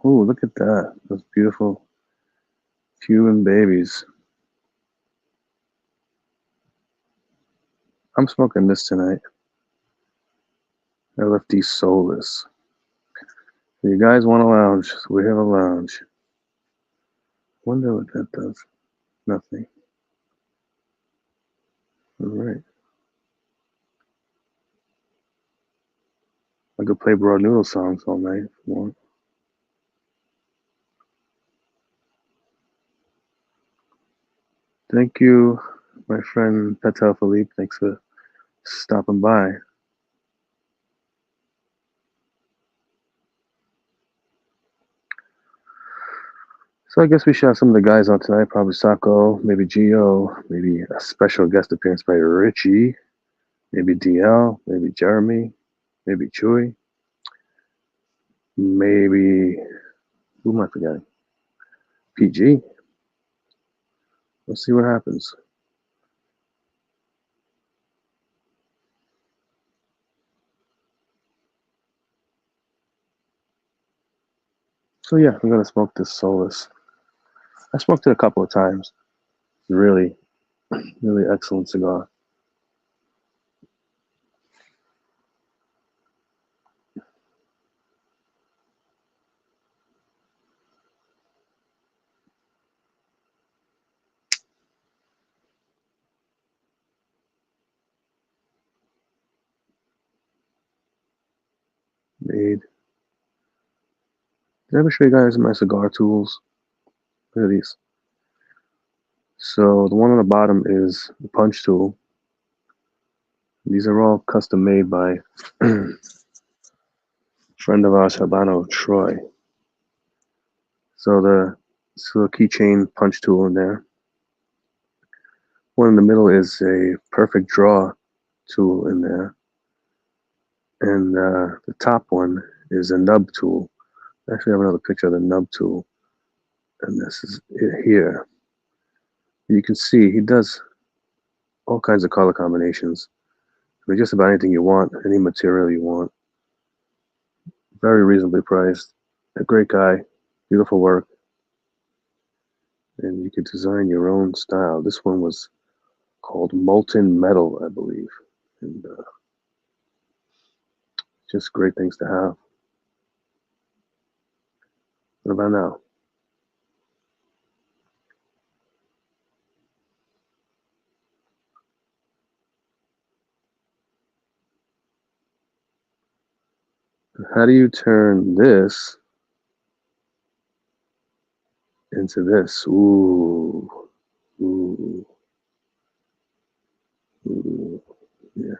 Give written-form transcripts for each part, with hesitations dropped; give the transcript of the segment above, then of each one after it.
Ooh, look at that. Those beautiful Cuban babies. I'm smoking this tonight. LFD SOLIS. You guys want a lounge? So we have a lounge. Wonder what that does. Nothing. All right. I could play Broad Noodle songs all night if you want. Thank you, my friend Patel Philippe. Thanks for stopping by. So I guess we should have some of the guys on tonight. Probably Sacco, maybe Gio, maybe a special guest appearance by Richie, maybe DL, maybe Jeremy, maybe Chewy, maybe who am I forgetting? PG. Let's see what happens. So yeah, I'm gonna smoke this Solus. I smoked it a couple of times. Really, really excellent cigar. Made. Did I ever show you guys my cigar tools? Look at these. So the one on the bottom is the punch tool. These are all custom made by friend of ours, Habano Troy. So the keychain punch tool in there. One in the middle is a perfect draw tool in there. And the top one is a nub tool. I actually have another picture of the nub tool. And this is it here. You can see he does all kinds of color combinations. I mean, just about anything you want, any material you want. Very reasonably priced. A great guy. Beautiful work. And you can design your own style. This one was called Molten Metal, I believe. And just great things to have. What about now? How do you turn this into this? Ooh. Ooh. Ooh. Yeah.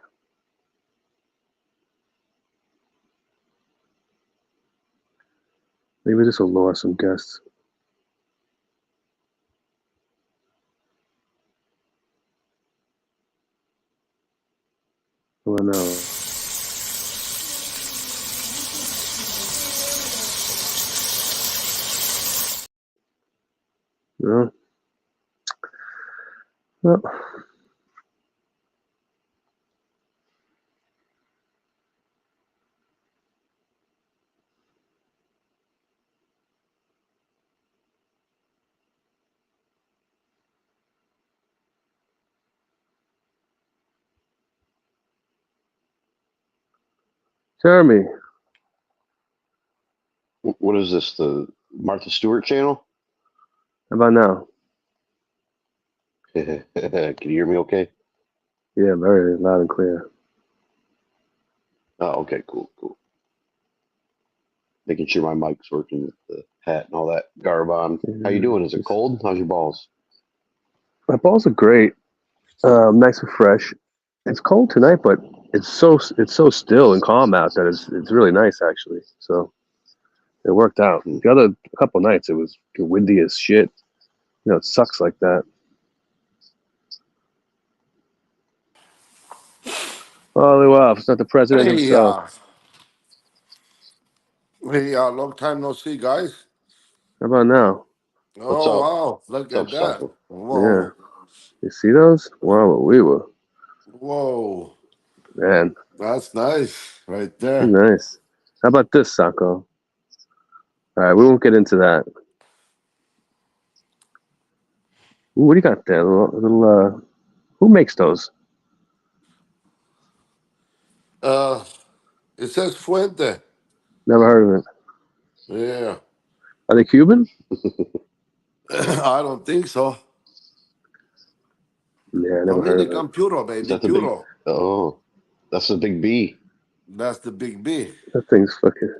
Maybe this will lure some guests. Oh no. No. Well. Jeremy. What is this? The Martha Stewart channel? How about now? Can you hear me okay? Yeah, very loud and clear. Oh, okay, cool. Making sure my mic's working with the hat and all that garb on. How you doing? Is it cold? How's your balls? My balls are great. Nice and fresh. It's cold tonight, but it's so still and calm out that it's really nice actually. So it worked out. The other couple nights it was windy as shit. You know, it sucks like that. Oh wow, it's not the president Hey, himself. long time no see, guys. How about now? What's Oh, up? wow, look What's up, at that. Psycho? Yeah. Whoa, You see those? Wow, we were. whoa, Man, that's nice right there. nice. How about this, Sacco? All right, we won't get into that. Ooh, what do you got there? Who makes those? Uh, it says Fuente. Never heard of it. Yeah. Are they Cuban? I don't think so. Yeah, never heard of it. Dominican Puro, Is baby. that the big? Puro. Oh, that's the big B. That's the big B. That thing's fucking.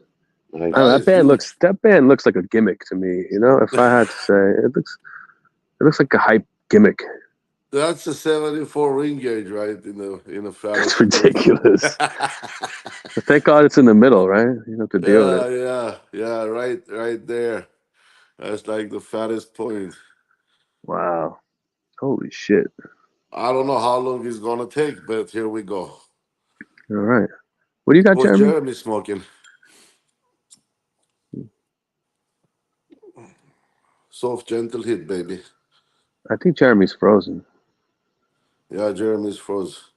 I don't Nice. know, That is huge. that band looks like a gimmick to me. You know, if I had to say, it looks like a hype gimmick. That's a 74 ring gauge, right? In the It's fattest point. ridiculous. But thank God it's in the middle, right? You don't have to deal with it. Yeah, right there. That's like the fattest point. Wow. Holy shit. I don't know how long it's gonna take, but here we go. All right. What do you got, What's Jeremy? Jeremy smoking? Soft, gentle hit, baby. I think Jeremy's frozen. Yeah, Jeremy's froze.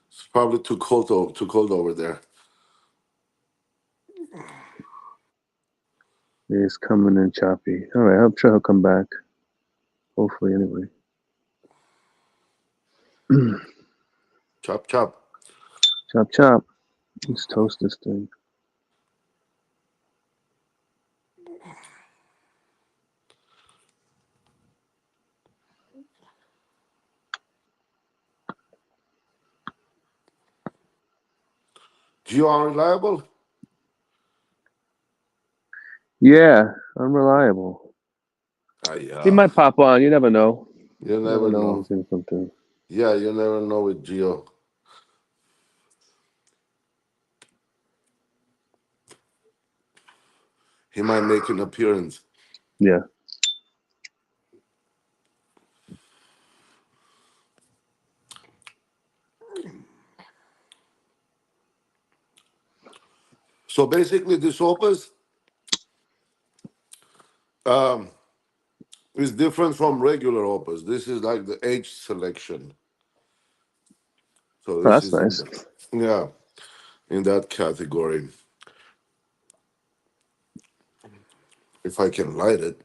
It's probably too cold over there. He's coming in choppy. All right, I'm sure he'll come back. Hopefully, anyway. Chop chop. Chop, chop. Let's toast this thing. Geo unreliable? Yeah, unreliable. He Yeah. might pop on. You never know. You You never never know when know. he's in something. Yeah, you never know with Geo. He might make an appearance. Yeah. So basically, this opus um, is different from regular opus. This is like the age selection. So Oh, this that's is in nice. the, yeah, in that category. If I can light it.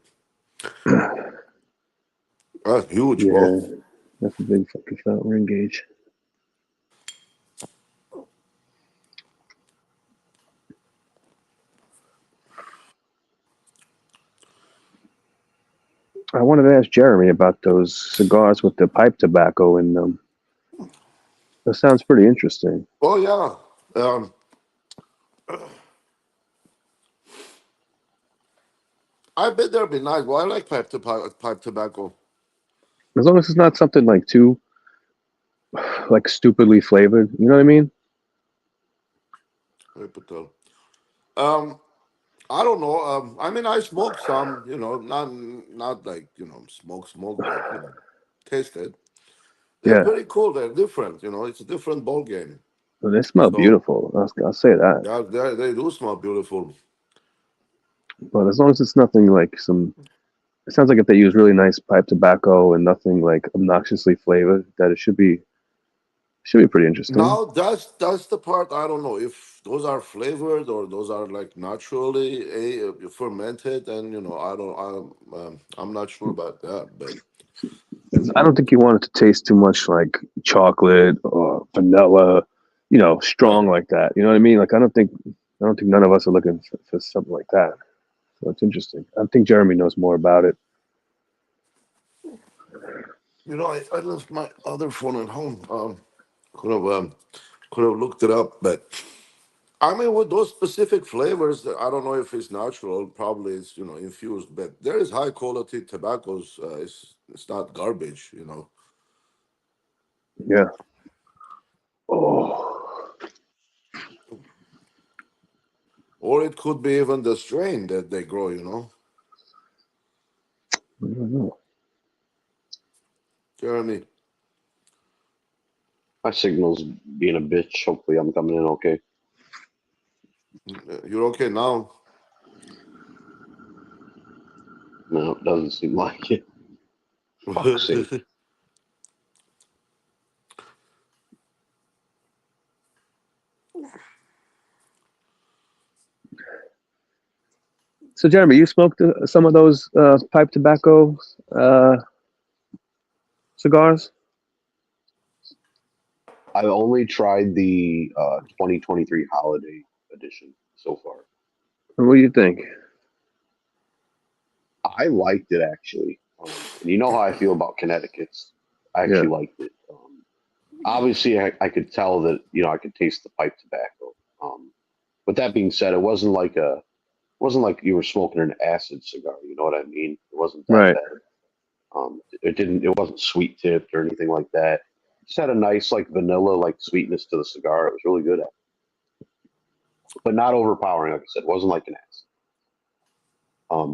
That's huge, bro. Yeah, that's a big fucking fat ring gauge. I wanted to ask Jeremy about those cigars with the pipe tobacco in them. That sounds pretty interesting. Oh yeah. I bet they'll be nice. Well, I like pipe tobacco. As long as it's not something like too like stupidly flavored. You know what I mean? Patel. Um, I don't know. I mean, I smoke some. Not like smoke, but taste it. They're Yeah. pretty cool. They're different. It's a different ball game. Well, they smell So beautiful. I'll say that. yeah, they do smell beautiful. But as long as it's nothing like some, it sounds like if they use really nice pipe tobacco and nothing like obnoxiously flavored, that it should be pretty interesting. Now that's the part I don't know if those are flavored or those are like naturally fermented, and I'm not sure about that, but I don't think you want it to taste too much like chocolate or vanilla, right. strong like that. You know what I mean? Like I don't think none of us are looking for something like that. So it's interesting. I think Jeremy knows more about it. I left my other phone at home. Could have could have looked it up, but I mean with those specific flavors, I don't know if it's natural. Probably it's infused, but there is high quality tobaccos. It's not garbage, Yeah. Oh, or it could be even the strain that they grow. I don't know. Jeremy, My signal's being a bitch. Hopefully, I'm coming in okay. you're okay now. No, it doesn't seem like it. Fuck's sake. So, Jeremy, you smoked some of those pipe tobacco cigars? I've only tried the 2023 holiday edition so far. And what do you think? I liked it actually, and you know how I feel about Connecticut's. I Yeah, actually liked it. Obviously, I could tell that I could taste the pipe tobacco. But that being said, it wasn't like you were smoking an acid cigar. You know what I mean? It wasn't that right. bad. It wasn't sweet tipped or anything like that. It just had a nice like vanilla like sweetness to the cigar. It was really good, but not overpowering. Like I said, it wasn't like an acid.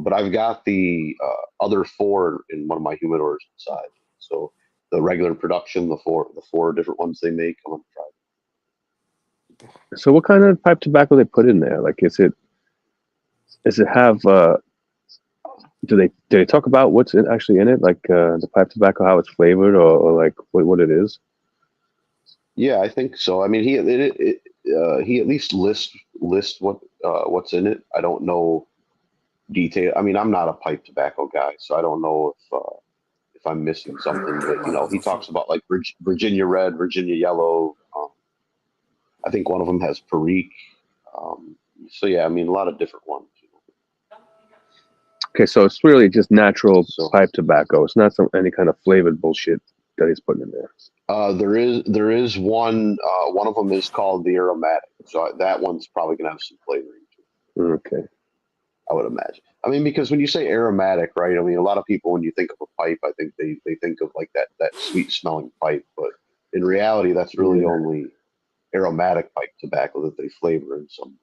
But I've got the other four in one of my humidors inside. So the regular production, the four different ones they make. I'm gonna try. So, what kind of pipe tobacco they put in there? Like, does it have? Do they talk about what's actually in it? Like the pipe tobacco, how it's flavored, or like what it is? Yeah, I think so. I mean, he at least lists what's in it. I don't know detail. I mean, I'm not a pipe tobacco guy, so I don't know if I'm missing something. But he talks about like Virginia red, Virginia yellow. I think one of them has Perique. Um, so yeah, I mean, a lot of different ones. Okay, so it's really just natural So pipe tobacco. It's not any kind of flavored bullshit that he's putting in there. there is one. One of them is called the aromatic. So that one's probably gonna have some flavoring to it, Okay. I would imagine. I mean, because when you say aromatic, right? I mean, a lot of people when you think of a pipe, I think they think of like that sweet smelling pipe, but in reality, that's really Yeah. only aromatic pipe tobacco that they flavor in some.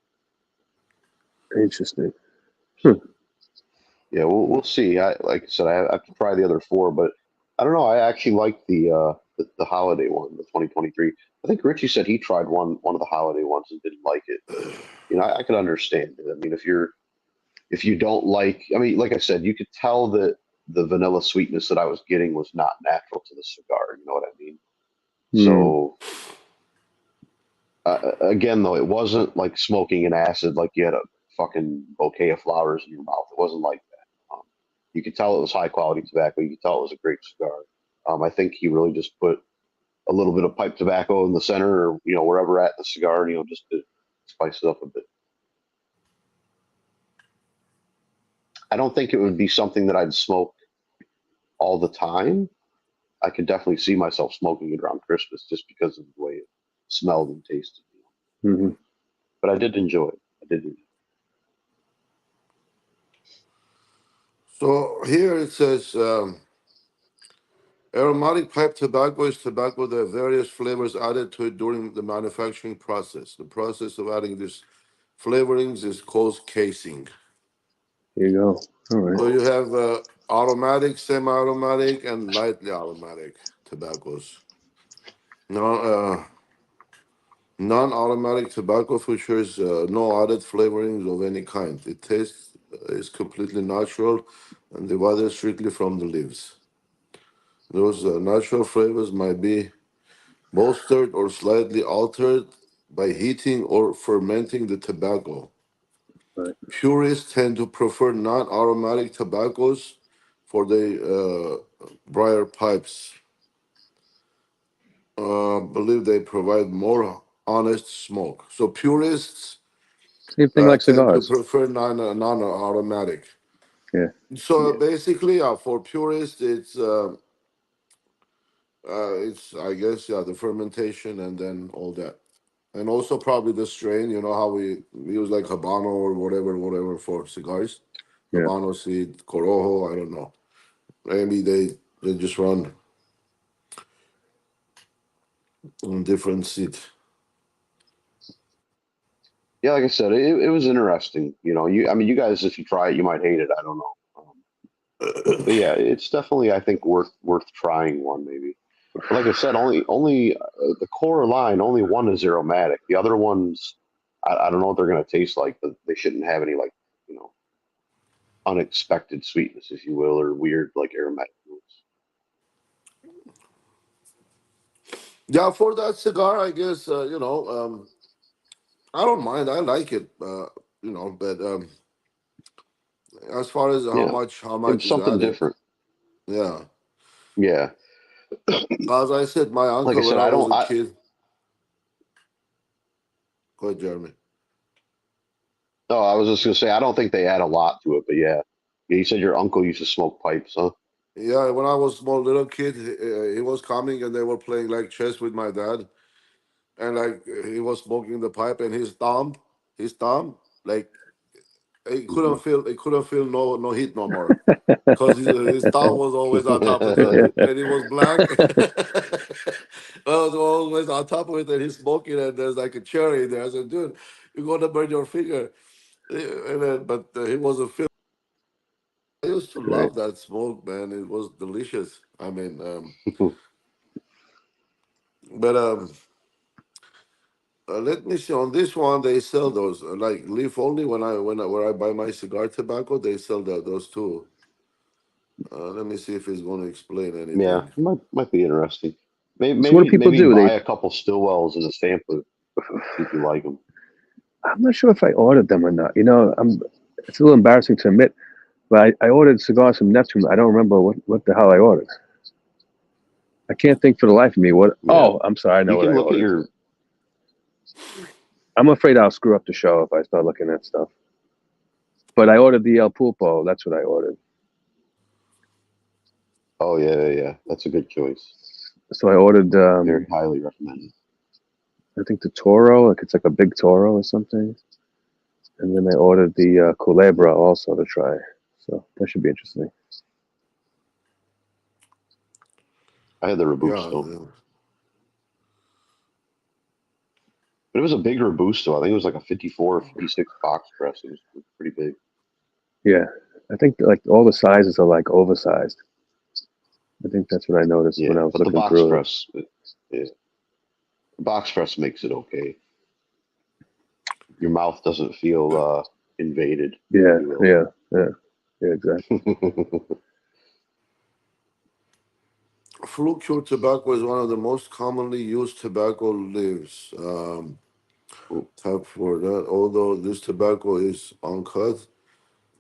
Interesting. Hmm. So yeah, we'll see. Like I said, I have to try the other four, but I don't know. I actually like the holiday one, the 2023. I think Richie said he tried one of the holiday ones and didn't like it, but I could understand it. I mean, if you don't like, I mean, like I said, you could tell that the vanilla sweetness that I was getting was not natural to the cigar. You know what I mean? Hmm. So again, though, it wasn't like smoking an acid, like you had a fucking bouquet of flowers in your mouth. It wasn't like that. You could tell it was high quality tobacco. You could tell it was a great cigar. I think he really just put a little bit of pipe tobacco in the center, or wherever at the cigar, just to spice it up a bit. I don't think it would be something that I'd smoke all the time. I could definitely see myself smoking it around Christmas just because of the way it smelled and tasted. Hmm. But I did enjoy it. I did. So here it says aromatic pipe tobacco is tobacco that have various flavors added to it during the manufacturing process. The process of adding these flavorings is called casing. Here you go. All right. So you have aromatic, semi-aromatic, and lightly aromatic tobaccos. Now, non-aromatic tobacco features no added flavorings of any kind. The taste is completely natural and divided strictly from the leaves. Those natural flavors might be bolstered or slightly altered by heating or fermenting the tobacco. Right. Purists tend to prefer non-aromatic tobaccos for the briar pipes. Believe they provide more honest smoke. So purists Same thing like tend to cigars. prefer non-aromatic. Yeah. So basically, for purists, it's I guess the fermentation and then all that, and also probably the strain. You know how we use like Habano or whatever for cigars, Yeah. Habano seed, Corojo. I don't know. Maybe they just run on different seed. Yeah, like I said, it was interesting. I mean, you guys, if you try it, you might hate it. I don't know. But yeah, it's definitely, I think, worth trying one maybe. But like I said, only the core line, only one is aromatic. The other ones, I don't know what they're gonna taste like, but they shouldn't have any like you know unexpected sweetness, if you will, or weird like aromatic notes. Yeah, for that cigar, I guess I don't mind. I like it. But as far as Yeah, how it much was is something added. different. Yeah, Yeah, as I said, my like I uncle when said, I I was don't. a kid. Go ahead, Jeremy. No, I was just gonna say I don't think they add a lot to it, but yeah. Yeah, you said your uncle used to smoke pipes, huh? Yeah, when I was small little kid, he was coming and they were playing like chess with my dad, and like he was smoking the pipe, and his thumb, like Hmm. he couldn't feel no heat no more, because his thumb was always on top of the, and it was black. I was always on top of it, and he's smoking, and there's like a cherry there. I said, dude, you're gonna burn your finger. And then, but he wasn't feeling. I used to Great. love that smoke, man. It was delicious. I mean, but let me see. On this one, they sell those like leaf only. Where I buy my cigar tobacco, they sell those too. Let me see if it's going to explain Yeah, anything. might be interesting. Maybe So what do people do? buy a couple Stillwells in a sampler. See if you like them. I'm not sure if I ordered them or not. It's a little embarrassing to admit, but I ordered cigars from Neptune. I don't remember what the hell I ordered. I can't think for the life of me what. Yeah, Oh, I'm sorry. I know you what can I look at ordered. your. I'm afraid I'll screw up the show if I start looking at stuff. But I ordered the El Pulpo. That's what I ordered. Oh yeah. That's a good choice. So I ordered, Very highly recommended. I think the Toro. Like it's like a big Toro or something. And then I ordered the Culebra also to try. So that should be interesting. I had the Yeah, Robusto, but it was a big Robusto. I think it was like a 54 or 56 box press. It was pretty big. Yeah, I think like all the sizes are like oversized. I think that's what I noticed when Yeah, I was but the looking box through it. press, yeah, the box press makes it okay. Your mouth doesn't feel invaded, if Yeah, you will. yeah, yeah, yeah, exactly. flue cured tobacco is one of the most commonly used tobacco leaves. Type for that. Although this tobacco is uncut,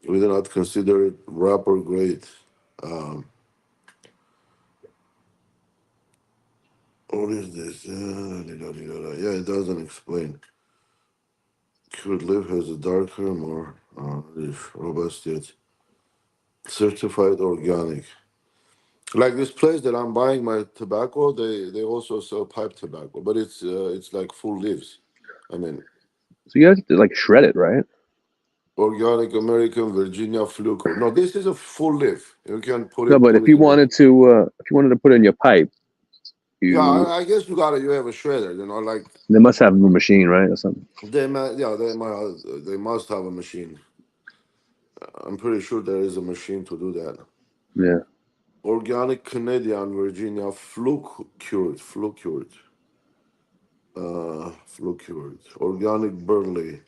we do not consider it wrapper grade. Um, what is this? Yeah, it doesn't explain. Cured leaf has a darker, more leaf, robust yet certified organic. Like this place that I'm buying my tobacco, they also sell pipe tobacco, but it's like full leaves. I mean, So you have to like shred it, right? organic American Virginia fluke. No, this is a full leaf. You can No, but put it in a. if you wanted to put it in your pipe, Yeah, you I guess you have a shredder. You know, like they must have a machine, right, or something. they must have a machine. I'm pretty sure there is a machine to do that. Yeah. Organic Canadian Virginia fluke cured. Organic Burley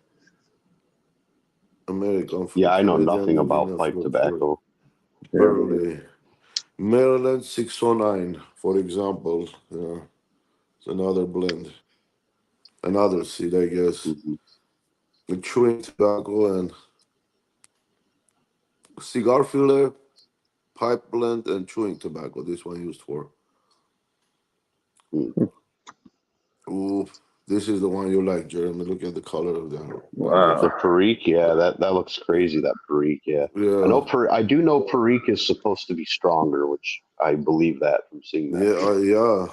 American Yeah, I know Canadian nothing about Virginia pipe fluke cured. tobacco. Yeah, me neither. Burley Maryland 609, for example. It's another blend, another seed, I guess. Hmm. The chewing tobacco and cigar filler, pipe blend, and chewing tobacco. This one used for. Ooh, this is the one you like, Jeremy. Look at the color of that leaf. The Wow. Perique, yeah, that looks crazy. That Perique, yeah. Yeah, I do know Perique is supposed to be stronger, which I believe that from seeing that yeah, picture. yeah.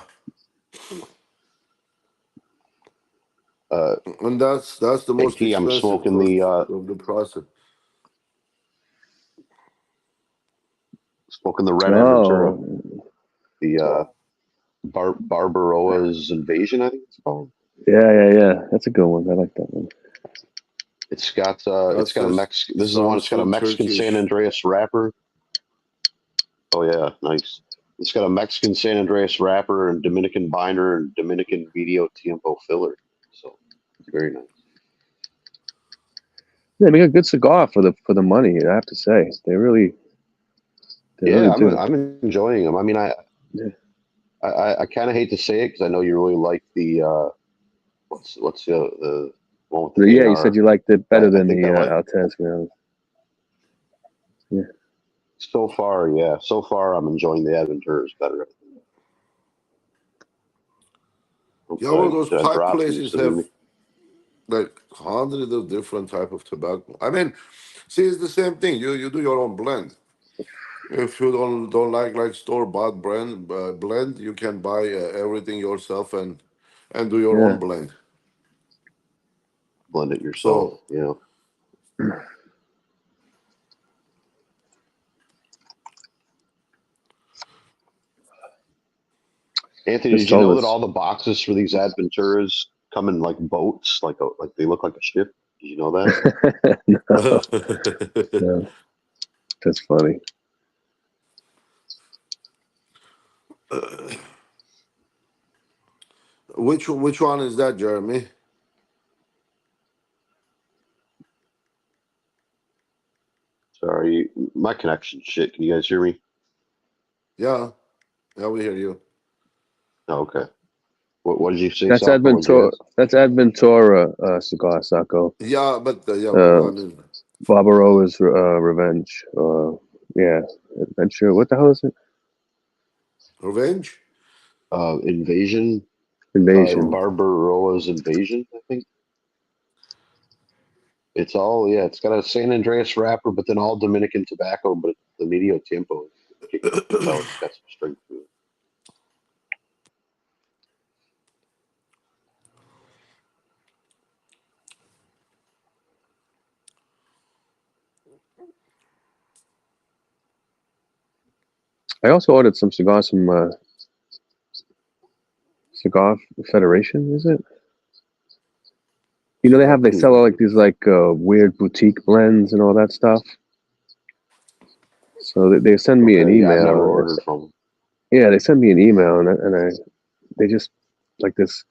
Uh, And that's the most AP, I'm expensive smoking cost the of the process. Red Herbatura, Oh, the Barbaroa's Invasion, I think it's called. yeah, yeah, yeah. That's a good one. I like that one. It's That got a says This is the one. some It's got a sweet Mexican San Turkish. Andreas wrapper. Oh yeah, nice. It's got a Mexican San Andreas wrapper and Dominican binder and Dominican Medio Tiempo filler. So it's very nice. Yeah, they make a good cigar for the money. I have to say, they really Yeah, do. I'm enjoying them. I mean, Yeah, I kind of hate to say it because I know you really like the what's the one with but the yeah. You said AR. you liked it better I than think the I like. Altez. You know. So far, yeah. So far, I'm enjoying the Adventures better. Oops, Yeah, well, those did I pipe drop you? places Still hear have me? like hundreds of different type of tobacco. I mean, see, it's the same thing. You do your own blend. If you don't like store bought blend, you can buy everything yourself and do your Yeah. own blend. Blend it yourself. So Yeah. Anthony, The did you know that Solus. all the boxes for these Adventuras come in like boats, like they look like a ship? Did you know that? No, no, that's funny. which one is that, Jeremy? Sorry, my connection shit. Can you guys hear me? Yeah, yeah, we hear you. Oh, okay. What did you say, That's Salco? What'd you Adventura. ask? That's Adventura cigar, Sacco. Yeah, but yeah, Uh, I mean, Barbaroa's Revenge. Yeah, Adventure. What the hell is it? revenge. Invasion. Invasion. Barbaroa's Invasion, I think. It's all, yeah, it's got a San Andreas wrapper, but then all Dominican tobacco, but the medio tiempo is kicking. You can tell it's got some strength to it. I also ordered some cigars from Cigar Federation. Is it? You know they sell like these like weird boutique blends and all that stuff. So they send me an Okay, yeah, I've never email. ordered from them. Yeah, they send me an email and they just like this.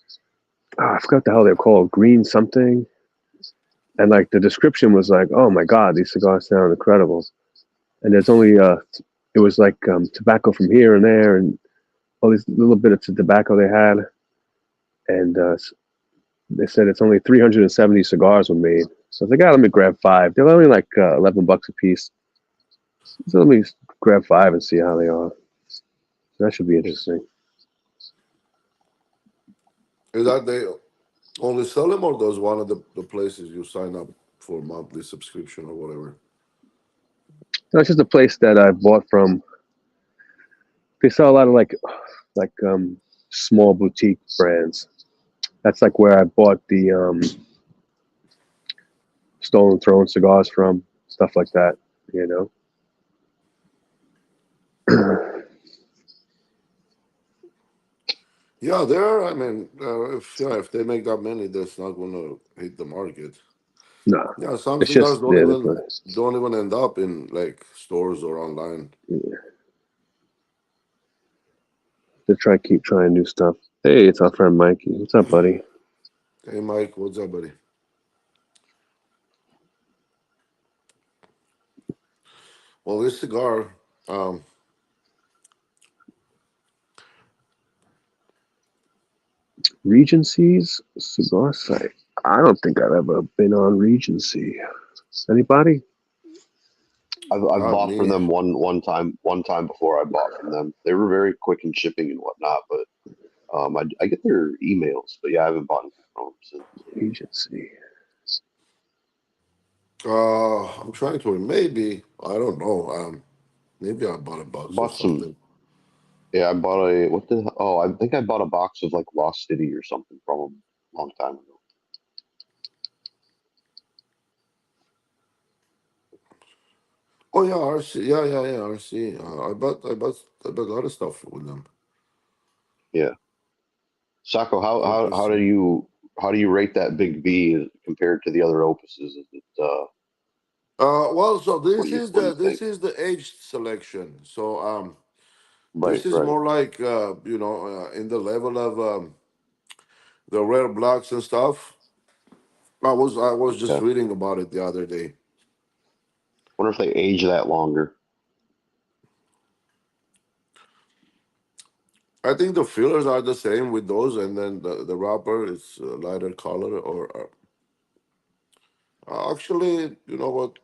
Oh, I forgot the hell they're called. Green something. And like the description was like, oh my god, these cigars sound incredible. And there's only it was like tobacco from here and there and all these little bits of tobacco they had. And they said it's only 370 cigars were made. So I was like, ah, let me grab five. They're only like $11 a piece. So let me grab five and see how they are. That should be interesting. Is that they only sell them, or does one of the places you sign up for monthly subscription or whatever? No, it's just a place that I bought from. They sell a lot of like small boutique brands. That's like where I bought the Stolen Throne cigars from, stuff like that. You know. Yeah, there. I mean, if they make that many, that's not going to hit the market. No, Yeah, some it's cigars just yeah, the place. don't even end up in like stores or online. Yeah. They keep trying new stuff. Hey, it's our friend Mikey. What's up, buddy? Hey, Mike, what's up, buddy? Well, this cigar, um, Regency's cigar site. I don't think I've ever been on Regency. Anybody? I've not bought from me. them one time before I bought from them. They were very quick in shipping and whatnot, but I get their emails, but yeah, I haven't bought anything from them since. Regency. I'm trying to maybe I don't know. Maybe I bought a I box or bought some. something. Yeah, I bought a what the? Oh, I think I bought a box of like Lost City or something from them a long time ago. Oh yeah, RC. Yeah, RC. I bought a lot of stuff with them. Yeah, Sako, RC. how do you rate that Big V compared to the other opuses? Is it Well, so what do you think? this is the aged selection. So Right, this is right. more like in the level of the rare blocks and stuff. I was just Okay. reading about it the other day. Wonder if they age that longer. I think the fillers are the same with those, and then the wrapper is lighter color. Or actually, you know what?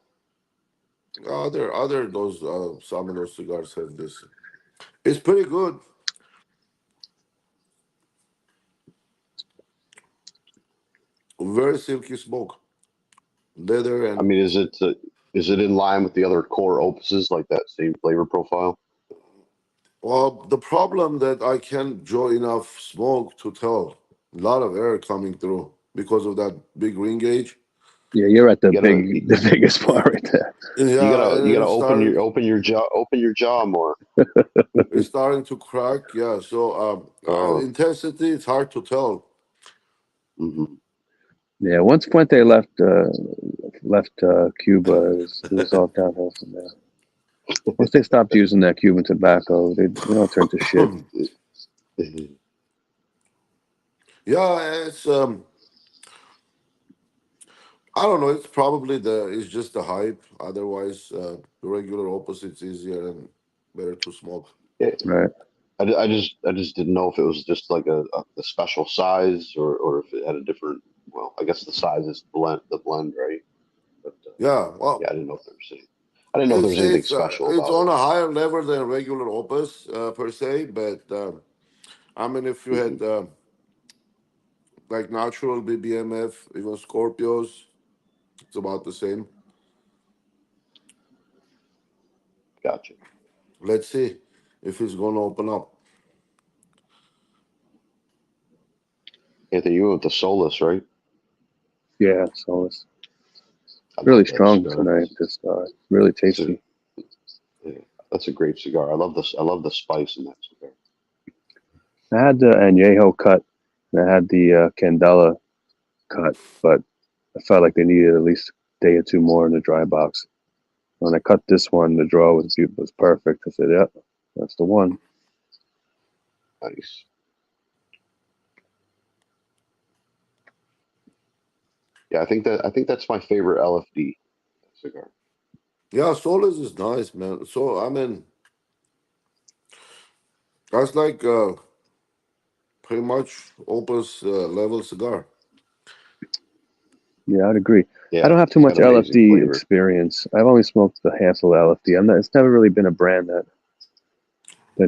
Other those some of those cigars have this. It's pretty good. Very silky smoke, leather, I and mean, is it in line with the other core opuses, like that same flavor profile? well, the problem that I can't draw enough smoke to tell. A lot of air coming through because of that big ring gauge. Yeah, you're at You gotta the biggest part right there. Yeah, you and gotta open your jaw more. it's starting to crack. Yeah, so Oh, intensity, it's hard to tell. hmm. Yeah, once Fuente left Cuba, it was all downhill from there. Once they stopped using that Cuban tobacco, they all turned to shit. Yeah, it's I don't know. It's probably it's just the hype. Otherwise, the regular opposite's easier and better to smoke. Yeah, Right. I just didn't know if it was just like a special size or if it had a different. Well, I guess the size is the blend, right? But Yeah, yeah, well, I didn't know if there was any, I didn't know if there was anything special it's about on a higher level than regular opus per se. But I mean, if you it. Hmm. had like natural BBMF, even Scorpios, it's about the same. Gotcha. Let's see if it's gonna open up. Anthony, you went with the Solus, right? Yeah, so it's I really love that strong cigar. tonight. This really It's a tasty. yeah, that's a great cigar. I love this. I love the spice in that cigar. I had the añejo cut. And I had the candela cut, but I felt like they needed at least a day or two more in the dry box. When I cut this one, the draw was perfect. I said, "Yep, that's the one." Nice. Yeah, I think that's my favorite LFD cigar. Yeah, Solis is nice, man. So I mean, that's like pretty much opus level cigar. Yeah, I'd agree. I Yeah, don't have too it's got much amazing LFD flavor. experience. I've only smoked a handful of LFD. It's never really been a brand that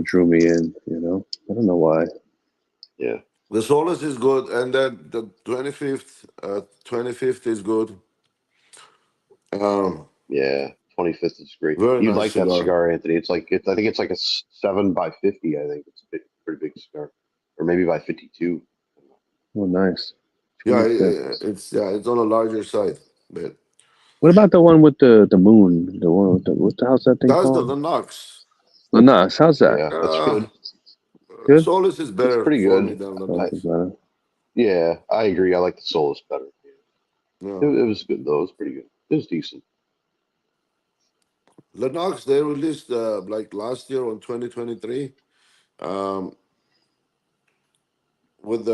drew me in. I don't know why. Yeah, The Solis is good, and then the 25th is good. Um, yeah. 25th is great. Very You'd nice like that cigar. cigar, Anthony. I think it's like a 7 by 50. I think it's a pretty big cigar, or maybe by 52. Oh, nice. Yeah, 25th. it's on a larger side, but What about the one with the moon? The one with what the hell's that thing that's the called? Lennox. Lanas. How's that? Yeah, that's Uh, good. Good. Solus is It's better pretty for me good. than That's Lennox. better. Yeah, I agree. I like the Solus better. Yeah, It was good though. It was pretty good. It was decent. Lennox they released like last year on 2023 um, with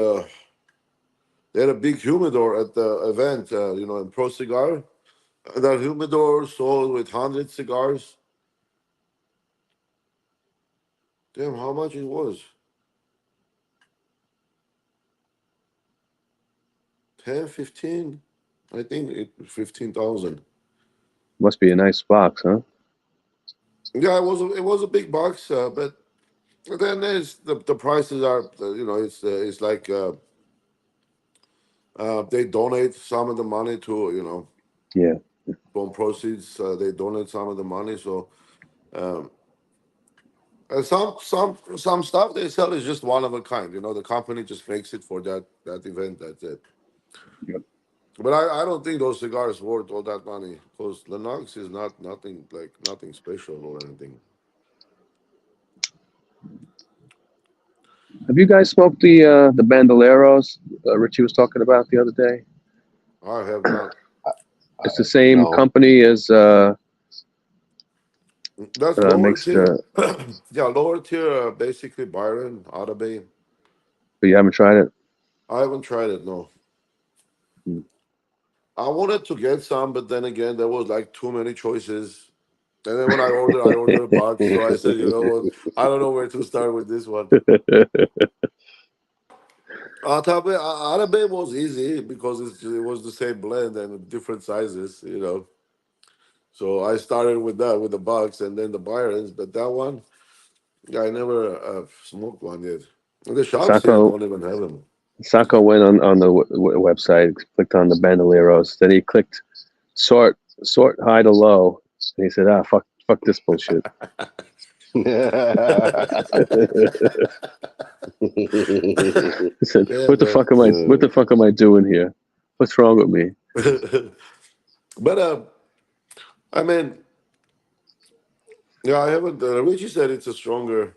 they had a big humidor at the event, in Pro Cigar. That humidor sold with 100 cigars. Damn, how much it was? 10, 15. I think 15,000. Must be a nice box, huh? Yeah, it was a big box, but then there's the prices are it's like they donate some of the money to Yeah. from proceeds they donate some of the money. So um, and some stuff they sell is just one of a kind. The company just makes it for that event. That's it. Yep. But I don't think those cigars worth all that money because Lennox is nothing special or anything. Have you guys smoked the Bandoleros Richie was talking about the other day? I have not. I, It's the same no, company as That's lower makes tier. the. Yeah, lower tier. Basically, Byron, Atabey. But you haven't tried it. I haven't tried it. No, Hmm. I wanted to get some, but then again, there was like too many choices. And then when I ordered a box. So I said, you know what? I don't know where to start with this one. Atabey was easy because it was the same blend and different sizes. So I started with that, with the box, and then the Byrons. But that one, I never smoked one yet. And the shops here Sacco don't even have them. Sacco went on the website, clicked on the bandoleros. Then he clicked sort high to low, and he said, "Ah, fuck this bullshit." He said, Yeah, "What the man. fuck am I doing here? What's wrong with me?" But I mean, yeah, I haven't. Richie said it's a stronger,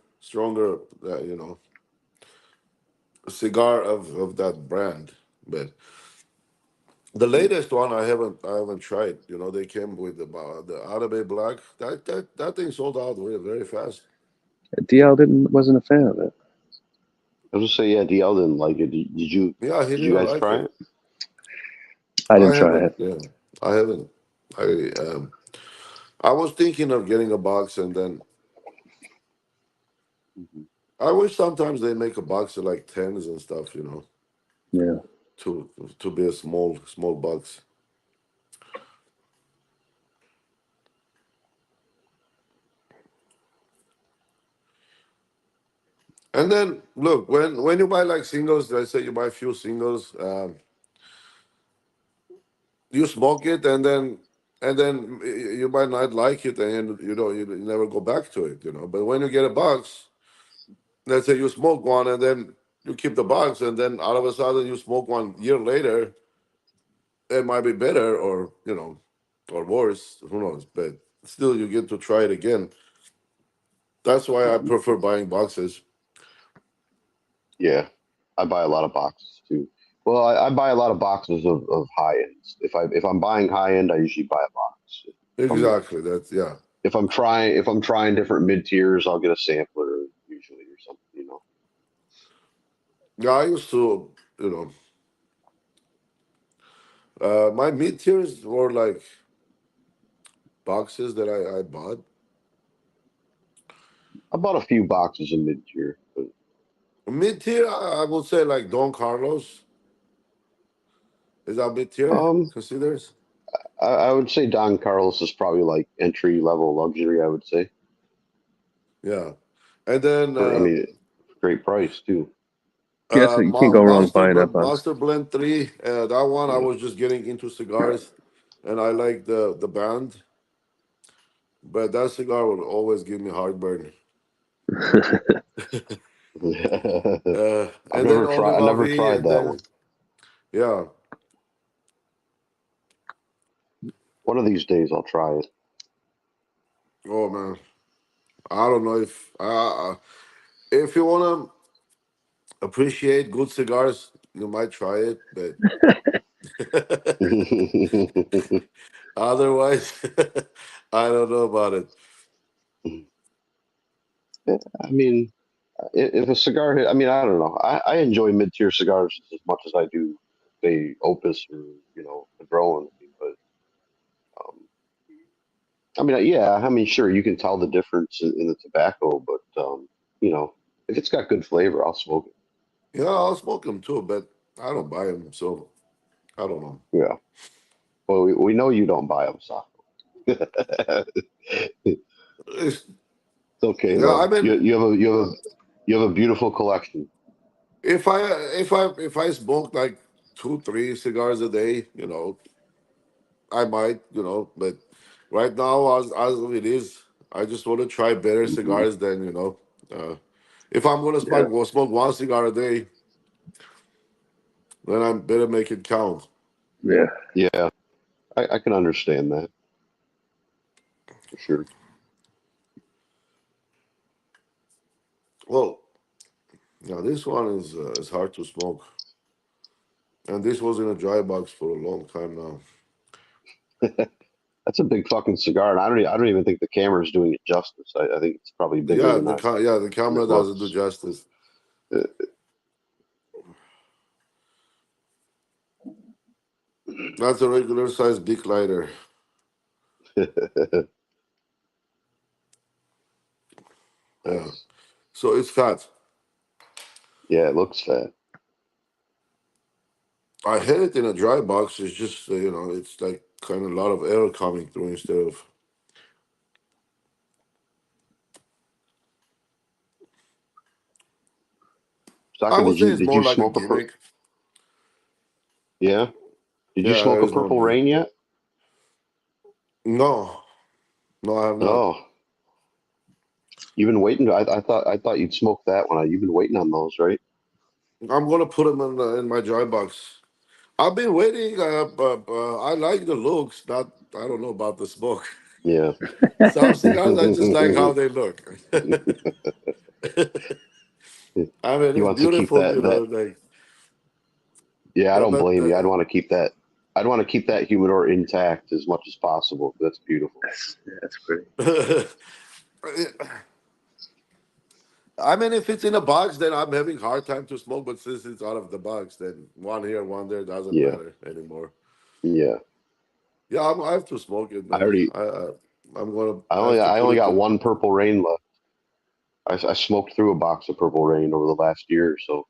cigar of that brand. But the latest one I haven't tried. They came with the Arabe Black. That thing sold out very fast. DL wasn't a fan of it. I was gonna say, yeah, DL didn't like it. Yeah, he Did you didn't guys like try it. it? I I didn't try haven't. it. Yeah, I haven't. I was thinking of getting a box, and then Mhm. I wish sometimes they make a box of like tens and stuff. Yeah, To be a small box. And then look, when you buy like singles, let's say you buy a few singles, you smoke it, and then you might not like it, and you never go back to it. But when you get a box, let's say you smoke one, and then you keep the box, and then all of a sudden you smoke one year later, it might be better, or worse, who knows? But still, you get to try it again. That's why I prefer buying boxes. Yeah, I buy a lot of boxes too. Well, I buy a lot of boxes of high ends. If I'm buying high end, I usually buy a box. If I'm Exactly. That's yeah. if I'm trying different mid tiers, I'll get a sampler usually or something. Yeah, I used to, you know, my mid tiers were like boxes that I bought. I bought a few boxes of mid tier, but Mid tier, I would say like Don Carlos. Is that mid tier? um, Considers? I would say Don Carlos is probably like entry level luxury. I would say Yeah. And then for I mean, great price too. yes, you can't go wrong buying that box. Master Blend 3. That one I Yeah. was just getting into cigars, and I like the band, but that cigar would always give me heartburn. I've And then never tried. I Oliva never V, tried and that one. then yeah. One of these days I'll try it. Oh man, I don't know if you wanna appreciate good cigars, you might try it, but otherwise, I don't know about it. I mean, if a cigar hit, I mean, I don't know. I enjoy mid tier cigars as much as I do, say, Opus or Padron. But um, I mean, yeah, I mean, sure, you can tell the difference in the tobacco, but you know, if it's got good flavor, I'll smoke Yeah, I'll smoke them too, but I don't buy them, so I don't know. it. Yeah. Well, we know you don't buy them, so it's It's, okay yeah, I though. mean, You have a beautiful collection. if I smoke like 2 3 cigars a day, I might, but right now, as it is, I just want to try better Hmm. cigars than if I'm gonna Yeah. smoke 1 cigar a day, then I better make it count. Yeah, Yeah. I can understand that for sure. Well, now this one is hard to smoke, and this was in a dry box for a long time now. That's a big fucking cigar, and I don't even think the camera is doing it justice. I think it's probably bigger Yeah, than the than it camera doesn't do looks. justice. Uh, That's a regular size big lighter. Yeah, Nice. so it's fat. Yeah, it looks fat. I had it in a dry box. It's just it's like kind of a lot of air coming through instead of I Saka, would say it's did more you like a smoke gimmick. yeah? Did you Yeah, smoke there a is no Purple need. Rain yet? No, no, I have not. Oh, you've been waiting. I thought you'd smoke that one. You've been waiting on those, right? I'm gonna put them in my dry box. I've been waiting. I like the looks. Not, I don't know about the smoke. Yeah. Some cigars, I just like how they look. I mean, He it's wants to keep beautiful, that that. like, Yeah, I don't but blame you. I'd want to keep that. I'd want to keep that humidor intact as much as possible. That's beautiful. That's pretty. I mean, if it's in a box, then I'm having hard time to smoke. But since it's out of the box, then one here, one there doesn't Yeah, matter anymore. yeah. Yeah, I have to smoke it, I man. already. I'm gonna I only. have to I put only it got in. one Purple Rain left. I smoked through a box of Purple Rain over the last year or so.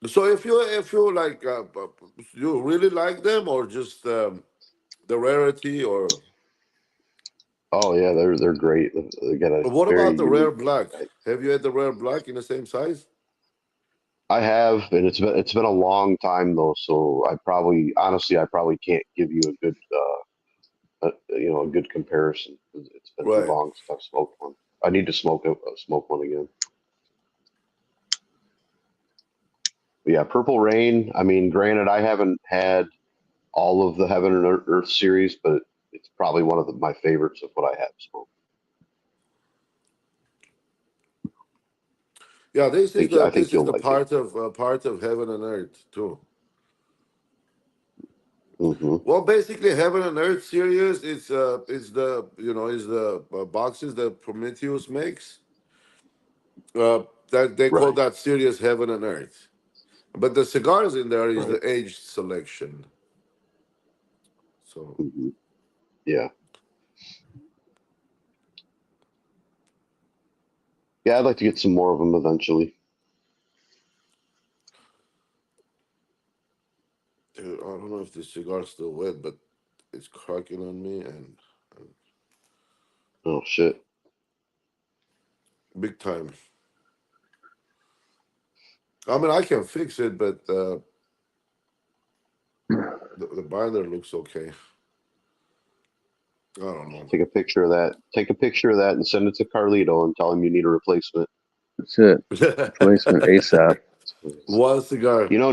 So if you like, you really like them, or just the rarity, or Oh yeah, they're great. They got a what about very the rare unique. black? Have you had the rare black in the same size? I have, and it's been a long time though. So I probably can't give you a good a good comparison. It's been too Right. long since I've smoked one. I need to smoke one again. But yeah, Purple Rain. I mean, granted, I haven't had all of the Heaven and Earth series, but it's probably one of my favorites of what I have smoked. Yeah, I this think is you'll the like it. part of heaven and earth too. Hmm. Well, basically, heaven and earth series is the is the boxes that Prometheus makes. That they call Right. that series heaven and earth. But the cigars in there is Right. the aged selection. So Hmm. Yeah. Yeah, I'd like to get some more of them eventually. dude, I don't know if this cigar's still wet, but it's cracking on me and Oh shit. big time. I mean, I can fix it, but the binder looks okay. I don't know. Take a picture of that. Take a picture of that and send it to Carlito and tell him you need a replacement. That's it. Replacement ASAP. One cigar. No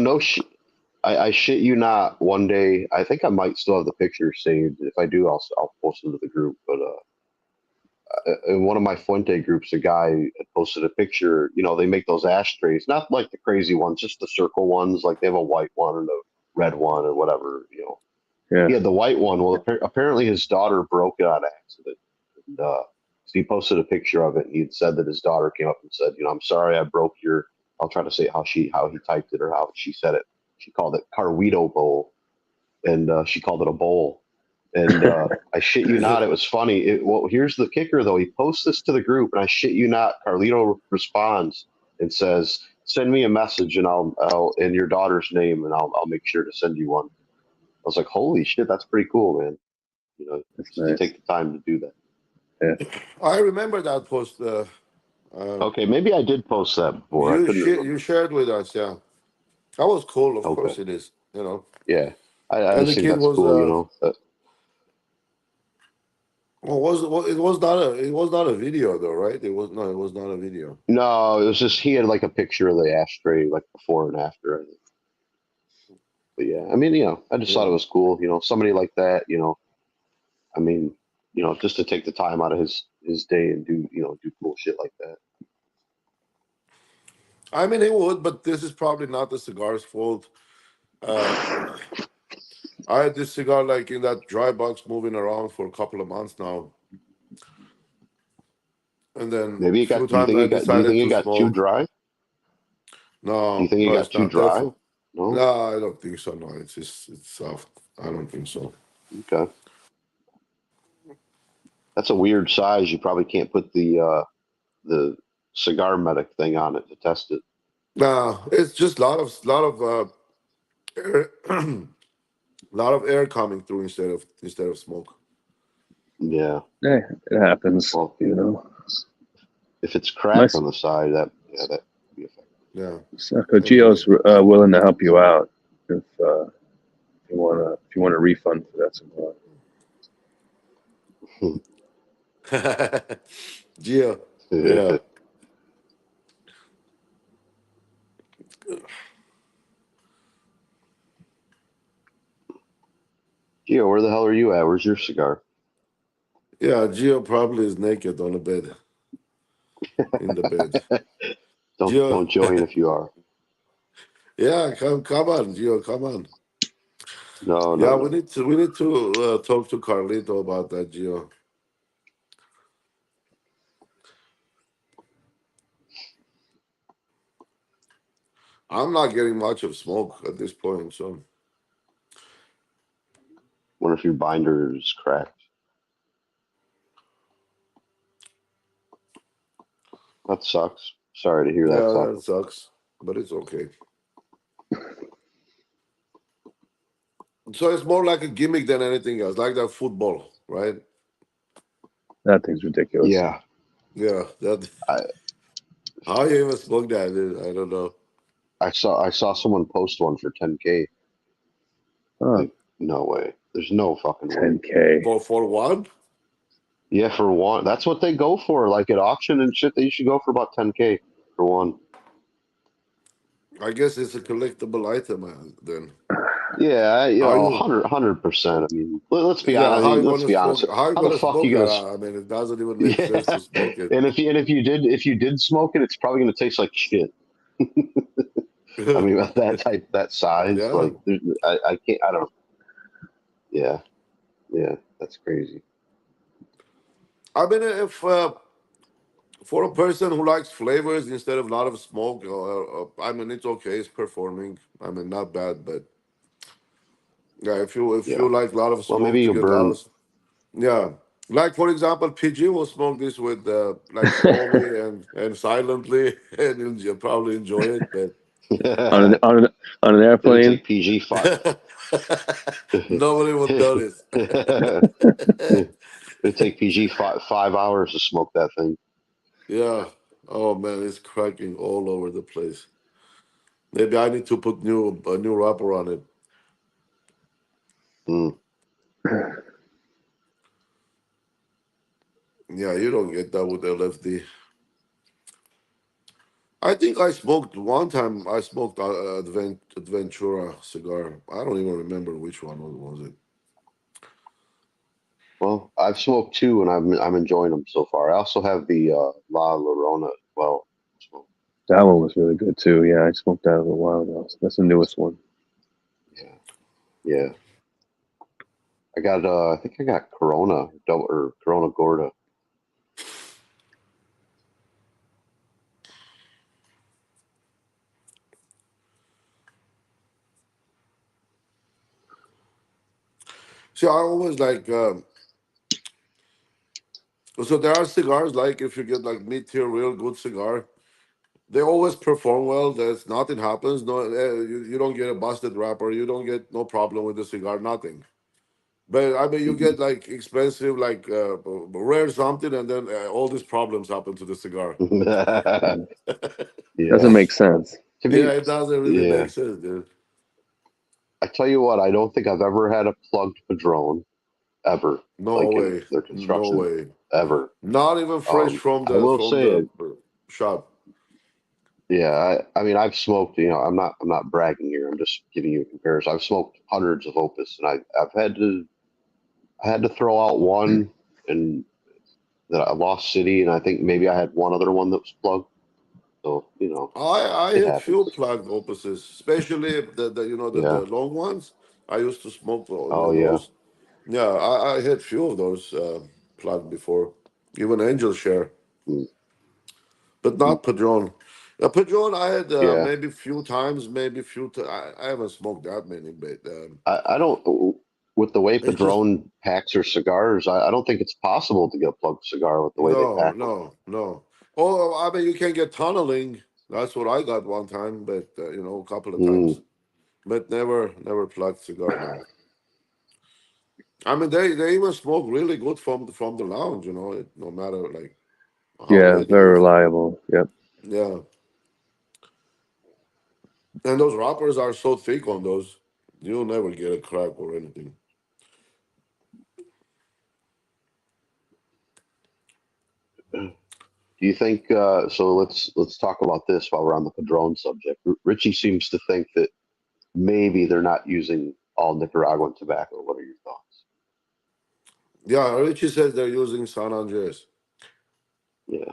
I shit you not. One day, I think I might still have the picture saved. If I do, I'll post them to the group. But in one of my Fuente groups, a guy had posted a picture. They make those ashtrays, not like the crazy ones, just the circle ones. Like they have a white one and a red one or whatever. Yeah. He had the white one. Well, apparently his daughter broke it on accident. And, so he posted a picture of it, and he had said that his daughter came up and said, "I'm sorry, I broke your." I'll try to say how he typed it or how she said it. She called it Carwito bowl, and she called it a bowl. And I shit you not, it was funny. Well, here's the kicker though. He posts this to the group, and I shit you not, Carlito responds and says, "Send me a message, and I'll in your daughter's name, and I'll make sure to send you one." I was like, "Holy shit, that's pretty cool, man." That's Just to nice. take the time to do that. Yeah. I remember that post. Uh, Okay, maybe I did post that before. I couldn't you remember. shared with us, yeah. That was cool. Of Okay, course it is. yeah, I And just the think kid that's was cool. it was not a video though, right? It was not a video. No, it was just he had like a picture of the ashtray, like before and after. I think. But yeah, I mean, I just thought it Yeah. was cool. Somebody like that. I mean, just to take the time out of his day and do cool shit like that. I mean, he would, but this is probably not the cigar's fault. Uh, I had this cigar like in that dry box moving around for a couple of months now, and then Maybe a it few got. Do you times think I it got? Do you decided think it to got too smoke. dry? Do you No, think it no, got it's too not. Therefore, dry? No. no, I don't think so. No, it's soft. I don't think so. Okay, that's a weird size. You probably can't put the cigar medic thing on it to test it. No, it's just lot of air, lot of air coming through instead of smoke. Yeah. Hey, it happens. Well, You know. if it's cracked Nice. on the side, that could be affected. Yeah. So Anyway. Gio's willing to help you out if you want a refund for that cigar. Gio. Yeah. Gio, where the hell are you at? Where's your cigar? Yeah. Gio probably is naked on the bed. In the bed. Gio. Don't join if you are. Yeah. Come on, Gio. Come on. No, no, Yeah. no. We need to talk to Carlito about that, Gio. I'm not getting much of smoke at this point, so Wonder if your binder is cracked. That sucks. Sorry to hear that, yeah, that Taco. sucks. But it's okay. So it's more like a gimmick than anything else, like that football, right? That thing's ridiculous. Yeah, Yeah, that I how you even smoke that? I don't know. I saw someone post one for 10K. Oh, Like, no way. There's no fucking way. 10K. For one, Yeah, for one. That's what they go for. Like at auction and shit, they should go for about 10K for one. I guess it's a collectible item then. Yeah, you How know, you? 100%. I mean, let's be Yeah, how honest. you Let's gonna be honest. smoke? How you How the gonna fuck smoke you gonna? that? I mean, it doesn't even make sense Yeah, to smoke it. and if you did smoke it, it's probably gonna taste like shit. I mean, at that type, that size, Yeah, like, I can't. I don't. Yeah, yeah, that's crazy. I mean, if for a person who likes flavors instead of a lot of smoke, I mean, it's okay. It's performing. I mean, not bad, but yeah, if Yeah. you like a lot of Well, smoke maybe to you get a lot burn. of yeah. Like for example, PG will smoke this with like slowly and silently, and you'll probably enjoy it. But On an, on an, on an It'd airplane? take PG five. nobody would notice. It'd take PG 5 hours to smoke that thing. Yeah. Oh man, it's cracking all over the place. Maybe I need to put new a new wrapper on it. Mm. Yeah, you don't get that with LFD. I think I smoked one time. I smoked Adventura cigar. I don't even remember which one was it. Well, I've smoked two, and I'm enjoying them so far. I also have the La Llorona as well. So That one was really good too. Yeah, I smoked that a little while ago. That's the newest one. yeah, yeah. I got I think I got Corona double or Corona Gorda. See, I always like. So there are cigars like if you get like mid tier, real good cigar, they always perform well. There's nothing happens. No, you don't get a busted wrapper. You don't get no problem with the cigar. Nothing. But I mean, you Mhm. get like expensive, like rare something, and then all these problems happen to the cigar. Yeah. Doesn't make sense. To Yeah, be it doesn't really yeah. make sense, dude. I tell you what, I don't think I've ever had a plugged Padron ever, No like in way. their No construction way. ever. Not even fresh I will from say the it. shop. Yeah, I mean, I've smoked. You know, I'm not bragging here. I'm just giving you a comparison. I've smoked hundreds of Opus, and I've I had to throw out one, and that I lost City, and I think maybe I had one other one that was plugged. So I it had few happens. plugged opuses, especially the Yeah. the long ones. I used to smoke Oh yeah. those. Yeah, I had few of those plugged before, even Angel Share, Mm, but mm, not Padron. Padron, I had yeah. maybe few times, maybe few. I haven't smoked that many, but I don't. With the way it's just Padron packs their cigars, I don't think it's possible to get a plugged cigar with the way they no, pack them. no, no. Oh, I mean, you can get tunneling. That's what I got one time, but a couple of Mm, times, but never plugged cigar. No. I mean, they even smoke really good from the lounge. No matter like how Yeah, late it very is. reliable. Yep. Yeah. And those wrappers are so thick on those, you'll never get a crack or anything. Do you think? So let's talk about this while we're on the Padron subject. Richie seems to think that maybe they're not using all Nicaraguan tobacco. What are your thoughts? Yeah, Richie says they're using San Andres. Yeah,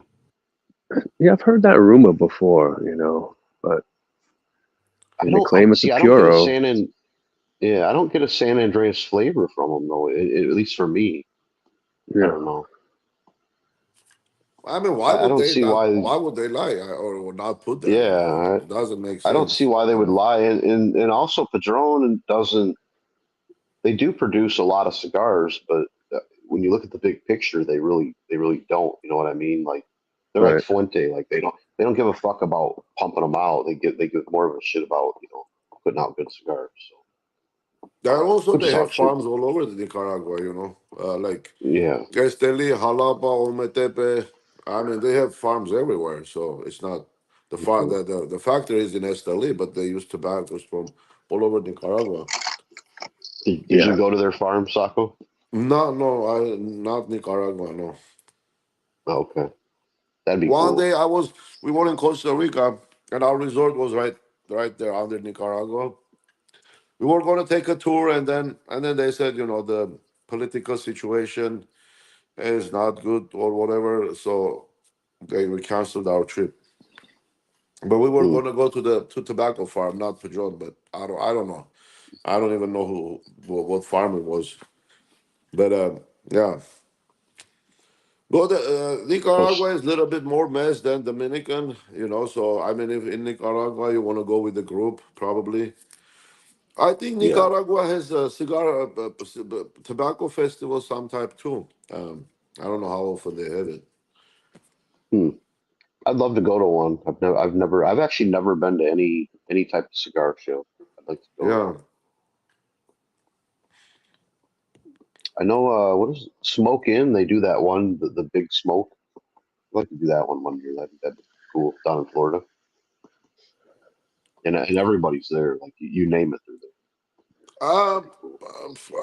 Yeah, I've heard that rumor before, but I they don't claim it's a see. I don't get a puro. San and yeah, I don't get a San Andreas flavor from them though. At least for me, I Yeah, don't know. I mean, I don't see why. Why would they lie or not put that? You know, Yeah, it doesn't make I don't see sense. why they You would know. lie. And also Padron doesn't. They do produce a lot of cigars, but when you look at the big picture, they really don't. You know what I mean? Like they're like right. Fuente. Like they don't give a fuck about pumping them out. They give more of a shit about putting out good cigars. There also Which they is how have it should. farms all over the Nicaragua. You know, like Yeah. Esteli, Jalapa, Ometepe. I mean, they have farms everywhere. So it's not Mhm. the factory is in Esteli, but they use tobaccos from all over Nicaragua. Did you Yeah, go to their farm, Saco? No, no, not Nicaragua. No. Oh, okay, that'd be One cool. day we were in Costa Rica, and our resort was right there under Nicaragua. We were going to take a tour, and then they said, the political situation is not good or whatever, so we canceled our trip. But we were Hmm. going to go to the tobacco farm, not Padron, but I don't know. I don't even know what farm it was. But yeah, well, Close. Nicaragua is a little bit more mess than Dominican, So I mean, if in Nicaragua you want to go with the group, probably. I think Yeah. Nicaragua has a cigar, tobacco festival some type too. I don't know how often they have it. Hmm. I'd love to go to one. I've actually never been to any type of cigar show. I'd like to go to Yeah. one. I know. What is it? Smoke In? They do that one, the big smoke. I'd like to do that one year. That'd be cool down in Florida, and everybody's there. Like you name it, they're there. Uh, Pretty cool.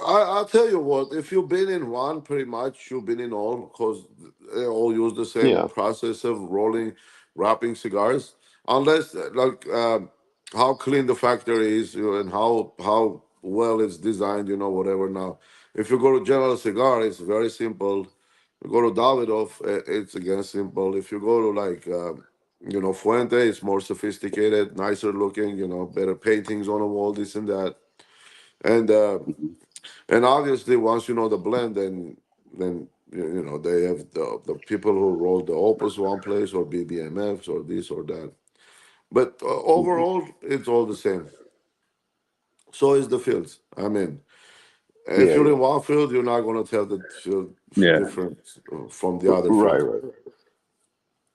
I'll tell you what. If you've been in one, pretty much you've been in all, because they all use the same Yeah. process of rolling, wrapping cigars. Unless how clean the factory is, and how well it's designed, whatever. Now, if you go to General Cigar, it's very simple. You go to Davidoff, it's again simple. If you go to like Fuente, it's more sophisticated, nicer looking, better paintings on the wall, this and that. And Hmm. and obviously, once you know the blend, then they have the people who roll the Opus one place or BBMFs or this or that. But Hmm. overall, it's all the same. So is the fields. I mean, if Yeah. you're Yeah. in one field, you're not going to tell the field yeah, different from the other Right. field. Right.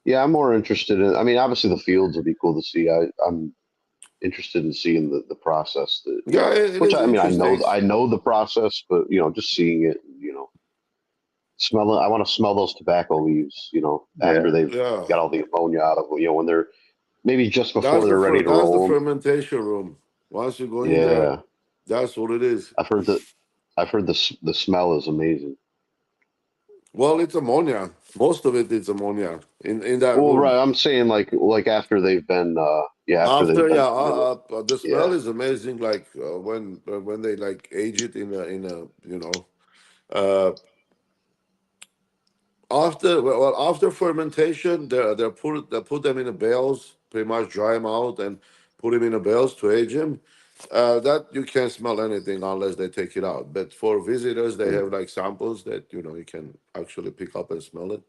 Yeah. I'm more interested in. I mean, obviously the fields would be cool to see. I'm interested in seeing the process that Yeah, it which is I mean interesting. I know the process, but just seeing it, smelling. I want to smell those tobacco leaves, yeah. after they've Yeah, got all the ammonia out of, when they're maybe just before they're ready to that's the roll them. fermentation room. Once you go in there, Yeah, that's what it is. I've heard that. I've heard the smell is amazing. Well, it's ammonia. Most of it is ammonia in that Well, room. right. I'm saying like after they've been yeah, after they've After, yeah, been fermented. the smell Yeah. is amazing. Like when they like age it in a uh, after fermentation, they put them in a bales, pretty much dry them out and put them in a bales to age them. That you can't smell anything unless they take it out. But for visitors, they Mm. have like samples that you can actually pick up and smell it.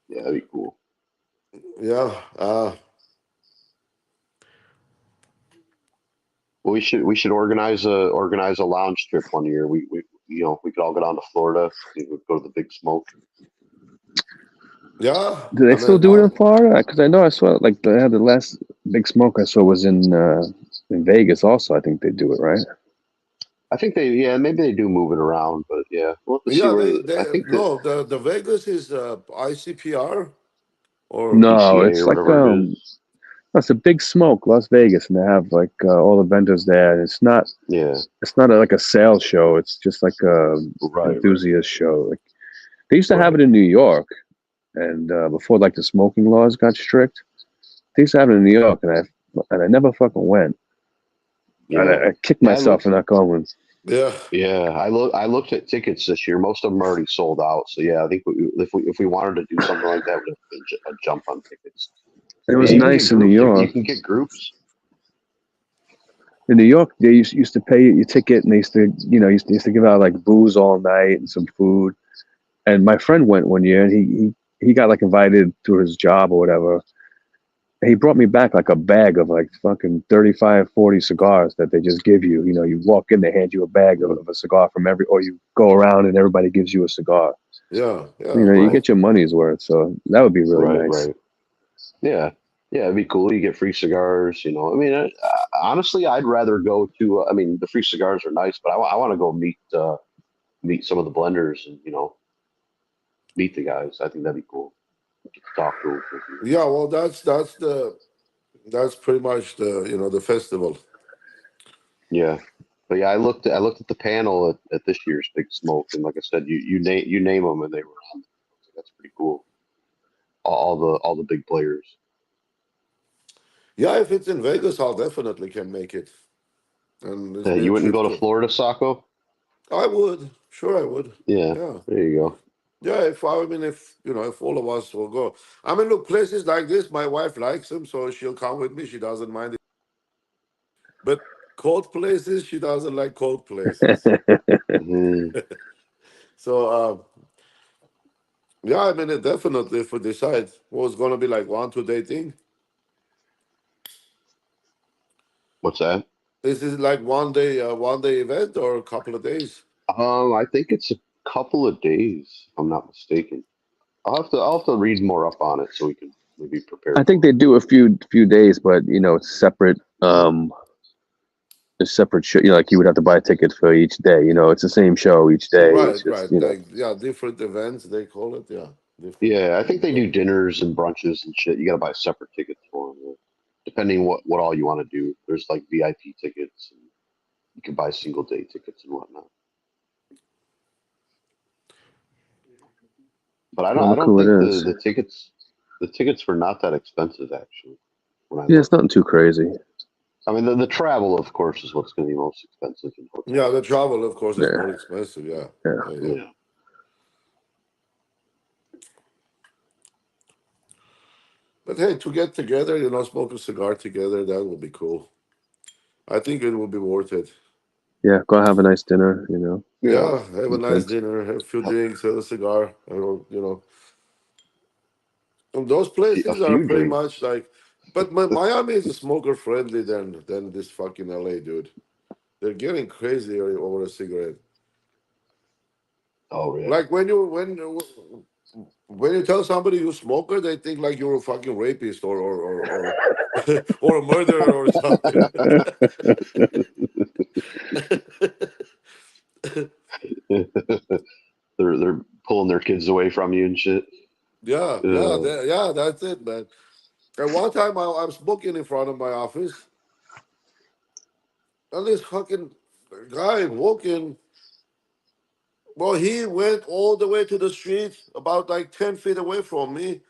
Yeah, that'd be cool. Yeah. Well, we should organize a lounge trip one year. We could all go down to Florida. We would go to the Big Smoke. Yeah. Do they I still mean, do it in Florida? Because I know I saw like they had the last big smoke I saw was in Vegas. Also, I think they do it right. I think yeah, maybe they do move it around, but yeah, we'll have to see yeah, where. they I think that no, the Vegas is ICPR or No, PCA it's or like whatever it is. It's a big smoke, Las Vegas, and they have like all the vendors there. And Yeah. it's not like a sales show. It's just like a Right. enthusiast show. Like they used to have Right. it in New York, and before like the smoking laws got strict, they used to have it in New York, and I never fucking went. And Yeah. I kicked Yeah. I myself looked. for not going. Yeah. Yeah. I looked at tickets this year. Most of them are already sold out. So yeah, I think if we wanted to do something like that, we'd have to jump on tickets. It Yeah, was you can get nice in New groups. You York. can get groups. In New York, they used to pay your ticket, and they used to, used to give out like booze all night and some food. And my friend went one year, and he got like invited through his job or whatever. And he brought me back like a bag of like fucking 35, 40 cigars that they just give you. You walk in, they hand you a bag of a cigar from or you go around and everybody gives you a cigar. Yeah. Yeah. You Right. get your money's worth. So that would be really Right. nice. Right. Yeah. Yeah. It'd be cool. You get free cigars. I mean, honestly, I'd rather go to. I mean, the free cigars are nice, but I want to go meet some of the blenders and meet the guys. I think that'd be cool. Get to talk to them for a few. Yeah. Well, that's pretty much the festival. Yeah. But yeah, I looked at the panel at this year's Big Smoke, and like I said, you name them, and they were on. So that's pretty cool. All the big players. Yeah, if it's in Vegas, I'll definitely can make it, and it's be a You wouldn't trip go to to. Florida, Saco? I would, sure, I would. Yeah. Yeah, There you go. yeah. If all of us will go. I mean, look, places like this, my wife likes them, so she'll come with me. She doesn't mind it. But cold places, she doesn't like cold places. Hmm. So, yeah, I mean, it definitely, if we decide what's going to be like 1 2 day thing, What's that? this is like 1 day event or a couple of days. I think it's a couple of days, if I'm not mistaken. I'll have to read more up on it so we can maybe prepare I for think they do a few days, but it's separate. A separate show. Like you would have to buy a ticket for each day. It's the same show each day. It's Right, just right. Like, yeah, different events, they call it. Yeah, different. Yeah, I think they do dinners and brunches and shit. You got to buy separate tickets for them, depending what all you want to do. There's like VIP tickets, and you can buy single day tickets and whatnot. But I Whatever don't cool think it is. the tickets were not that expensive actually when I Yeah, it's looked. nothing too crazy. I mean, the travel, of course, is what's going to be most expensive in Yeah, hotels the and shit. travel, of course, is Yeah, more expensive. Yeah, yeah. yeah, yeah. Yeah, But hey, to get together, smoke a cigar together, that would be cool. I think it will be worth it. Yeah, go have a nice dinner. yeah, Yeah, have a Some nice drinks. dinner, have a few drinks, have a cigar, And those a places are few pretty drinks. much like, but Miami is smoker friendly than this fucking LA, dude. They're getting crazy over a cigarette. Oh yeah. Like when you tell somebody you smoker, they think like you're a fucking rapist or or a murderer or something. They're pulling their kids away from you and shit. Yeah, yeah, Uh, yeah. That's it, man. And one time I'm smoking in front of my office, and this fucking guy walking. Well, he went all the way to the street, about like 10 feet away from me.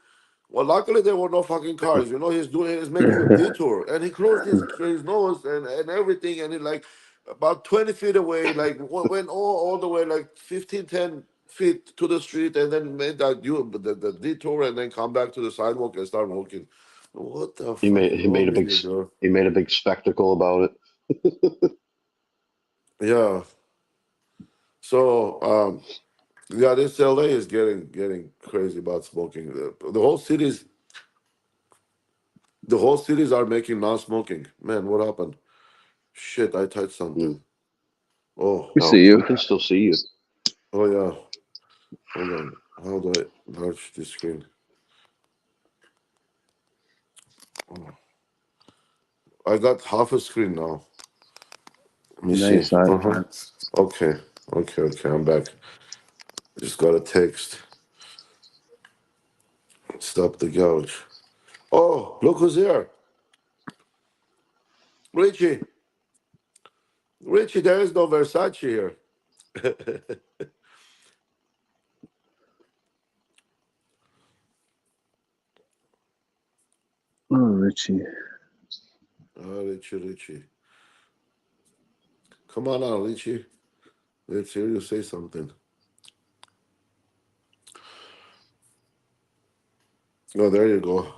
Well, luckily there were no fucking cars. He's making a detour, and he closed his nose and everything, and he like about 20 feet away, like went all the way like 15 10 feet to the street, and then made the detour, and then come back to the sidewalk and start walking. What the fuck is he made wrong a with big you, girl? he made a big spectacle about it. Yeah. So yeah, this LA is getting crazy about smoking. The whole cities are making non-smoking. Man, what happened? Shit, I touched Hmm. something. Oh, We Oh, see we you. can still see you. oh yeah. Hold on. How do I enlarge this screen? Oh, I got half a screen now. Let me see. Nice. I, Okay. Okay. I'm back. Just got a text. Stop the gouge. Oh, look who's here. Richie, Richie, there is no Versace here. Oh, Richie. Oh, Richie, Richie. Come on now, Richie. Let's hear you say something. Oh, there you go.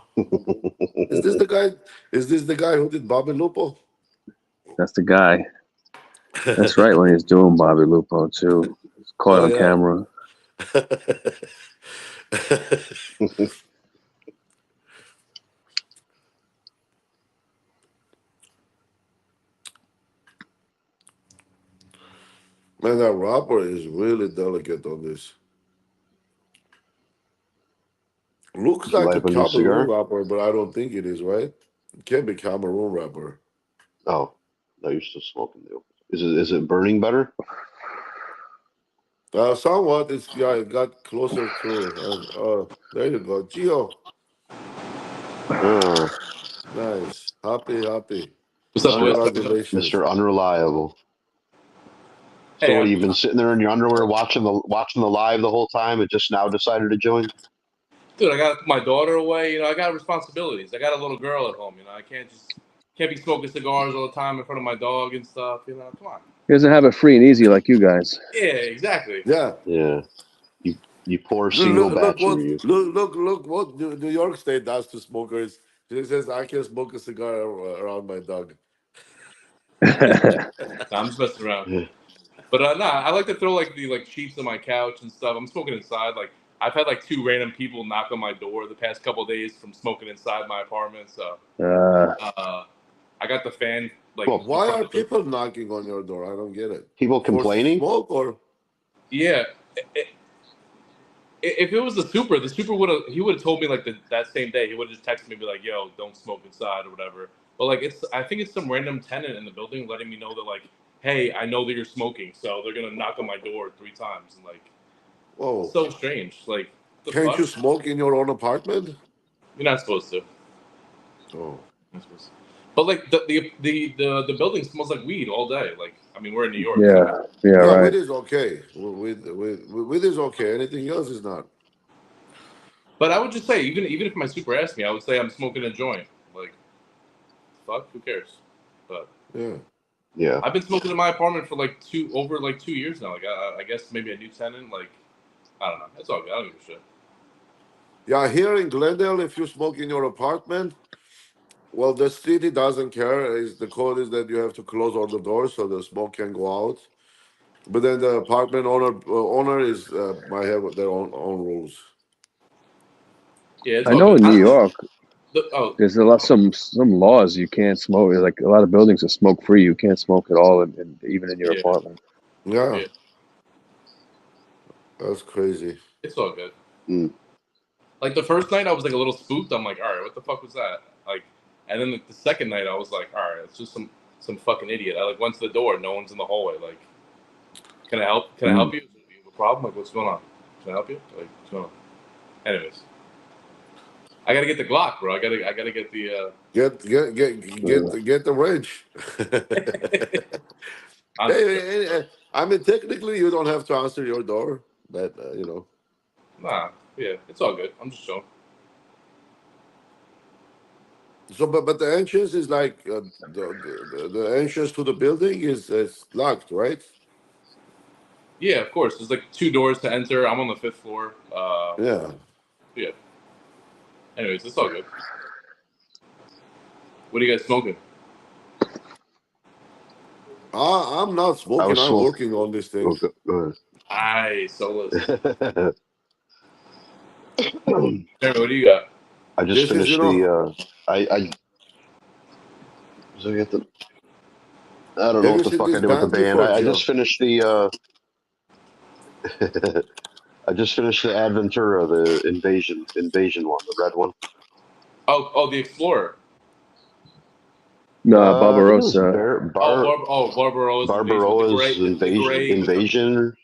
Is this the guy? Is this the guy who did Bobby Lupo? That's the guy. That's right. When he's doing Bobby Lupo too, it's caught Oh on yeah. camera. Man, that wrapper is really delicate on this. Looks Did you like light a up a new Cameroon cigar? wrapper, but I don't think it is, right? It can't be Cameroon wrapper. Oh, no, you're still smoking. Is it burning better? Somewhat. It's yeah. It got closer to. There you go, Gio. Oh, Nice. Happy, happy. What's up, Mr. boys? Congratulations. Mr. Unreliable. So Hey, what, you've been sitting there in your underwear watching the live the whole time and just now decided to join? dude, I got to put my daughter away. You know, I got responsibilities. I got a little girl at home. You know, I can't be smoking cigars all the time in front of my dog and stuff. You know, come on. He doesn't have it free and easy like you guys. Yeah, exactly. Yeah. Yeah. You poor single Look bachelor, what you. look what New York State does to smokers. She says I can smoke a cigar around my dog. Nah, I'm just messing around. Yeah. But nah, I like to throw like the sheets on my couch and stuff. I'm smoking inside. Like I've had like 2 random people knock on my door the past couple of days from smoking inside my apartment. So I got the fan like Well, in Why front are of the. people knocking on your door? I don't get it. people For complaining? smoke or Yeah. If it was the super would have he would have told me like that same day. He would have just texted me and be like, "Yo, don't smoke inside" or whatever. But like I think it's some random tenant in the building letting me know that like, "Hey, I know that you're smoking, so they're gonna knock on my door 3 times." And like, it's whoa? so strange. Like, the Can't fuck? you smoke in your own apartment? You're not supposed to. Oh. You're not supposed to. But like the building smells like weed all day. Like, I mean, we're in New York, Yeah, so. yeah, Yeah, right. weed is okay. With is okay. Anything else is not. But I would just say, even if my super asked me, I would say I'm smoking a joint. Like, fuck, who cares? But. Yeah. Yeah. I've been smoking in my apartment for like over 2 years now. Like I guess maybe a new tenant. Like I don't know. It's all good. I don't give a shit. Yeah, here in Glendale, if you smoke in your apartment, well, the city doesn't care. Is the code is that you have to close all the doors so the smoke can go out. But then the apartment owner is might have their own rules. Yeah, it's I all know good. in New Honestly, York, oh there's a lot some laws you can't smoke. Like a lot of buildings are smoke free. You can't smoke at all, even in your yeah, apartment. Yeah, yeah, that's crazy. it's all good. Mm. Like the first night, I was like a little spooked. I'm like, all right, what the fuck was that? Like, and then the second night, I was like, all right, it's just some fucking idiot. I like went to the door, no one's in the hallway. Like, can I help? Can I help Mm. you? You have a problem? Like, what's going on? Can I help you? Like, what's going on? Anyways, I gotta get the Glock, bro. I gotta get the. Get the wrench. Honestly, Hey, I mean, technically, you don't have to answer your door, but nah, yeah, it's all good. I'm just chilling. So, but the entrance is like the entrance to the building is locked, right? Yeah, of course. There's like 2 doors to enter. I'm on the 5th floor. Yeah. Yeah. Anyways, it's all good. What are you guys smoking? I'm not I smoking. was I'm smoking. working on this Oh, thing. go Aye, Solis. ahead. Jeremy, what do you got? I just This is, finished the. I so I got the. I don't know have what you the seen fuck I this did with the band band. before, I just Joe? finished the. I just finished the Adventura, the invasion one, the red one. Oh, the Explorer. No, I think it was Barbarossa. Barbaroa's Invasion with Barbaroa's the gray with the invasion.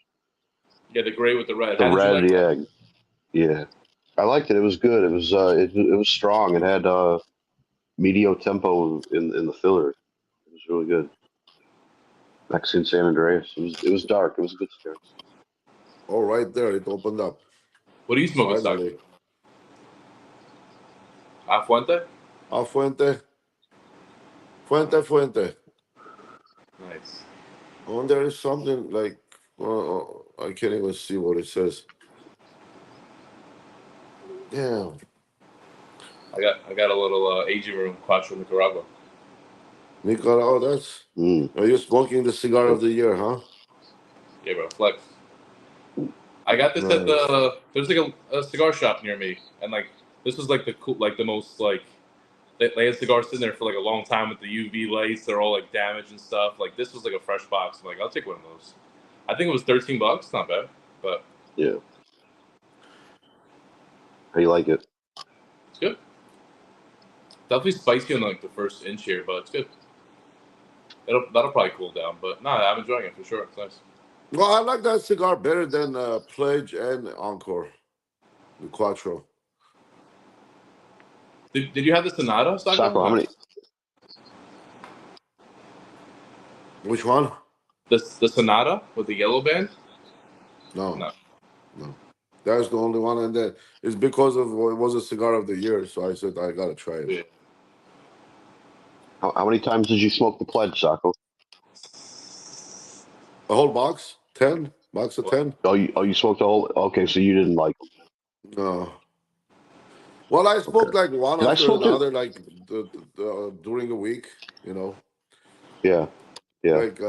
the gray with the red. The How did you red, like that? yeah, yeah. I liked it. It was good. It was strong. It had medio tempo in the filler. really good. Mexican San Andreas. It was dark. It was a good cigar. Oh, right there, it opened up. What are you smoking, Stock? Finally. Fuente? Fuente. Fuente. Nice. Oh, there is something like, I can't even see what it says. Damn. I got a little aging room Quattro Nicaragua. Nicola, oh, that's. Are you smoking the cigar of the year, huh? Yeah, bro, flex. I got this at Nice. there's like a cigar shop near me, and like this was like the cool, like the most like they had cigars sitting there for like a long time with the UV lights. They're all like damaged and stuff. Like this was like a fresh box. I'm like, I'll take one of those. I think it was $13. Not bad, but Yeah. How you like it? it's good. Definitely spicy on like the first inch here, but it's good. That'll probably cool down, but nah, I'm enjoying it for sure. It's nice. Well, I like that cigar better than Pledge and Encore, the Quattro. Did you have the Sonata, Sacco, how many? Which one? The Sonata with the yellow band? No. That's the only one, and then it's because of it was a cigar of the year, so I said I gotta try it. Yeah. How many times did you smoke the Pledge, Sacco? A whole box? 10? Box of 10? You smoked the whole. Okay, so you didn't like them. No. Well, I smoked like one And I after smoked it. another, like during the week, you know. Yeah. Like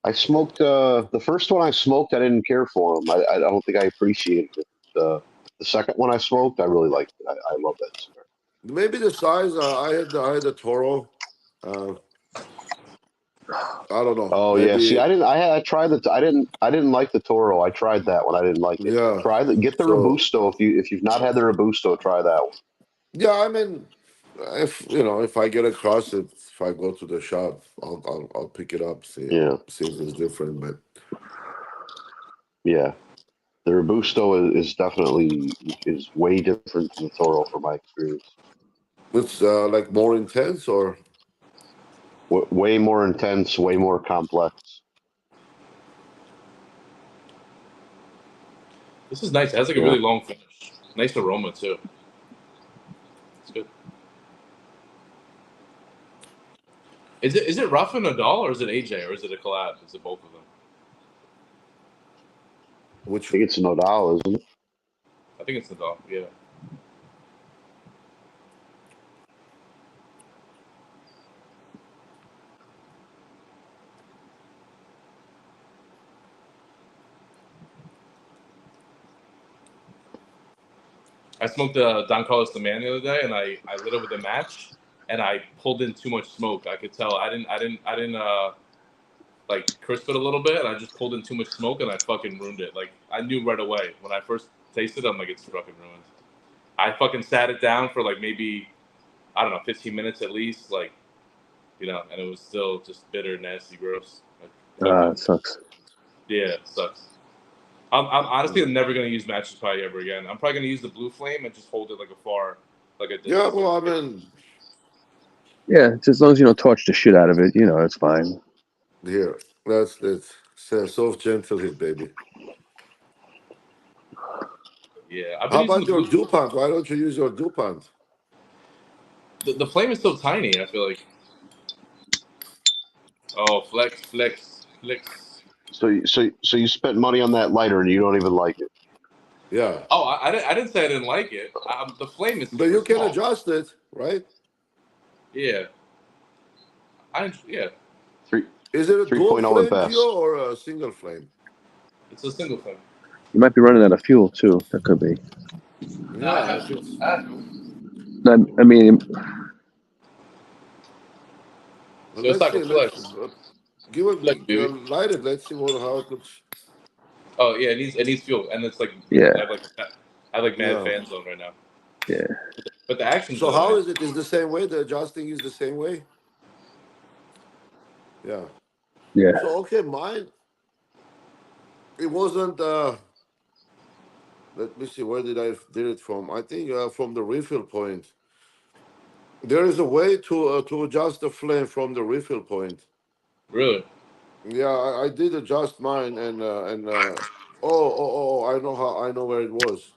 I smoked the first one I smoked. I didn't care for them. I don't think I appreciated it. The second one I smoked, I really liked it. I love that cigar. maybe the size. I had the Toro. I don't know. Oh yeah, see, Maybe I tried that. I didn't like the Toro. I tried that one. I didn't like it. yeah. Get the So Robusto if you've not had the Robusto, try that one. yeah, I mean, if I get across it, if I go to the shop, I'll pick it up. See Yeah, if it's different, but yeah. The Robusto is definitely is way different than the Toro from my experience. it's like more intense or Way more intense, way more complex. This is nice. It has like a Yeah. really long finish. Nice aroma too. It's good. Is it Rafa Nadal or is it AJ or is it a collab? Is it both of them? which I think it's Nodal, isn't it? I think it's Nadal. Yeah. I smoked a Don Carlos the Man the other day, and I lit it with a match, and I pulled in too much smoke. I could tell. I didn't like crisp it a little bit, and I just pulled in too much smoke, and I fucking ruined it. Like I knew right away when I first tasted it. I'm like, it's fucking ruined. I fucking sat it down for like maybe I don't know, 15 minutes at least, like and it was still just bitter, nasty, gross. Like, it sucks. yeah, it sucks. I'm honestly never gonna use matches probably ever again. I'm probably gonna use the blue flame and just hold it like a yeah. distance. Well, I mean, Yeah, it's as long as you don't torch the shit out of it, it's fine. here that's soft gentle hit, baby. Yeah, I've been How using about the your blue. DuPont? Why don't you use your DuPont? The flame is so tiny. I feel like. Oh, flex. So you spent money on that lighter and you don't even like it. Yeah, Oh, I didn't say I didn't like it. The flame is but super you can small. adjust it, right? Yeah. Yeah. Is it a dual 3.0 at flame, Gio, best. or a single flame? It's a single flame. You might be running out of fuel too. That could be. No, I Yeah, have if fuel. it's I mean, well, So it's let's like a see. Let's flex. give Flex, baby. light it. Let's see how it looks. Oh yeah, it needs fuel, and it's like yeah, I have like mad Yeah. fan zone right now. yeah. But the action's So really how nice. is it? Is the same way? The adjusting is the same way? Yeah. Yeah. So okay, mine. It wasn't. Let me see. Where did it from? I think from the refill point. There is a way to adjust the flame from the refill point. Really? Yeah, I did adjust mine, I know how I know where it was.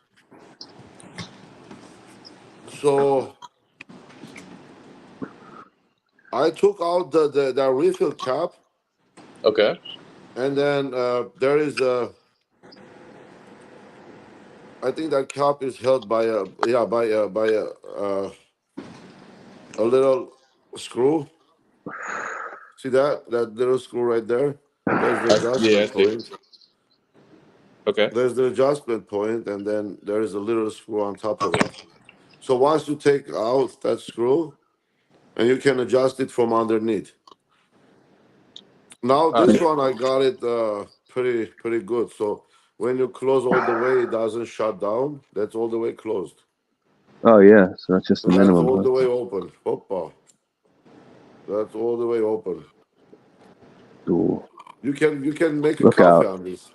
So I took out the refill cap, Okay. and then there is a. I think that cap is held by a little screw. See that little screw right there? There's the Yeah, I adjustment see. point. Okay. There's the adjustment point, and then there is a little screw on top of it. So once you take out that screw, and you can adjust it from underneath. Now Uh, this one I got it pretty good. So when you close all the way, it doesn't shut down. That's all the way closed. Oh yeah, so that's just the So that's minimum, all huh? the way open. Hoppa. That's all the way open. Ooh. You can make a Look coffee out. on this.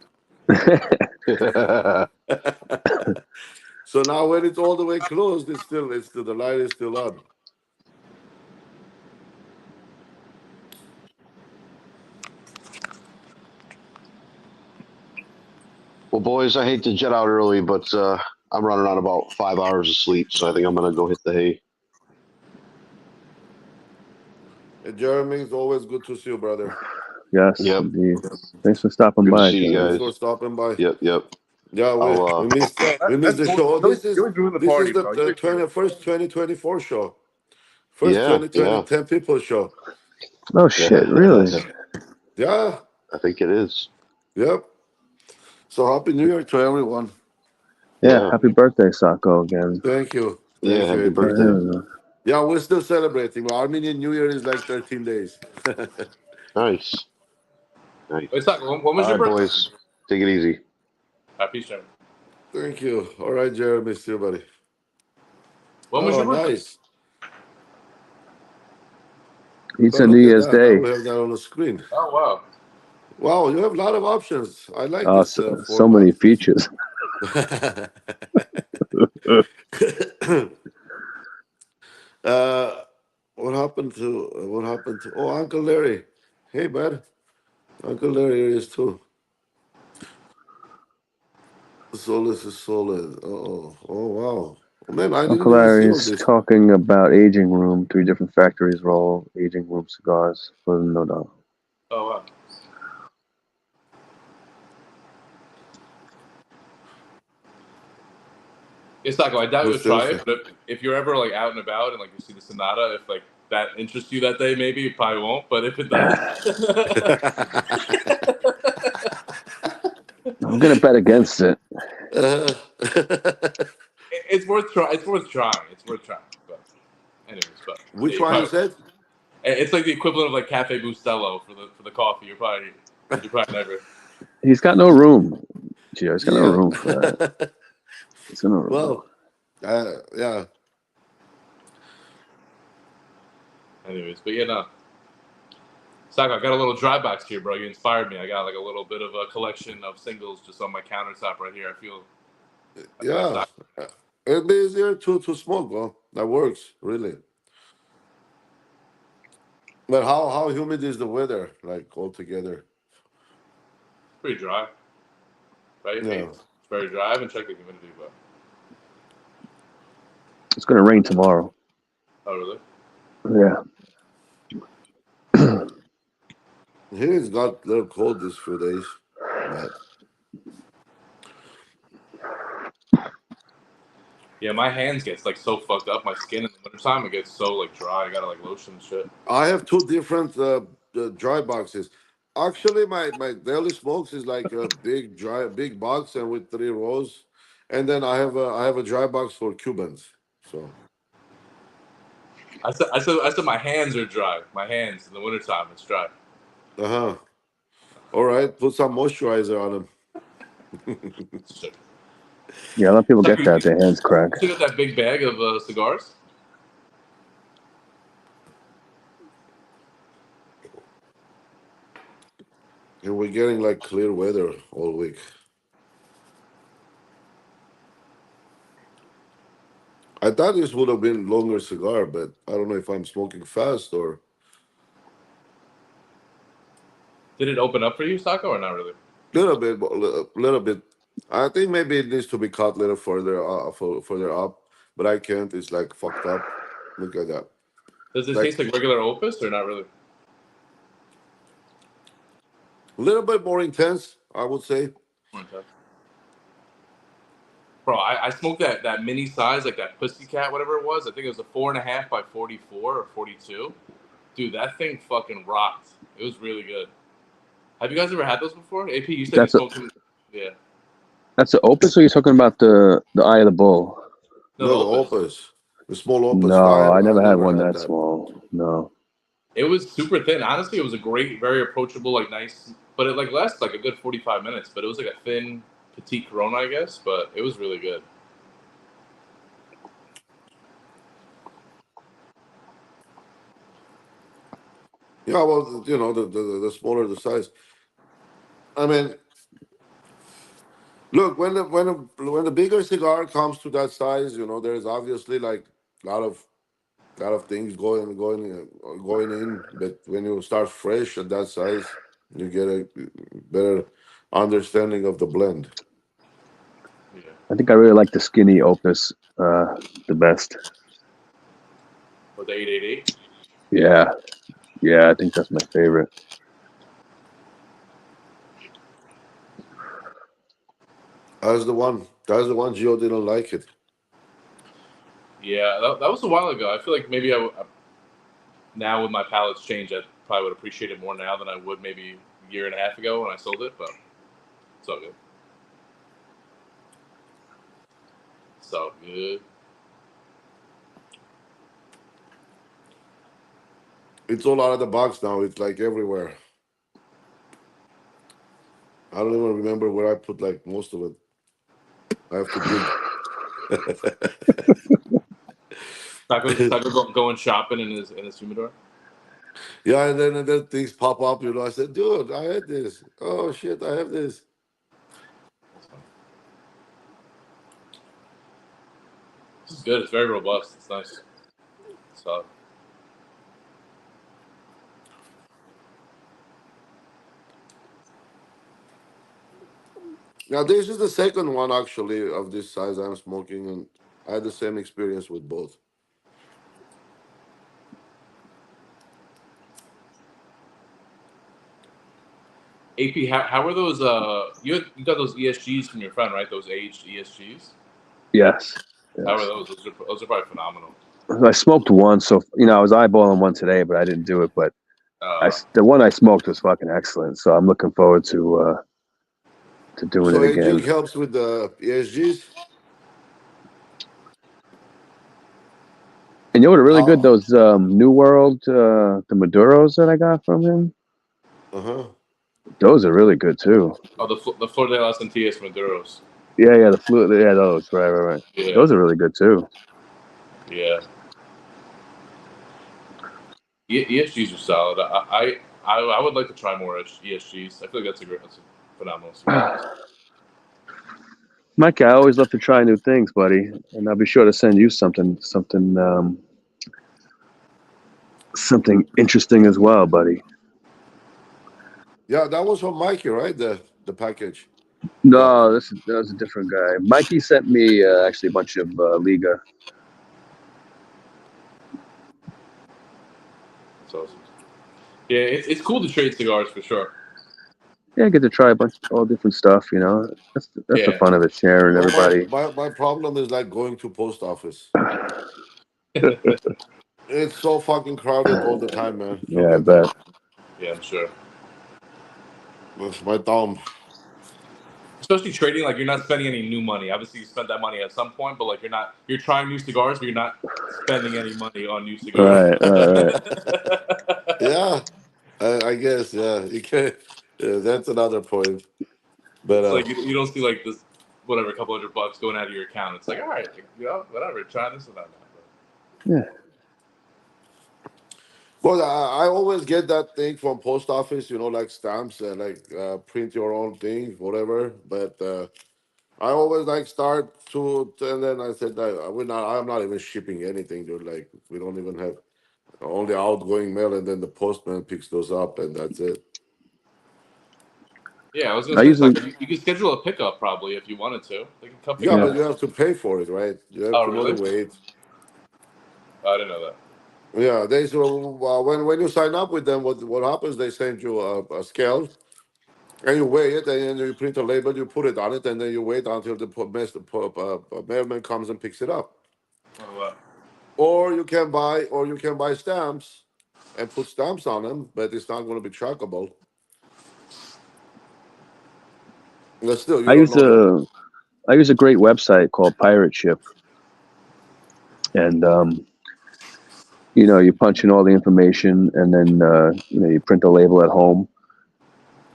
So now when it's all the way closed, it's still the light is still on. Well, boys, I hate to jet out early, but I'm running on about 5 hours of sleep, so I think I'm gonna go hit the hay. Jeremy, it's always good to see you, brother. Yes, Yep. indeed. Thanks for stopping Good to by, see you Thanks Jeremy. for guys. stopping by. Yep. Yep. Yeah, we I'll we missed we missed that's the cool. show. This You is always ruin the this is party, the bro. You always ruin it. first 2024 show. First yeah. 2020 Yeah. 10 people show. Oh shit, really? Yeah. I think it is. Yep. So happy New Year to everyone. Yeah, Yeah. happy birthday, Sako, again. Thank you. Yeah. Thank you. I Happy appreciate birthday. it. Yeah, we're still celebrating. Armenian New Year is like 13 days. Nice. Nice. Wait, Saka, when was All your right, birthday? boys. Take it easy. Happy Shem. Thank you. All right, Jeremy, see you, buddy. When was Oh, your birthday? nice. He Oh, said New look at Year's that. Now Day. we have that on the screen. Oh wow. Wow, you have a lot of options. I like Oh, this so format. many features. uh, what happened to? Oh, Uncle Larry. Hey, bud. Uncle Larry is too. Solis is solid. Oh, wow. Oh, man, I didn't Uncle even see all Larry's this. talking about aging room. 3 different factories roll aging room cigars for no doubt. Oh wow. It's Saka, I doubt Who you'll try says it, but if you're ever like out and about and like you see the Sonata, if like that interests you that day, maybe you probably won't. But if it does, I'm gonna bet against it. Uh, it's worth trying. It's worth trying. It's worth trying. But anyways, but yeah, Which you one you probably said? it's like the equivalent of like Cafe Bustelo for the coffee. You probably never. He's got no room. Gio, he's got no Yeah. room for that. He's got no room. Well, yeah. Anyways, but yeah, no. Saka, I got a little dry box here, bro. You inspired me. I got like a little bit of a collection of singles just on my countertop right here. I feel like Yeah. Saka. It'd be easier to smoke, bro. That works, really. But how humid is the weather, like altogether? Pretty dry, right? Yeah. It's very dry. I haven't checked the humidity, but It's gonna rain tomorrow. oh really? Yeah. Here it's got a little cold these few days. But Yeah, my hands gets like so fucked up. My skin in the wintertime, it gets so like dry. I gotta like lotion and shit. I have two different dry boxes. Actually, my daily smokes is like a big box and with 3 rows, and then I have a dry box for Cubans. So I said my hands are dry. My hands in the wintertime, it's dry. uh-huh. All right, put some moisturizer on them. Shit. Yeah, a lot of people Saka, get that. Their hands crack. you got that big bag of cigars? And we're getting like clear weather all week. I thought this would have been longer cigar, but I don't know if I'm smoking fast or Did it open up for you, Sako, or not really? Little bit, little bit. I think maybe it needs to be cut a little further, further up, but I can't. It's like fucked up. Look at that. Does it Like taste like regular Opus or not really? a little bit more intense, I would say. Okay. Bro, I smoked that mini size, like that Pussycat, whatever it was. I think it was a 4.5 by 44 or 42. Dude, that thing fucking rocked. It was really good. Have you guys ever had those before? AP, you said you That's a smoked them. Yeah. that's the Opus, or you're talking about the Eye of the Bull? No, the No, the Opus. Opus, the small Opus No, I five. I never had never one had that that. small. No. It was super thin. Honestly, it was a great, very approachable, like nice, but it like lasted like a good 45 minutes. But it was like a thin, petite Corona, I guess. But it was really good. Yeah, well, the smaller the size. I mean, look, when the bigger cigar comes to that size, there's obviously like a lot of things going in. But when you start fresh at that size, you get a better understanding of the blend. Yeah. I think I really like the skinny Opus the best. With the 888. Yeah. Yeah, I think that's my favorite. That's the one Gio didn't like it. Yeah, that was a while ago. I feel like maybe now with my palate's changed, I probably would appreciate it more now than I would maybe a year and a half ago when I sold it. But it's all good. It's all good. It's all out of the box now. It's like everywhere. I don't even remember where I put like most of it. I have to dig. Taco going shopping in his humidor. Yeah, and then things pop up. I said, dude, I had this. Oh shit, I have this. That's fine. This is good. It's very robust. It's nice. So Now this is the second one actually of this size I'm smoking, and I had the same experience with both. AP, how are those? You got those ESGs from your friend, right? Those aged ESGs. Yes. How are Yes. those? Those are probably phenomenal. I smoked one, so I was eyeballing one today, but I didn't do it. But Uh, the one I smoked was fucking excellent, so I'm looking forward to doing So it aging again. helps with the ESGs. And you know what are really good? How? Those New World, the Maduros that I got from him. Uh-huh. Those are really good too. oh, the Flor de las Antillas Maduros. Yeah, the flu. Yeah, those. Right. Yeah, Those are really good too. yeah. ESGs are solid. I would like to try more ESGs. I feel like that's a phenomenal cigar. Mikey, I always love to try new things, buddy, and I'll be sure to send you something interesting as well, buddy. Yeah, that was from Mikey, right? The package. Yeah. No, that was a different guy. Mikey sent me actually a bunch of Liga. That's awesome. Yeah, it's cool to trade cigars for sure. Yeah, I get to try a bunch, all different stuff. That's the Yeah. fun of it, sharing Well, my, everybody. my my problem is like going to post office. It's so fucking crowded all the time, man. Yeah, I Forget that. bet. Yeah, I'm sure. That's my thumb. Especially trading, like you're not spending any new money. Obviously, you spent that money at some point, but like you're trying new cigars, but you're not spending any money on new cigars. Right. Yeah, I guess. Yeah, you can. Yeah, that's another point. But It's like you don't see like this, whatever, a couple $100 going out of your account. It's like, all right, like, whatever, try this and that. Yeah. well, I always get that thing from post office. Like stamps and like print your own thing, whatever. But I always like start and then I said I'm not even shipping anything, dude. Like we don't even have only outgoing mail, and then the postman picks those up, and that's it. Yeah, I was gonna I say, usually, Saka, you could schedule a pickup probably if you wanted to. They can come pick Yeah, it yeah, but up. you have to pay for it, right? You have Oh, to know the really? weight. Oh, I didn't know that. Yeah, they so when you sign up with them, what happens? They send you a scale, and you weigh it, and then you print a label, you put it on it, and then you wait until the mailman comes and picks it up. Oh, wow. Or you can buy stamps and put stamps on them, but it's not going to be trackable. But still, you I don't use know the. a I use a great website called Pirate Ship, and you punch in all the information, and then you print a label at home,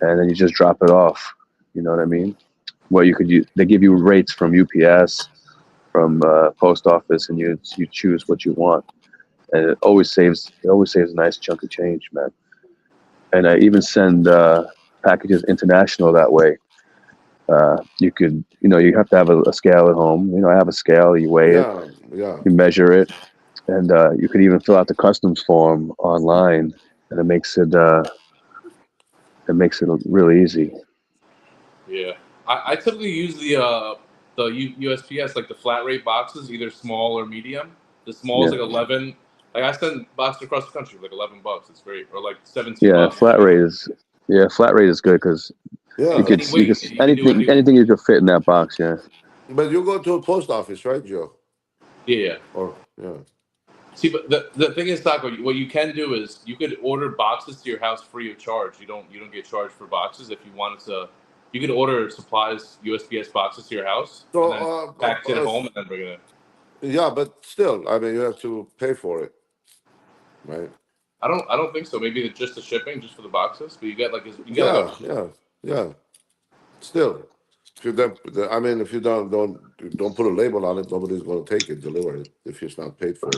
and then you just drop it off. You know what I mean? Well, they give you rates from UPS, from post office, and you choose what you want, and it always saves a nice chunk of change, man. And I even send packages international that way. You have to have a scale at home. I have a scale. You weigh it, Yeah, yeah. you measure it, and you could even fill out the customs form online, and it makes it really easy. Yeah, I typically use the USPS, like the flat rate boxes, either small or medium. The small is Yeah, like 11. Like I send boxes across the country for like $11. It's great, or like 17 yeah. bucks. Flat rate is good because you Yeah, could Any you could weight, and you can do anything you could fit in that box. Yeah, but you go to a post office, right, Joe? Yeah, yeah. Or yeah. See, but the thing is, Taco, what you can do is you could order boxes to your house free of charge. You don't get charged for boxes if you wanted to. You could order supplies, USPS boxes to your house, So, and then package it at home and then bring it in. yeah, but still, I mean, you have to pay for it, right? I don't think so. Maybe just the shipping, just for the boxes. But you get like Yeah, a yeah, yeah. Still, if you don't, I mean, if you don't put a label on it, nobody's going to take it, deliver it if it's not paid for.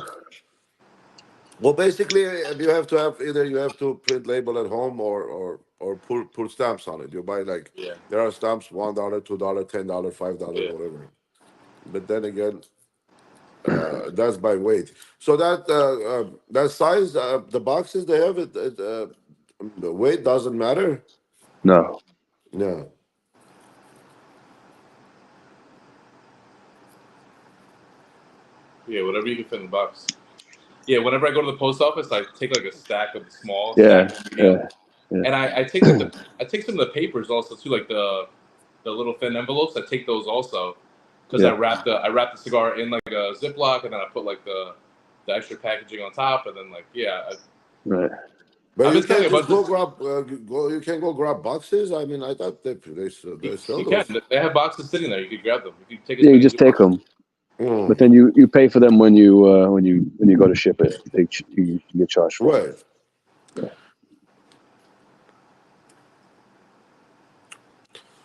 Well, basically, you have to have either you have to print label at home or put stamps on it. You buy like yeah, there are stamps $1, $2, $10, $5, yeah. whatever. But then again, that's by weight. So that size, the boxes they have the weight doesn't matter. no, Yeah. Yeah, whatever you can fit in the box. Yeah, whenever I go to the post office, I take like a stack of the small, yeah, stack of the medium, yeah, yeah, and I take like I take some of the papers also too, like the little thin envelopes. I take those also because yeah. I wrap the cigar in like a Ziploc, and then I put like the extra packaging on top, and then like yeah, Right. But I've you been selling can't a just bunch of. go grab go. You can go grab boxes. I mean, I thought they sell You can. those. They have boxes sitting there. You can grab them. You can take as Yeah, you many as just you take want. them, but Mm, then you pay for them when you go to ship it. You get charged for them. right.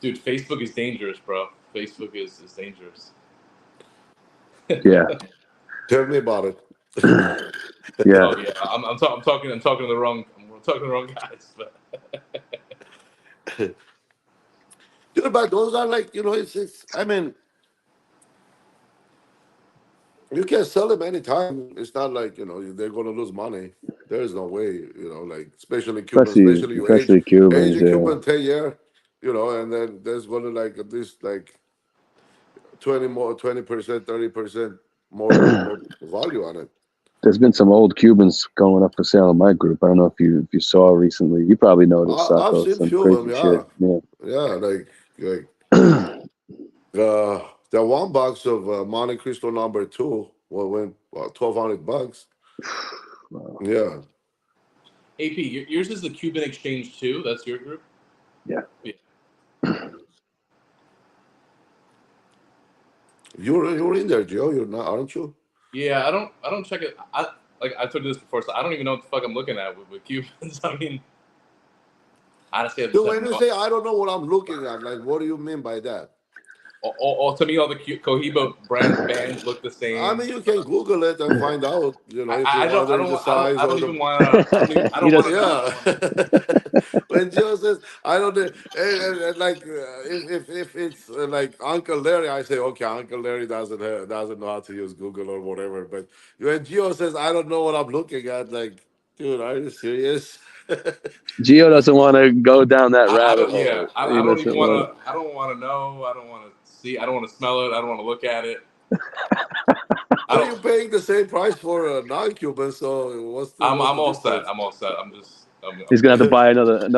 Dude, Facebook is dangerous, bro. Facebook is dangerous. Yeah, Tell me about yeah. Oh yeah, I'm talking to the wrong guys. But it. Dude, but those are like it's. I mean, you can sell them anytime. It's not like they're gonna lose money. There is no way. Like especially Cuban, especially especially you age especially age Cubans. a Yeah, Cuban 10 year. And then there's gonna like at least like 20%, 30% more value on it. there's been some old Cubans going up for sale in my group. I don't know if you saw recently. You probably noticed, I've Sacco, seen some few of them, crazy shit. yeah, Yeah, yeah, like the one box of Monte Cristo number two went 1,200 bucks. wow. Yeah, AP, yours is the Cuban Exchange too. That's your group. Yeah, Yeah. you're in there, Joe. You're not, aren't you? Yeah, I don't check it. I told you this before, so I don't even know what the fuck I'm looking at with Cubans. I mean, honestly, I just Dude, have when you no. say I don't know what I'm looking at, like, what do you mean by that? To me, all the Cohiba bands look the I same. mean, you can Google it and find out, if I you're don't I wondering the don't I don't size I or don't the. even want to. I he don't want does. to know. I Yeah. don't want to. When Joe says, I don't know, and like, if it's like Uncle Larry, I say, okay, Uncle Larry doesn't know how to use Google or whatever. But when Gio says, I don't know what I'm looking at, like, Dude, are you serious? Gio doesn't want to go down that I rabbit don't. Yeah, hole. I He don't even doesn't want want. to. I don't want to know. I don't want to see. I don't want to smell it. I don't want to look at it. I But don't. you're paying the same price for a non-Cuban, so what's I'm the all set. difference? I'm all set. I'm just. He's I'm gonna have good. to buy another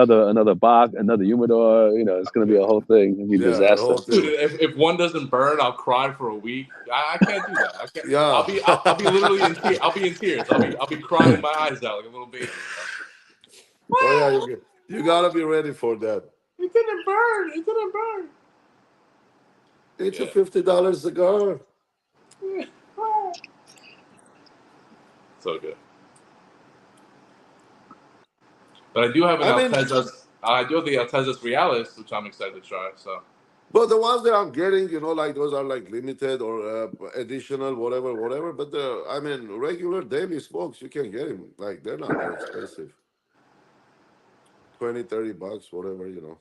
box, another humidor. You know, it's I'm gonna be good. a whole thing. It'll be a Yeah, the disaster. whole Dude, thing. if one doesn't burn, I'll cry for a week. I can't do that. I can't. Yeah. I'll be literally in tears. I'll be in tears. I'll be crying my eyes out like a little baby. Oh yeah, you gotta be ready for that. It didn't burn. It didn't burn. It's a Yeah. $50 cigar. So good. But I do have an I mean, Altezas. I do have the Altezas Realis, which I'm excited to try. So but the ones that I'm getting, like those are like limited or additional, whatever. But I mean, regular daily smokes, you can get them. Like they're not that expensive. 20, $30, whatever.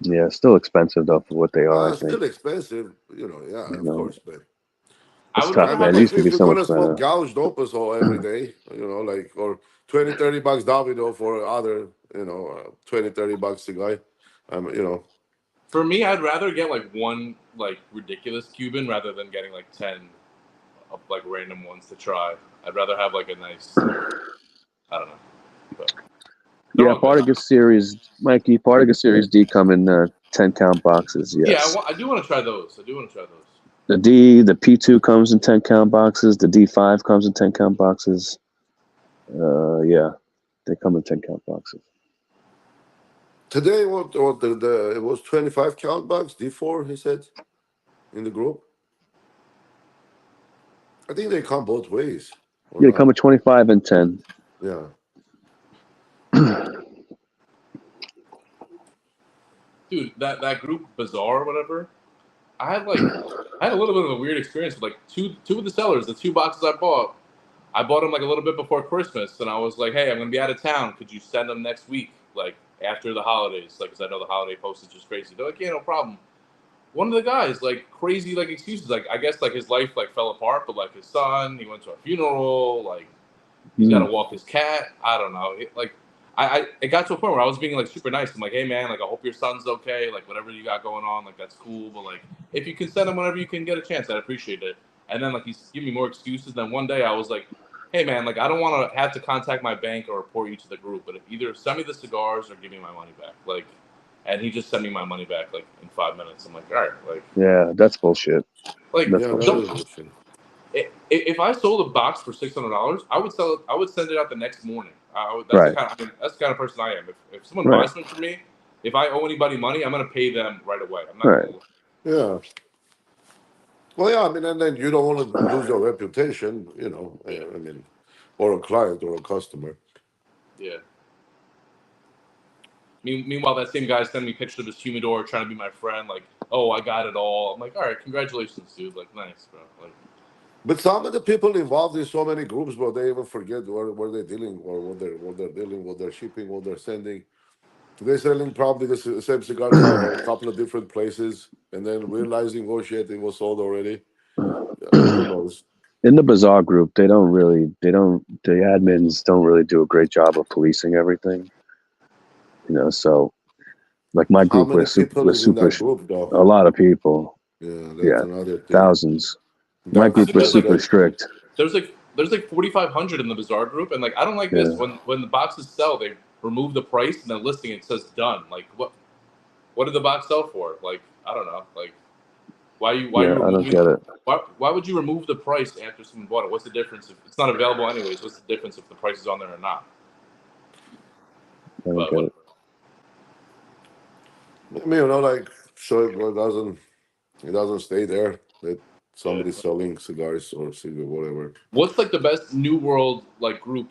Yeah, still expensive though for what they are. I think. Still expensive, yeah, You of know, course, but I it's would tough, rather I have mean, man. It like used to if be we're so gonna much smoke better. gouged opus every day, like or 20, $30 Davido for other, 20, $30 cigar, you know, for me. I'd rather get like one like ridiculous Cuban rather than getting like 10 of like random ones to try. I'd rather have like a nice like I don't know. But they're Yeah, all good. Partagas series, Mikey. Partagas series D come in 10 count boxes. Yeah, Yes, I do want to try those. I do want to try those. the P2 comes in 10 count boxes. The D5 comes in 10 count boxes. Yeah, they come in 10 count boxes. today what it was 25 count bucks D4 he said in the group. I think they come both ways or Yeah, they come not. with 25 and 10. Yeah, Dude, that group Bazaar or whatever. I had a little bit of a weird experience with like two of the sellers. The two boxes I bought them like a little bit before Christmas, and I was like, "Hey, I'm gonna be out of town. Could you send them next week, like after the holidays? Like, because I know the holiday postage is crazy." They're like, "Yeah, no problem." One of the guys, like crazy, like excuses. Like, I guess like his life like fell apart, but like his son, he went to a funeral. Like, he's got to walk his cat. I don't know. It got to a point where I was being like super nice. I'm like, hey man, like I hope your son's okay. Like whatever you got going on, like that's cool. But like if you can send him whenever you can get a chance, I'd appreciate it. And then like he's giving me more excuses. Then one day I was like, hey man, like I don't want to have to contact my bank or report you to the group, but if either send me the cigars or give me my money back. Like, and he just sent me my money back like in 5 minutes. I'm like, all right, Yeah, that's bullshit. like That's yeah, that is bullshit. bullshit. if I sold a box for $600, I would sell it. I would send it out the next morning. That's the Right, kind of that's the kind of person I am. If someone right, buys something from me, if I owe anybody money, I'm gonna pay them right away. I'm not right. gonna. Yeah. Well, yeah, I mean, and then you don't want to lose your reputation, Yeah, I mean, or a client or a customer. yeah. Meanwhile, that same guy sending me pictures of his humidor, trying to be my friend. Like, oh, I got it all. I'm like, all right, congratulations, dude. Like, nice, bro. Like, But some of the people involved in so many groups, but they even forget where they're dealing or what they're dealing, what they're shipping, what they're sending. They're selling probably the same cigar to a couple of different places, and then realizing, oh shit, it was sold already. Who knows? In the Bazaar group, the admins don't really do a great job of policing everything. So like my How group, many people we're is in super, that group, though? a lot of people. Yeah, that's Yeah, another thing. thousands. My That's group dude, was that super that. strict. there's like 4,500 in the Bazaar group, and like I don't like this Yeah, when the boxes sell, they remove the price and then listing it says done. Like what did the box sell for? Like I don't know. Like why yeah, you I don't removing get it. why would you remove the price after someone bought it? What's the difference if it's not available anyways? What's the difference if the price is on there or not? I don't But get it. whatever. I mean, like so it doesn't stay there. That Yeah. somebody's selling cigars or cigar, whatever. What's like the best New World like group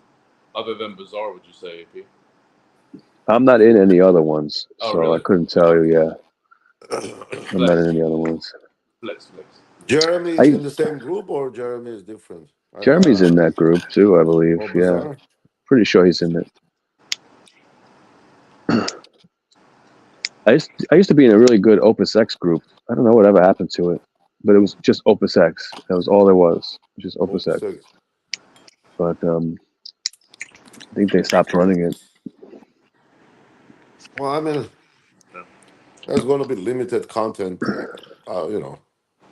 other than Bazaar? Would you say, AP? I'm not in any other ones, Oh, so I really? couldn't tell you. Yeah, I'm not in Flex, any other ones. flex. Jeremy is I in the same group, or Jeremy is different? Jeremy's in that group too, I believe. Or Yeah, Bazaar. pretty sure he's in it. I used to be in a really good Opus X group. I don't know whatever happened to it, but it was just Opus X. That was all there was, just Opus Opus X. X. But I think they stopped running it. Well, I mean, there's going to be limited content.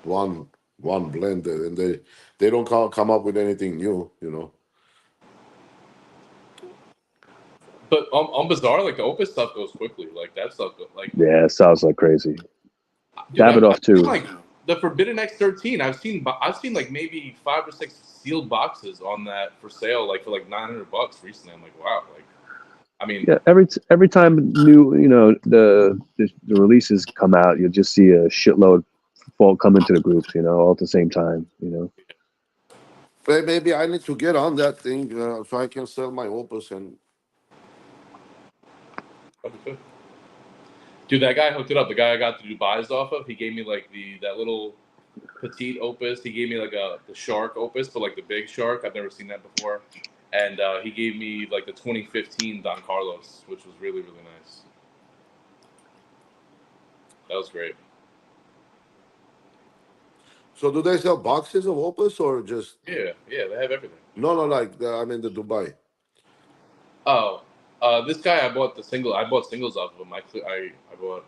One blended, and they don't come up with anything new. But on Bazaar, like the Opus stuff goes quickly. Like that stuff, like Yeah, it sounds like crazy. dude, Davidoff I've seen too. like the Forbidden X13. I've seen like maybe 5 or 6 sealed boxes on that for sale, like for like $900 recently. I'm like, wow, like I mean, Yeah, every time new, the releases come out, you'll just see a shitload fall come into the groups, all at the same time. Maybe I need to get on that thing so I can sell my Opus and. dude, that guy hooked it up. The guy I got the Dubai's off of, he gave me like that little petite Opus. He gave me like the shark Opus, but like the big shark. I've never seen that before. And he gave me like the 2015 Don Carlos, which was really, really nice. That was great. So do they sell boxes of Opus or just? Yeah, they have everything. No, like the Dubai. Oh, this guy I bought singles off of him. I bought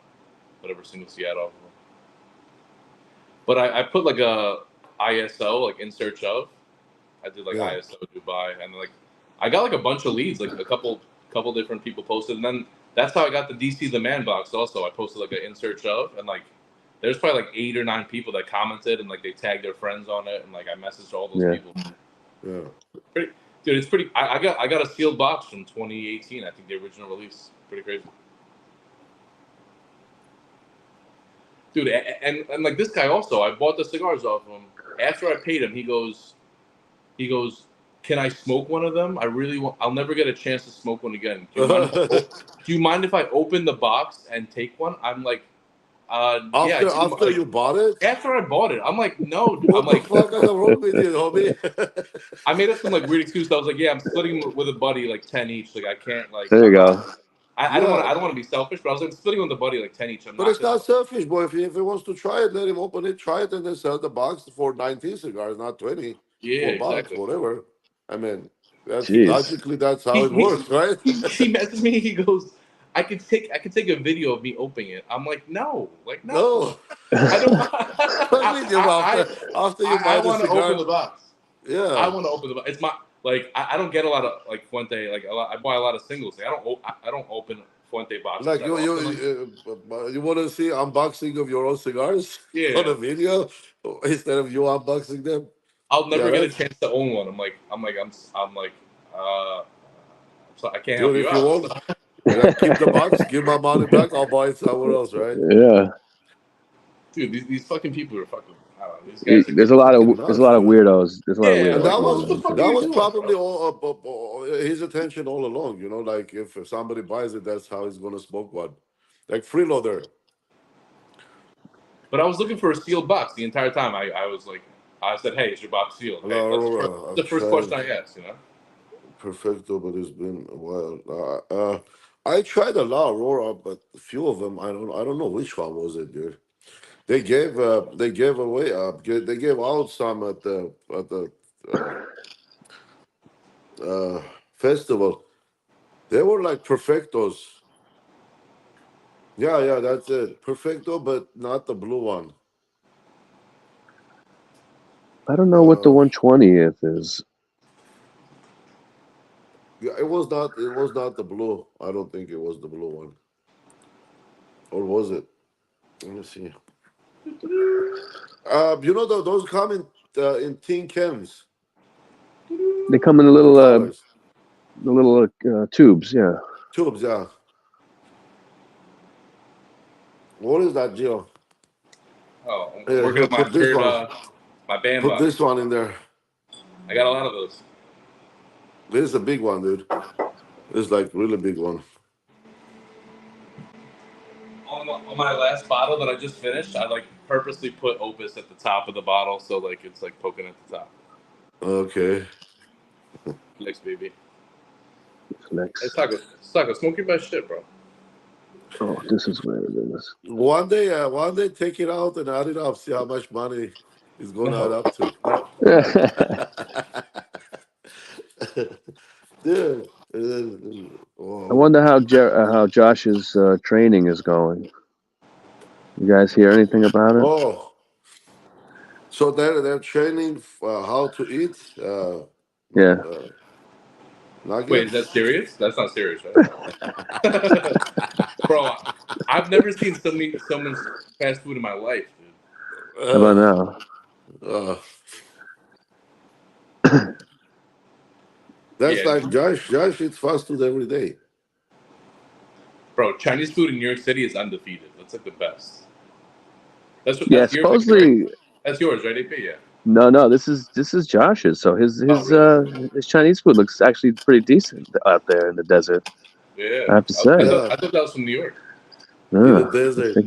whatever singles he had off of him. But I put like a ISO, like in search of. I did like Yeah. ISO Dubai, and like I got like a bunch of leads, like a couple different people posted, and then that's how I got the DC the Man box. Also, I posted like an in search of, and like there's probably like 8 or 9 people that commented, and like they tagged their friends on it, and like I messaged all those people. Yeah. Dude, it's pretty. I got a sealed box from 2018. I think the original release. Pretty crazy. Dude, and like this guy also, I bought the cigars off him. After I paid him, he goes, "Can I smoke one of them? I really want. I'll never get a chance to smoke one again. Do you mind if I open the box and take one?" I'm like, yeah. After you bought it? After I bought it, I'm like, no. Dude. What the fuck is wrong with you, homie? I made up some like weird excuse. I was like, yeah, I'm splitting with a buddy like 10 each. Like I can't like. There you go. I don't want to be selfish, but I was like splitting with a buddy like 10 each. But it's not selfish, boy. If he wants to try it, let him open it, try it, and then sell the box for 19 cigars, not 20. Yeah, exactly. Whatever. I mean, Jeez. logically that's how it works, right? He messaged me. He goes, I could take a video of me opening it. I'm like, no. No. I don't. After you buy the cigar, I want to open the box. Yeah. I want to open the box. It's my I don't get a lot of like Fuente. Like I buy a lot of singles. I don't open Fuente boxes. Like you want to see unboxing of your own cigars on a video instead of you unboxing them. I'll never get a chance to own one. So I can't help you if out. You want, keep the box, give my money back. I'll buy it somewhere else, right? Yeah. Dude, these fucking people are fucking. I don't know, these guys there's a lot of weirdos. There's a lot of weirdos. And that was probably all his attention all along. Like if somebody buys it, that's how he's gonna smoke one, like freeloader. But I was looking for a sealed box the entire time. I was like, I said, "Hey, is your box sealed?" That's the first question I asked. Perfecto, but it's been a while. I tried a lot, Aurora, but a few of them, I don't know which one was it, dude. They gave away they gave out some at the festival. They were like perfectos. Yeah, that's it. Perfecto, but not the blue one. I don't know what the 120th is. Yeah, it was not the blue. I don't think it was the blue one. Or was it? Let me see. Those come in tin cans. They come in the little tubes, yeah. Tubes, yeah. What is that, Gio? Oh, I'm working on my band Put box. this one in there. I got a lot of those. This is a big one, dude. This is like really big one. On my last bottle that I just finished, I like purposely put Opus at the top of the bottle, so like it's like poking at the top. Okay. Flex, baby. Flex. Hey, Taco, smoke your best shit, bro. Oh, this is where it is. One day, take it out and add it up. See how much money it's going to add up to. Dude, I Oh, wonder how Josh's training is going. You guys hear anything about it? oh. So they're training how to eat Yeah. Wait, is that nuggets. serious? That's not serious, right? Bro, I've never seen someone's fast food in my life, dude. How about uh, now? uh, that's Yeah, like Josh. Josh eats fast food every day. bro, Chinese food in New York City is undefeated. That's like the best. Yeah. That's yours, right? Supposedly, That's yours, right, AP? Yeah. no. This is Josh's. So his Oh, his really? uh his Chinese food looks actually pretty decent out there in the desert. Yeah. I have to say. Yeah, I thought that was from New York. in the Yeah, desert.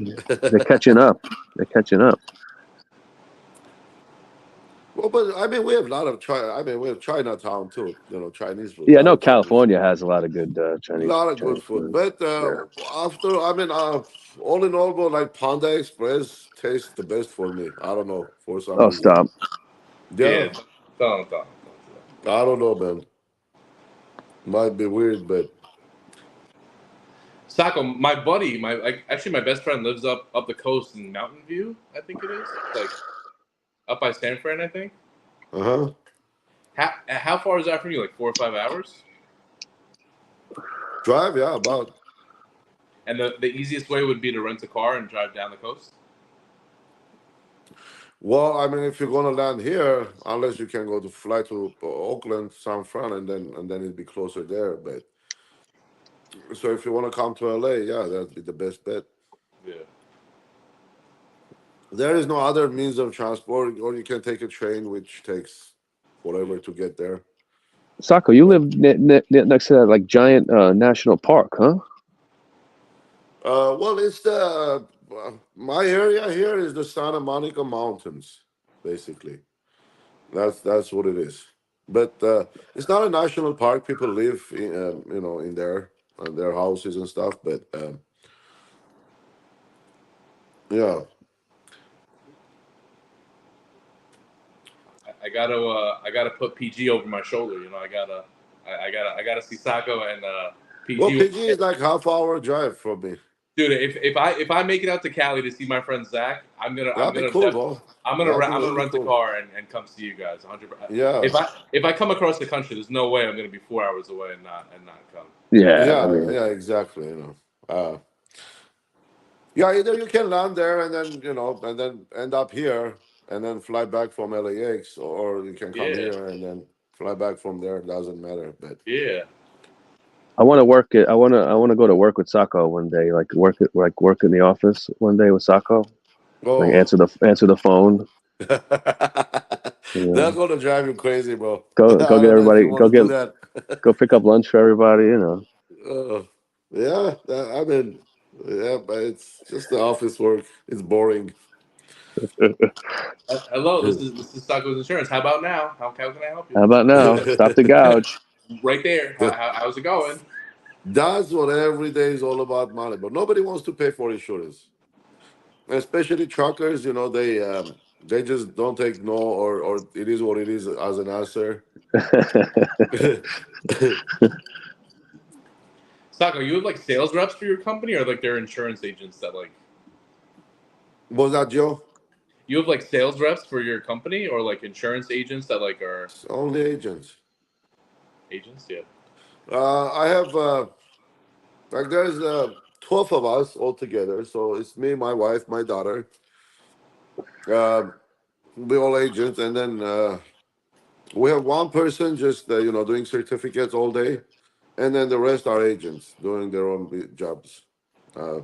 they're catching up. They're catching up. Well, but I mean, we have a lot of China. I mean, we have Chinatown too. Chinese food. A Yeah, I lot know of Chinese. California has a lot of good A lot of good Chinese food. food. But Yeah. after, I mean, all in all, but like Panda Express tastes the best for me. I don't know, for some Oh, reason. stop. Yeah, Yeah. Don't. I don't know, man. Might be weird, but Sacco, my buddy, actually my best friend lives up the coast in Mountain View, I think it is. It's like up by San Fran, I think. uh-huh. How far is that from you? Like 4 or 5 hours? Drive, yeah, about. And the easiest way would be to rent a car and drive down the coast. Well, I mean, if you're gonna land here, unless you can go to fly to Oakland, San Fran, and then it'd be closer there. But so if you want to come to LA, yeah, that'd be the best bet. Yeah. There is no other means of transport, or you can take a train, which takes Yeah. forever to get there. Sako, you But live next to that like giant national park, huh? well, it's the my area here is the Santa Monica Mountains, basically. That's what it is. But it's not a national park. People live, in there, their houses and stuff. But yeah, I gotta put PG over my shoulder. I gotta see Sacco and well, PG. PG is like half-hour drive from me. Dude, if I make it out to Cali to see my friend Zach, That'd be cool, bro. That'd be I'm gonna really rent a cool. car and come see you guys. 100%. Yeah, If I come across the country, there's no way I'm gonna be 4 hours away and not come. Yeah, I yeah, mean, yeah, exactly. Yeah, either you can land there and then and then end up here and then fly back from LAX, or you can come Yeah, here and then fly back from there. It doesn't matter. But yeah, I want to work it. I want to go to work with Sako one day. Work in the office one day with Sako. Like oh, answer the phone. that's You know, gonna drive you crazy, bro. I go get don't know if you everybody. want to do that. Go pick up lunch for everybody. You know. Yeah, I mean, yeah, but it's just the office work. It's boring. Hello, this is Sacco's Insurance. How about now? How can I help you? How about now? Stop the gouge. Right there. How's it going? That's what every day is all about, money. But nobody wants to pay for insurance, especially truckers. They just don't take no, or it is what it is as an answer. Sacco, you have like sales reps for your company, or like they're insurance agents that like Was that Joe? you have like sales reps for your company, or like insurance agents that like are It's only agents. agents? Yeah. I have like there's 12 of us all together. So it's me, my wife, my daughter. Uh, we all agents, and then we have one person just doing certificates all day, and then the rest are agents doing their own jobs. Uh,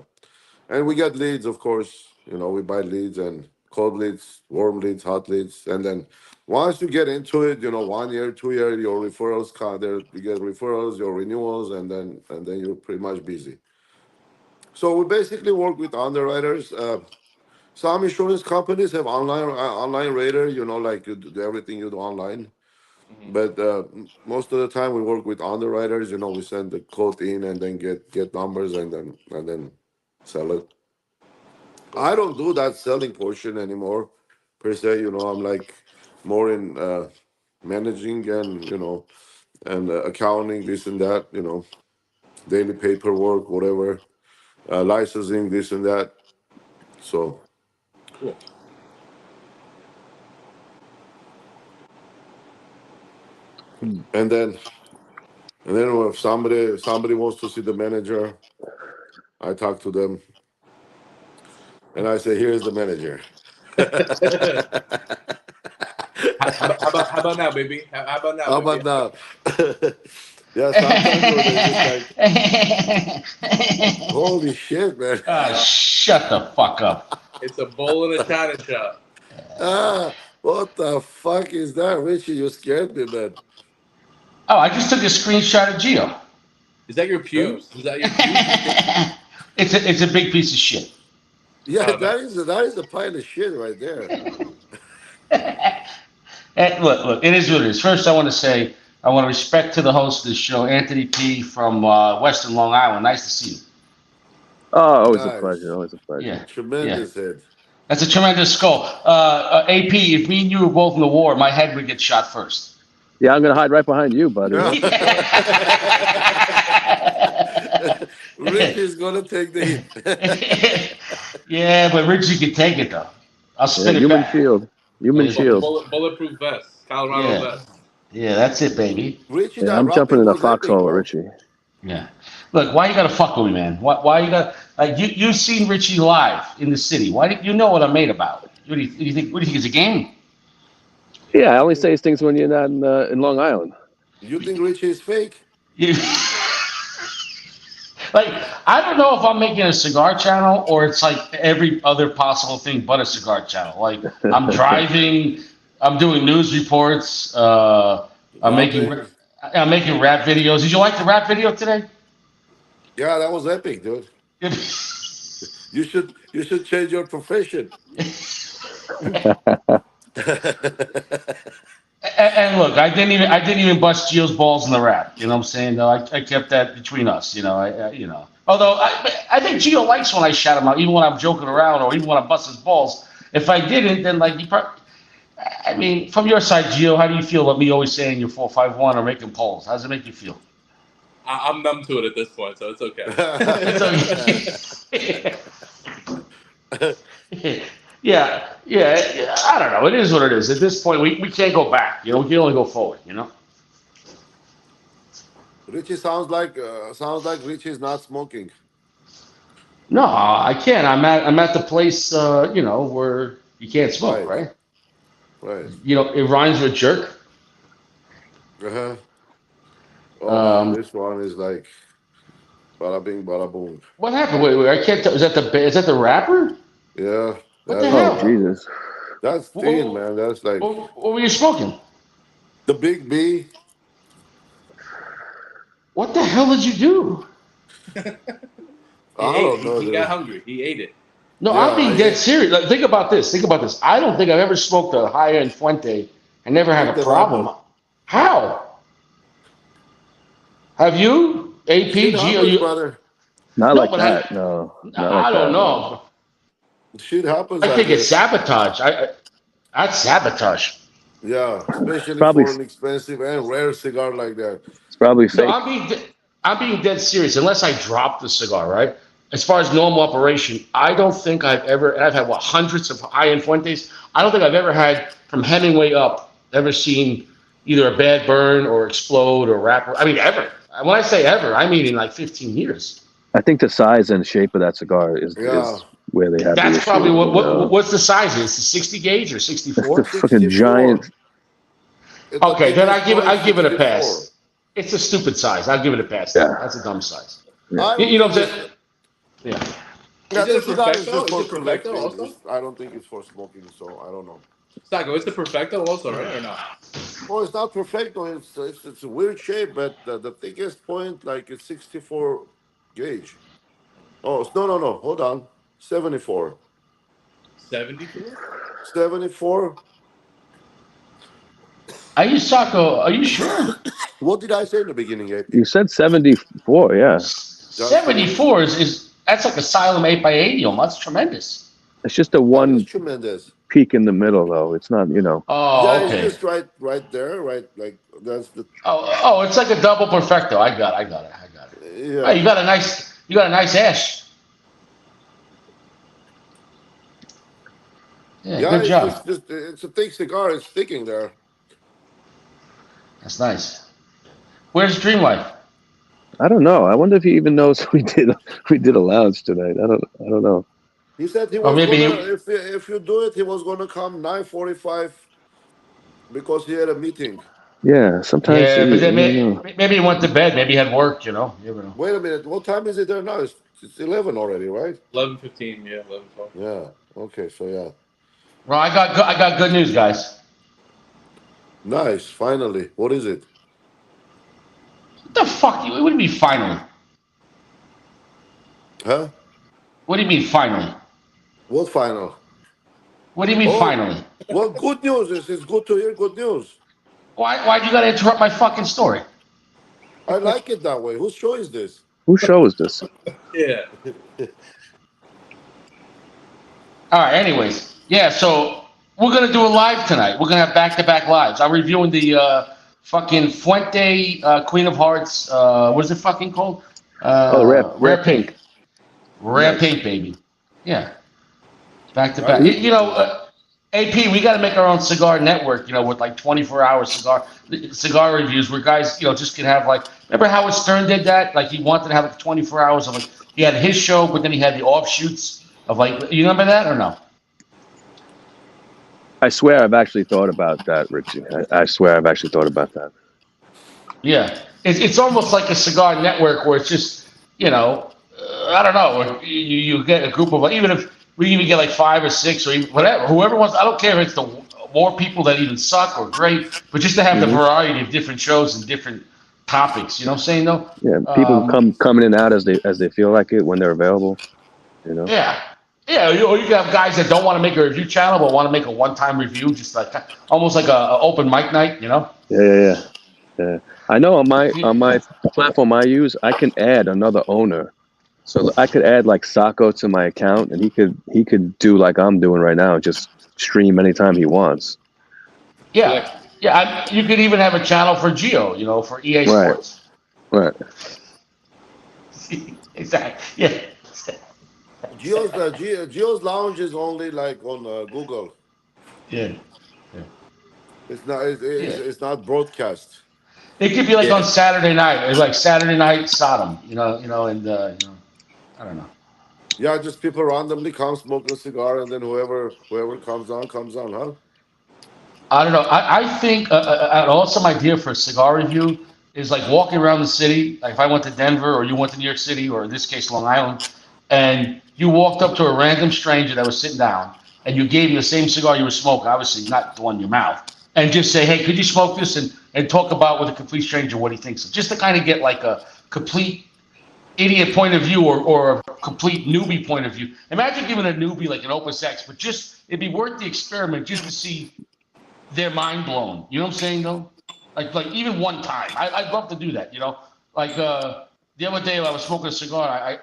and we get leads, of course. We buy leads and cold leads, warm leads, hot leads, and then once you get into it, 1 year, 2 year, your referrals come there. You get referrals, your renewals, and then you're pretty much busy. So we basically work with underwriters. Some insurance companies have online rater. Like you do everything you do online. Hmm. But most of the time we work with underwriters. We send the quote in and then get numbers and then sell it. Cool. I don't do that selling portion anymore, per se. I'm like more in managing and and accounting, this and that. Daily paperwork, whatever, licensing, this and that. So, Cool. and then if somebody wants to see the manager, I talk to them and I say, "Here's the manager." How about now, baby? How about now, How baby? about now? Yeah, sometimes they're just like, "Holy shit, man!" Shut the fuck up. It's a bowl in a china shop. What the fuck is that, Richie? You scared me, man. Oh, I just took a screenshot of Geo. Is that your pubes? Is that your pubes? It's a big piece of shit. Yeah, Oh, nice. that is a pile of shit right there. And look, it is what it is. First, I want to say, I want to respect to the host of the show, Anthony P. from Western Long Island. Nice to see you. Oh, always a Nice, pleasure. Always a pleasure. Yeah, yeah. tremendous head. That's a tremendous skull. AP, if me and you were both in the war, my head would get shot first. Yeah, I'm gonna hide right behind you, buddy. Rich is gonna take the hit. Yeah, but Richie can take it though. I'll spin it human back. shield. Human Yeah, shield. Bulletproof vest. Colorado Yeah. vest. Yeah, that's it, baby. Richie, Yeah, that I'm jumping rapping in a was epic, foxhole, bro. Richie. Yeah. Look, why you gotta fuck with me, man? Why you got like you've seen Richie live in the city? Why do you know what I'm made about? What do you think? What do you think? It's a game? Yeah, I only say these things when you're not in Long Island. You think Richie is fake? You, like I don't know if I'm making a cigar channel or it's like every other possible thing but a cigar channel. Like I'm driving, I'm doing news reports. I'm making rap videos. Did you like the rap video today? Yeah, that was epic, dude. You should change your profession. And look, I didn't even bust Gio's balls in the rap. You know what I'm saying? Though I kept that between us. Although I think Gio likes when I shout him out, even when I'm joking around or even when I bust his balls. If I didn't, then like I mean, from your side, Gio, how do you feel about me always saying you're 4'5'1" or making polls? How does it make you feel? I'm numb to it at this point, so it's okay. Yeah. I don't know. It is what it is. At this point, we can't go back. We can only go forward. Richie sounds like Richie is not smoking. No, I can't. I'm at the place, where you can't smoke, right? Right. It rhymes with jerk. Uh-huh. Oh, this one is like bada bing, bada boom. What happened? Wait, I can't tell. Is that the rapper? Yeah. What the Oh, hell? Jesus. That's thin, man. That's like What were you smoking? the Big B. What the hell did you do? I don't know. He got hungry. He ate it. No, Yeah, I'm being dead serious. Like, think about this. I don't think I've ever smoked a high-end Fuente and never had a problem. How? Have you? AP, Gio, brother. Not No, like but that. No. Not like I don't that. know. Shit happens. I think it's sabotage. That's sabotage. Yeah, especially Probably- for an expensive and rare cigar like that. It's probably No, fake. I'm being dead serious. Unless I drop the cigar, right? As far as normal operation, I don't think I've ever, and I've had hundreds of high-end Fuentes. I don't think I've ever had from Hemingway up, ever seen either a bad burn or explode or wrapper. I mean, ever. When I say ever, I mean in like 15 years. I think the size and shape of that cigar is where they have the That's issue, probably what. what's the size? Is it 60 gauge or 64? It's the fucking giant. Okay, then I give it a pass. It's a stupid size. I'll give it a pass. Yeah. That's a dumb size. Yeah. You know what I'm saying? Yeah. Yeah, Is it this cigar is Perfecto? just Is for it Perfecto also? collecting. I don't think it's for smoking, so I don't know. Sago, it's the Perfecto also, right? Or not? Well, it's not perfecto. It's a weird shape, but the thickest point, like, it's 64 gauge. Oh, no. Hold on. 74. 74? 74. Are you sure? What did I say in the beginning, AP? You said 74, yeah. 74 is that's like Asylum 8x80 almost. That's tremendous. It's just a That one. is tremendous. peak in the middle, though. It's not, you know. Oh, Yeah, it's okay. just right there, right? Like that's the Oh, it's like a double perfecto. I got it. Oh, yeah. you got a nice ash. Yeah, Yeah, good it's job. just it's a thick cigar. It's sticking there. That's nice. Where's Dream Life? I don't know. I wonder if he even knows we did a lounge tonight. I don't know. He said he Or was maybe gonna he, if you do it, he was gonna come 9:45 because he had a meeting. Yeah, sometimes yeah, but I then don't know. maybe he went to bed. Maybe he had work. You never know. Wait a minute, what time is it there now? It's 11 already, right? 11:15. Yeah, 11:12. Yeah. Okay, so yeah. Well, I got good news, guys. Nice. Finally. What is it? What the fuck? What do you mean finally? Huh? What do you mean finally? What final? What do you mean Oh, finally? well, good news. It's good to hear good news. Why'd you gotta interrupt my fucking story? I like it that way. Whose show is this? Whose show is this? Yeah. All right. Anyways, yeah. So we're gonna do a live tonight. We're gonna have back-to-back lives. I'm reviewing the fucking Fuente Queen of Hearts. What is it fucking called? Oh, rare Rare Pink. pink. Rare Nice. Pink, baby. Yeah. Back to I back. like You it know, too. AP, we got to make our own cigar network. You know, with like 24-hour cigar reviews, where guys, just can have like. Remember Howard Stern did that? Like he wanted to have like 24 hours of like he had his show, but then he had the offshoots of like. You remember that or no? I swear I've actually thought about that, Richie. I swear I've actually thought about that. Yeah, it's almost like a cigar network where it's just I don't know. You get a group of like, even if we even get like 5 or 6 or even whatever, whoever wants. I don't care if it's the more people that even suck or great, but just to have the Hmm. variety of different shows and different topics. You know what I'm saying though? Yeah, people coming in and out as they feel like it when they're available. You know. Yeah. Yeah, or you can have guys that don't want to make a review channel but want to make a one-time review, just like almost like a open mic night. Yeah. I know on my platform I use, I can add another owner. So I could add like Sacco to my account, and he could do like I'm doing right now, just stream anytime he wants. Yeah. Yeah. You could even have a channel for Geo, for EA Right, Sports. right. Exactly. Yeah. Geo's Lounge is only like on Google. Yeah. It's not. Yeah. It's not broadcast. It could be like on Yeah. Saturday night. It's like Saturday night Sodom, and I don't know. Yeah, just people randomly come smoke a cigar, and then whoever comes on, huh? I don't know. I think an awesome idea for a cigar review is like walking around the city. Like if I went to Denver or you went to New York City or in this case Long Island, and you walked up to a random stranger that was sitting down and you gave him the same cigar you were smoking, obviously not the one in your mouth, and just say, hey, could you smoke this and talk about with a complete stranger what he thinks of, just to kind of get like a complete idiot point of view or a complete newbie point of view. Imagine giving a newbie like an Opus X, but just it'd be worth the experiment just to see their mind blown. You know what I'm saying though? Like even one time, I'd love to do that. Like the other day I was smoking a cigar. I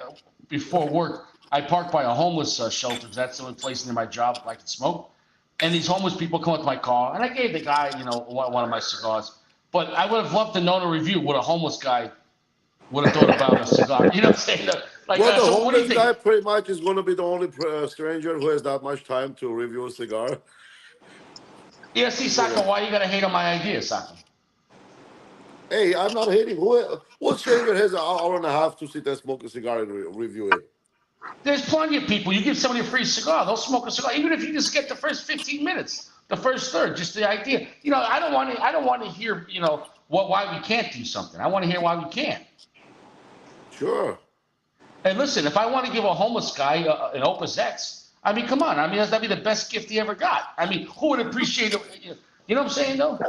before work I parked by a homeless shelter because that's the only place near my job I could smoke. And these homeless people come up to my car, and I gave the guy one of my cigars. But I would have loved to know a review what a homeless guy would have thought about a cigar. You know what I'm saying? Like, Well, the so what do you homeless guy think? pretty much is going to be the only stranger who has that much time to review a cigar. Yeah, see, You Saka, know. why you gotta hate on my idea, Saka? Hey, I'm not hating. What stranger has an hour and a half to sit and smoke a cigar and review it? There's plenty of people. You give somebody a free cigar, they'll smoke a cigar, even if you just get the first 15 minutes, the first third, just the idea. I don't want to. I don't want to hear, why we can't do something. I want to hear why we can't. Sure. And listen, if I want to give a homeless guy an Opus X, I mean, come on. I mean, that'd be the best gift he ever got. I mean, who would appreciate it? You know what I'm saying, though?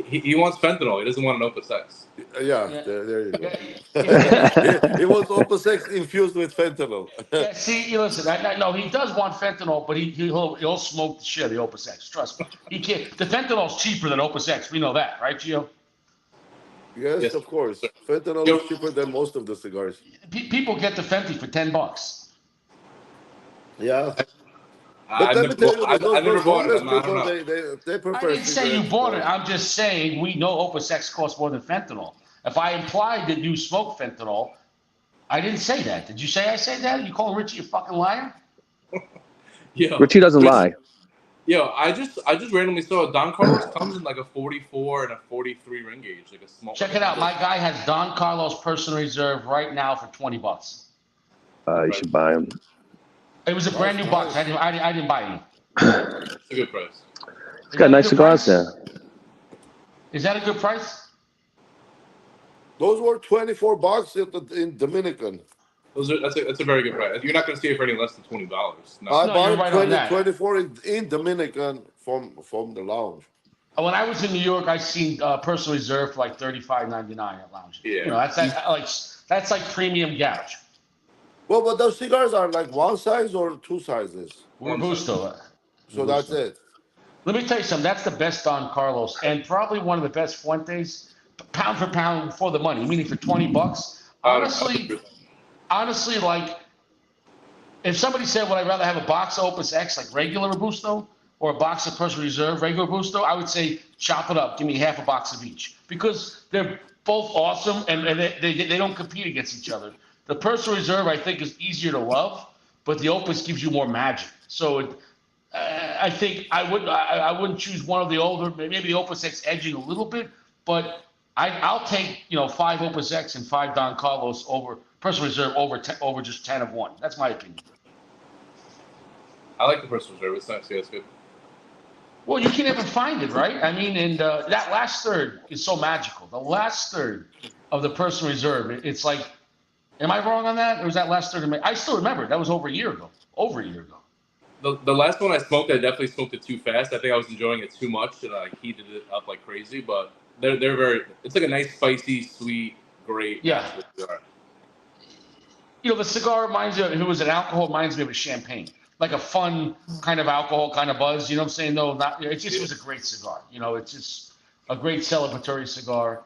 He wants fentanyl. He doesn't want an Opus X. Yeah, Yeah. there you go. Yeah. It was Opus X infused with fentanyl. Yeah, see, listen, no, he does want fentanyl, but he'll smoke the shit of the Opus X. Trust me, he can't. The fentanyl's cheaper than Opus X. We know that, right, Gio? Yes, Yes. of course. Fentanyl is Yo, cheaper than most of the cigars. People get the Fenty for $10. Yeah. But let me tell you, I those never bought it. homeless I don't people, know. they I prefer didn't say you cigarettes. bought it. I'm just saying we know Opus X costs more than fentanyl. If I implied that you smoke fentanyl, I didn't say that. Did you say I said that? You call Richie a fucking liar? Yo, Richie doesn't lie. Yo, I just randomly saw Don Carlos comes in like a 44 and a 43 ring gauge, like a small. Check like it a out. My little- guy has Don Carlos personal reserve right now for $20. You should buy them. It was a brand new box. Nice. I didn't buy any. It's a good price. It's got nice cigars there. Is that a good price? Those were $24 in Dominican. That's a very good price. You're not going to see it for any less than $20. No. I No, bought you're it right on that. 24 in Dominican from the lounge. When I was in New York, I seen personal reserve for like $35.99 at lounges. Yeah. You know, that's like premium gouge. Well, but those cigars are like one size or two sizes. Robusto. So that's it. Let me tell you something. That's the best Don Carlos, and probably one of the best Fuentes, pound for pound for the money. Meaning for $20. Honestly, like if somebody said, "Would I rather have a box of Opus X, like regular Robusto, or a box of Personal Reserve, regular Robusto?" I would say chop it up. Give me half a box of each because they're both awesome and they don't compete against each other. The Personal Reserve, I think, is easier to love, but the Opus gives you more magic. So I think I wouldn't choose one of the older. Maybe the Opus X edging a little bit, but I'll take 5 Opus X and 5 Don Carlos over Personal Reserve over just 10 of one. That's my opinion. I like the personal reserve. It's nice. Yeah, it's good. Well, you can't even find it, right? I mean, and that last third is so magical. The last third of the Personal Reserve, it's like, am I wrong on that? Or was that last third? I still remember. That was over a year ago. The last one I smoked, I definitely smoked it too fast. I think I was enjoying it too much and I heated it up like crazy. But they're very. It's like a nice, spicy, sweet, great. Yeah. Cigar. The cigar reminds me of, if it was an alcohol, reminds me of a champagne. Like a fun kind of alcohol kind of buzz. You know what I'm saying? No, not. It just was a great cigar. It's just a great celebratory cigar.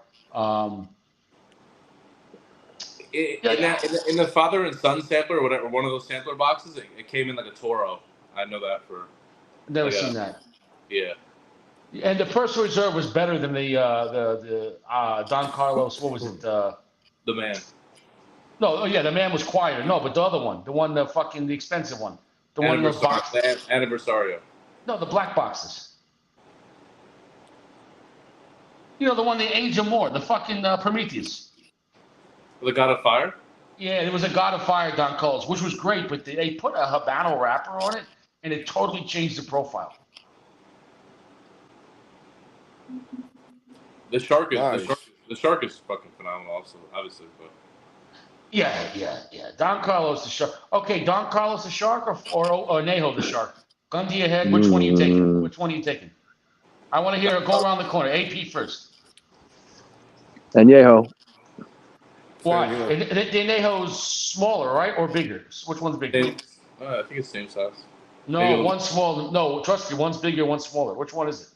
In the father and son sampler or whatever, one of those sampler boxes, it came in like a Toro. I know that for. Never seen that. Yeah. And the Personal Reserve was better than the Don Carlos. What was it? The Man. No, oh yeah, the Man was quieter. No, but the other one, the expensive one, the one in the box. The Anniversario. No, the black boxes. The one they age them more. The fucking Prometheus. The God of Fire. Yeah, it was a God of Fire Don Carlos, which was great, but they put a Habano wrapper on it, and it totally changed the profile. The shark is Nice. the shark is fucking phenomenal, also, obviously. But Yeah. Don Carlos the shark. Okay, Don Carlos the shark or Neho the shark. Gun to your head. Which one are you taking? I want to hear it go around the corner. AP first. Añejo. Why? The Añejo's smaller, right, or bigger? Which one's bigger? I think it's the same size. No, Maybe one's smaller. No, trust me, one's bigger, one's smaller. Which one is it?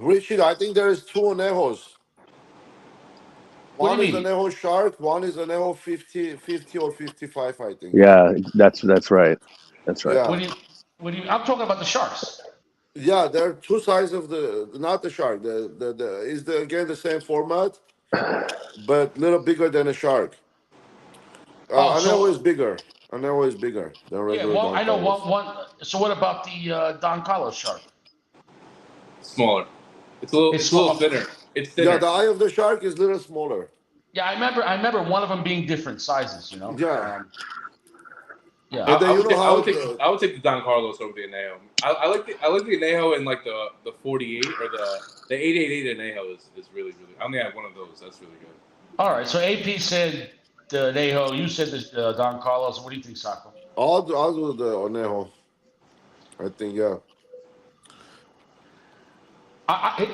Richard, I think there is two Anejos. What One do is you mean? Anejo Shark, one is Anejo 50 or 55, I think. Yeah, that's right. That's right. Yeah. What do you? I'm talking about the sharks. Yeah, there are two sides of not the shark. Again the same format, but a little bigger than a shark. Anejo is bigger. Anejo is bigger than regular. Yeah, well, Don I know Carlos. one. So what about the Don Carlos shark? Smaller. It's a little thinner. It's thinner. Yeah, the eye of the shark is a little smaller. Yeah, I remember one of them being different sizes. Yeah. Yeah. I would take the Don Carlos over the Anejo. I like the Anejo in like the 48 or the 888 Anejo is really. I only have one of those. That's really good. All right. So AP said the Anejo. You said the Don Carlos. What do you think, Sacco? I'll do the Anejo. I think yeah.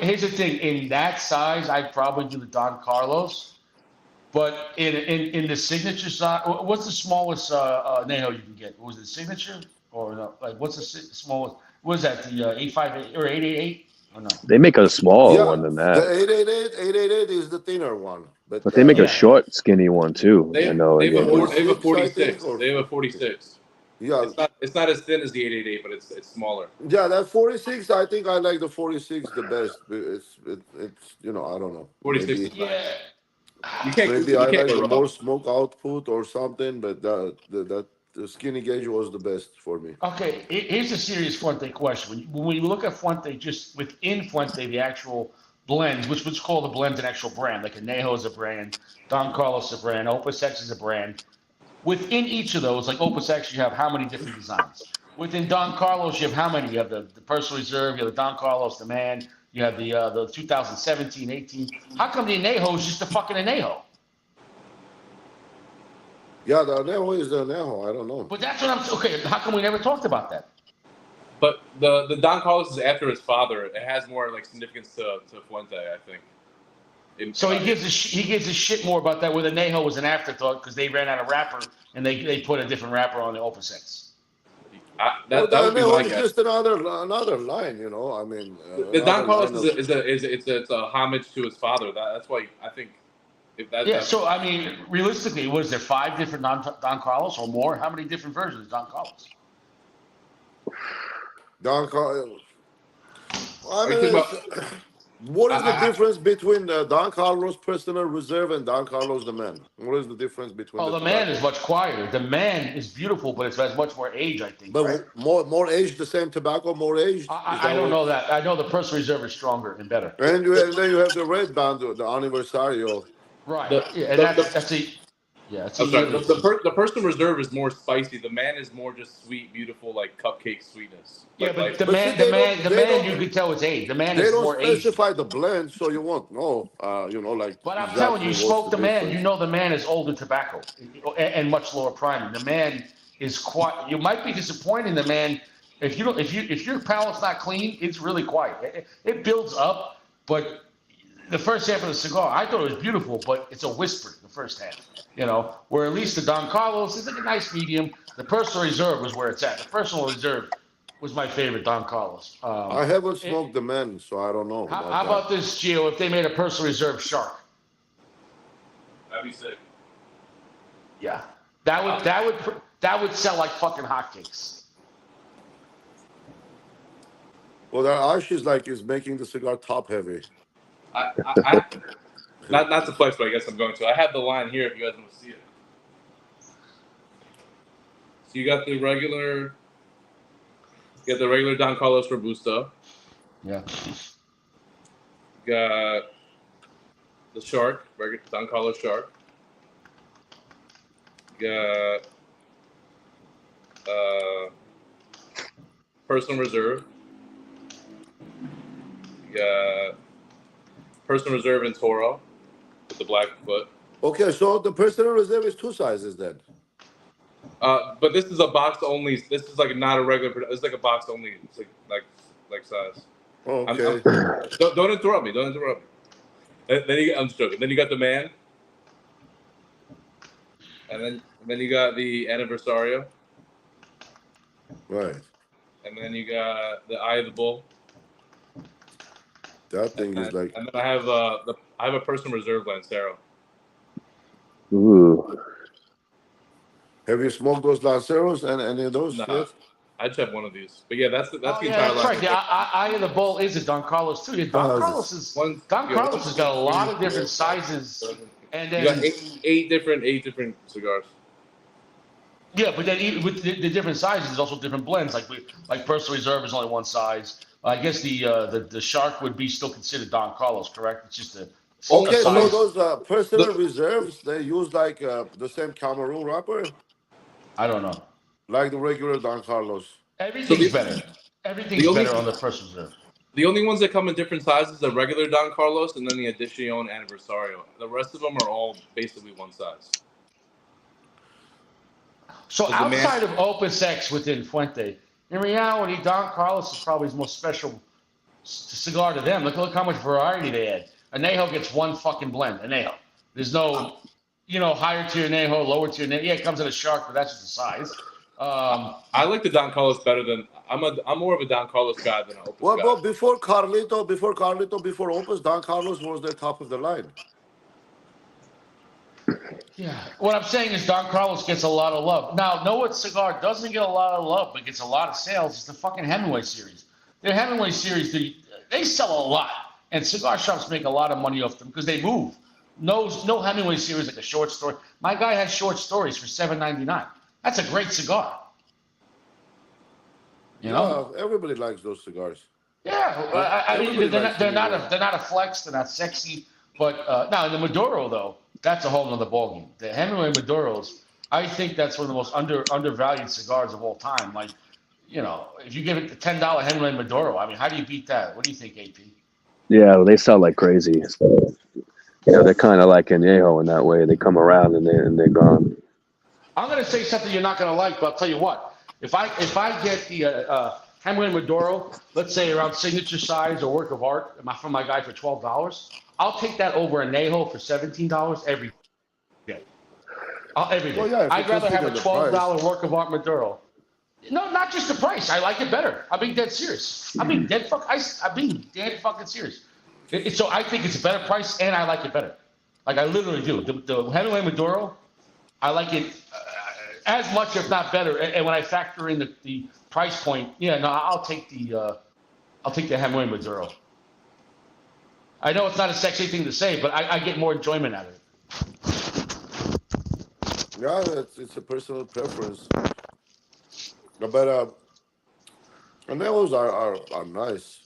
Here's the thing. In that size, I'd probably do the Don Carlos. But in the signature size, what's the smallest Anejo you can get? Was it signature or no? Like what's the smallest? What is that? The 858 or 888? Or no? They make a smaller one than that. The 888 is the thinner one. But they make a short, skinny one too. They have a 46. They have a 46. Yeah, It's not as thin as the 888, but it's smaller. yeah. That 46, I think I like the 46 the best. It's I don't know. 46 Maybe is nice. Yeah. maybe You I can't like go the wrong. more smoke output or something, but the skinny gauge was the best for me. Okay, here's a serious Fuente question. When we look at Fuente, just within Fuente, the actual blends, which was called a blend, an actual brand, like Anejo is a brand, Don Carlos is a brand, Opus X is a brand. Within each of those, like Opus X, you have how many different designs? Within Don Carlos, you have how many? You have the Personal Reserve, you have the Don Carlos, the Man, you have the 2017, 18. How come the Anejo is just a fucking Anejo? Yeah, the Anejo is the Anejo. I don't know. But that's what I'm okay. How come we never talked about that? But the Don Carlos is after his father. It has more like significance to Fuente, I think. So he gives a shit more about that. Where the Anejo was an afterthought because they ran out of wrapper and they put a different wrapper on the Opus X. Well, That the would be my Anejo is guess. just another line. I mean, The Don another Carlos line of. it's a homage to his father. That's why I think if that. Yeah. So I mean, realistically, was there 5 different Don Carlos or more? How many different versions of Don Carlos? Don Carlos. I Are you mean, talking about? what is the I, difference between Don Carlos Personal Reserve and Don Carlos the Man? What is the difference between Oh, the the Man is tobaccos? much quieter. The Man is beautiful, but it has much more age, I think. But Right? more aged, the same tobacco, more aged. Is I that don't what? know that. I know the Personal Reserve is stronger and better. And then you have the red band, the Anniversario. Right. the Yeah, and the, that's the a it's a I'm sorry. yearly. The personal reserve is more spicy. The Man is more just sweet, beautiful, like cupcake sweetness. Yeah, but the But see, man, the man, the they man, you don't could tell it's age. The Man they is don't more aged. specify the blend, so you won't know. Like But I'm telling you, exactly you what's smoke the the Man, you difference. know the Man is old in tobacco and much lower priming. The Man is quite. You might be disappointed in the Man if you don't if your palate's not clean. It's really quiet. It builds up, but the first half of the cigar, I thought it was beautiful, but it's a whisper the first half. Where at least the Don Carlos is like a nice medium. The Personal Reserve was where it's at. The Personal Reserve was my favorite Don Carlos. I haven't It, smoked the men, so I don't know about how that. about this, Gio? If they made a Personal Reserve Shark, That'd be sick. yeah, that would sell like fucking hotcakes. Well, their ash is making the cigar top heavy. I not to flex, but I guess I'm going to. I have the line here if you guys want to see it. So you got the regular Don Carlos Robusto. Yeah. You got the Shark, regular Don Carlos Shark. You got Personal Reserve. You got Personal Reserve and Toro with the black foot. Okay, so the Personal Reserve is 2 sizes then. But this is a box only. This is like not a regular. It's like a box only. It's like size. Okay. Don't interrupt me. Don't interrupt me. I'm just joking. Then you got the Man, and then you got the Anniversario, Right. and then you got the Eye of the Bull. That thing is like. And then I have a Personal Reserve Lancero. Ooh. Have you smoked those Lanceros and any of those Nah, yet? I just have one of these. But yeah, that's the entire That's line. right. The Eye of the Bull is a Don Carlos too. Yeah, Don Carlos has got a lot of different sizes, and then You got eight different cigars. yeah, but then with the different sizes, there's also different blends. Like Personal Reserve is only one size. I guess the Shark would be still considered Don Carlos, correct? It's just a Okay, so size. those Personal Reserves, they use the same Cameroon wrapper, I don't know. like the regular Don Carlos. Everything's better. Everything's better on the Personal Reserve. The only ones that come in different sizes are regular Don Carlos and then the Edition Anniversario. The rest of them are all basically one size. So outside of Opus X within Fuente, in reality, Don Carlos is probably his most special cigar to them. Look how much variety they add. Anejo gets one fucking blend. Anejo. There's no, higher tier Anejo, lower tier Anejo. Yeah, it comes in a Shark, but that's just the size. I like the Don Carlos better than I'm more of a Don Carlos guy than an Opus guy. Well, before Carlito, before Opus, Don Carlos was the top of the line. Yeah. What I'm saying is Don Carlos gets a lot of love. Now, know what cigar doesn't get a lot of love, but gets a lot of sales? It's the fucking Hemingway series. Their Hemingway series, they sell a lot, and cigar shops make a lot of money off them because they move. No Hemingway series like a short story. My guy has short stories for $7.99. That's a great cigar. You know? Yeah, everybody likes those cigars. Yeah, I mean Everybody they're likes not they're not Hemingway. a they're not a flex. They're not sexy. But now the Maduro though, that's a whole nother ballgame. The Hemingway Maduros, I think that's one of the most undervalued cigars of all time. Like, if you give it the $10 Hemingway Maduro, I mean, how do you beat that? What do you think, AP? Yeah, well, they sell like crazy. So, they're kind of like Añejo in that way. They come around and they're gone. I'm gonna say something you're not gonna like, but I'll tell you what. If I get the Hemingway Maduro, let's say around signature size or work of art from my guy for $12, I'll take that over Añejo for $17 every day. Every Well, day. yeah, if you I'd rather have consider a the $12 price. work of art Maduro. No, not just the price. I like it better. I'm being dead serious. I'm being dead fucking serious. So I think it's a better price, and I like it better. Like I literally do. The Hemingway Maduro, I like it as much, if not better. And when I factor in the price point, yeah, no, I'll take the Hemingway Maduro. I know it's not a sexy thing to say, but I get more enjoyment out of it. Yeah, it's a personal preference. But Anellos are nice.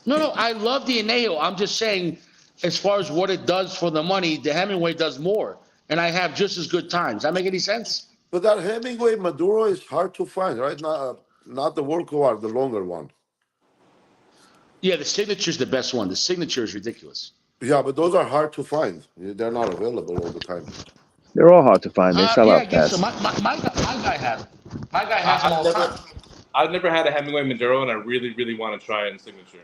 No, I love the Añejo. I'm just saying, as far as what it does for the money, the Hemingway does more, and I have just as good times. That make any sense? But that Hemingway Maduro is hard to find, right? Not the work of art, the longer one. Yeah, the signature's the best one. The signature is ridiculous. Yeah, but those are hard to find. They're not available all the time. They're all hard to find. They sell Yeah, I out guess so. fast. My guy has them. My guy has them I, all I've the never, time. I've never had a Hemingway Maduro, and I really, really want to try it in signature.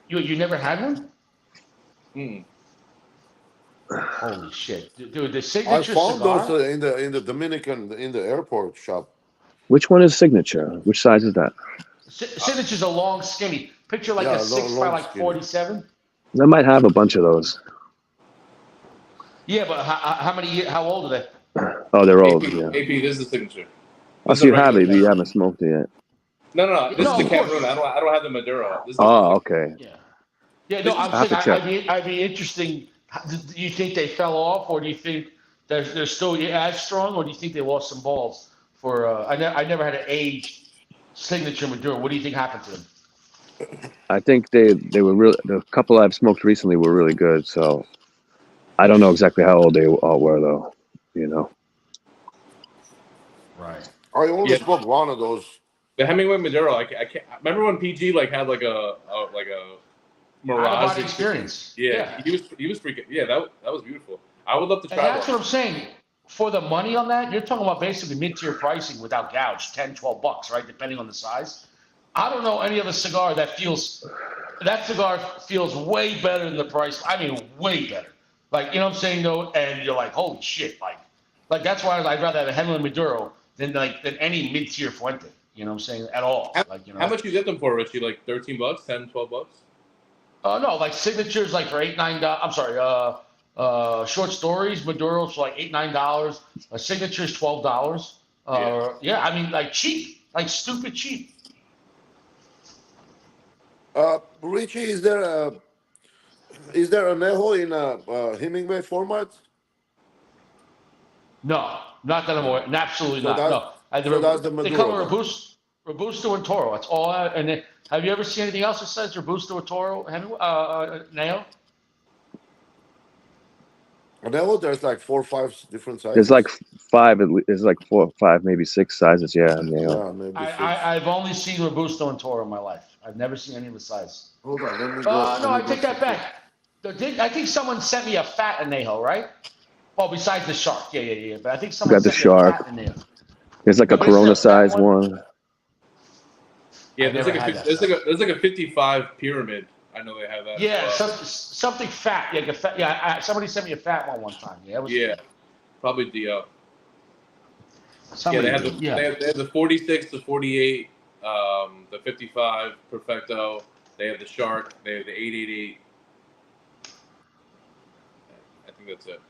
You never had one? Mm. Holy shit, dude! The I signature found those cigar. in the Dominican in the airport shop. Which one is signature? Which size is that? Signature's a long, skinny. Picture like Yeah, a 6 by long like skinny. 47. I might have a bunch of those. Yeah, but how old are they? Oh, they're old. AP, Yeah. AP, this is the signature. Oh, This is so the you have regular it, but you Cameroon. haven't smoked it yet. No. This is No, the of course. Cameroon. I don't have the Maduro. This is the Oh, signature. okay. Yeah. Yeah, no, This is I'm I have saying to check. I'd be interesting. Do you think they fell off, or do you think they're still as strong, or do you think they lost some balls? I never had an aged signature Maduro. What do you think happened to them? I think they were really, the couple I've smoked recently were really good. So I don't know exactly how old they all were though. Right. I only Yeah, smoked one of those. the Hemingway Maduro. I can't remember when PG had like a Out of Mirage body experience. experience. Yeah, he was freaking. Yeah, that was beautiful. I would love to And try that's one. what I'm saying. For the money on that, you're talking about basically mid-tier pricing without gouge, $10, $12, right? Depending on the size. I don't know any other cigar that cigar feels way better than the price. I mean, way better. Like, you know what I'm saying, though? And you're like, holy shit. Like that's why I'd rather have a Hemingway Maduro than any mid-tier Fuente. You know what I'm saying? At all. How much you get them for, Richie? Like $13, 10, $12? No, like signatures, like for $8, $9. I'm sorry. Short stories, Maduros for like $8, $9. Signatures, $12. Yeah, I mean, like cheap, like stupid cheap. Richie, is there an Añejo in a Hemingway format? No, not that I'm aware. Absolutely So not. that's No, that's the they come Maduro with then. Robusto and Toro. That's all. And then, have you ever seen anything else that says Robusto or Toro? Nail? Añejo, there's like 4 or 5 different There's like sizes. five. There's like 4, 5, maybe 6 sizes. Yeah. Yeah, maybe 6. I've only seen Robusto and Toro in my life. I've never seen any of the size. Hold on, let me No, go. I take that back. I think someone sent me a fat anejo, right? Oh, besides the shark. Yeah. But I think someone Got the sent me a shark. fat anejo. There's like a But is there Corona a fat size one. Yeah, I never had that stuff. there's like a 55 pyramid. I know they have that. Yeah, as well. something fat. Yeah, like a fat. Yeah, somebody sent me a fat one time. Yeah, it was. Yeah, probably the yeah. Somebody They have did. they have the 46, the 48, the 55 Perfecto. They have the Shark. They have the 888. I think think that's it.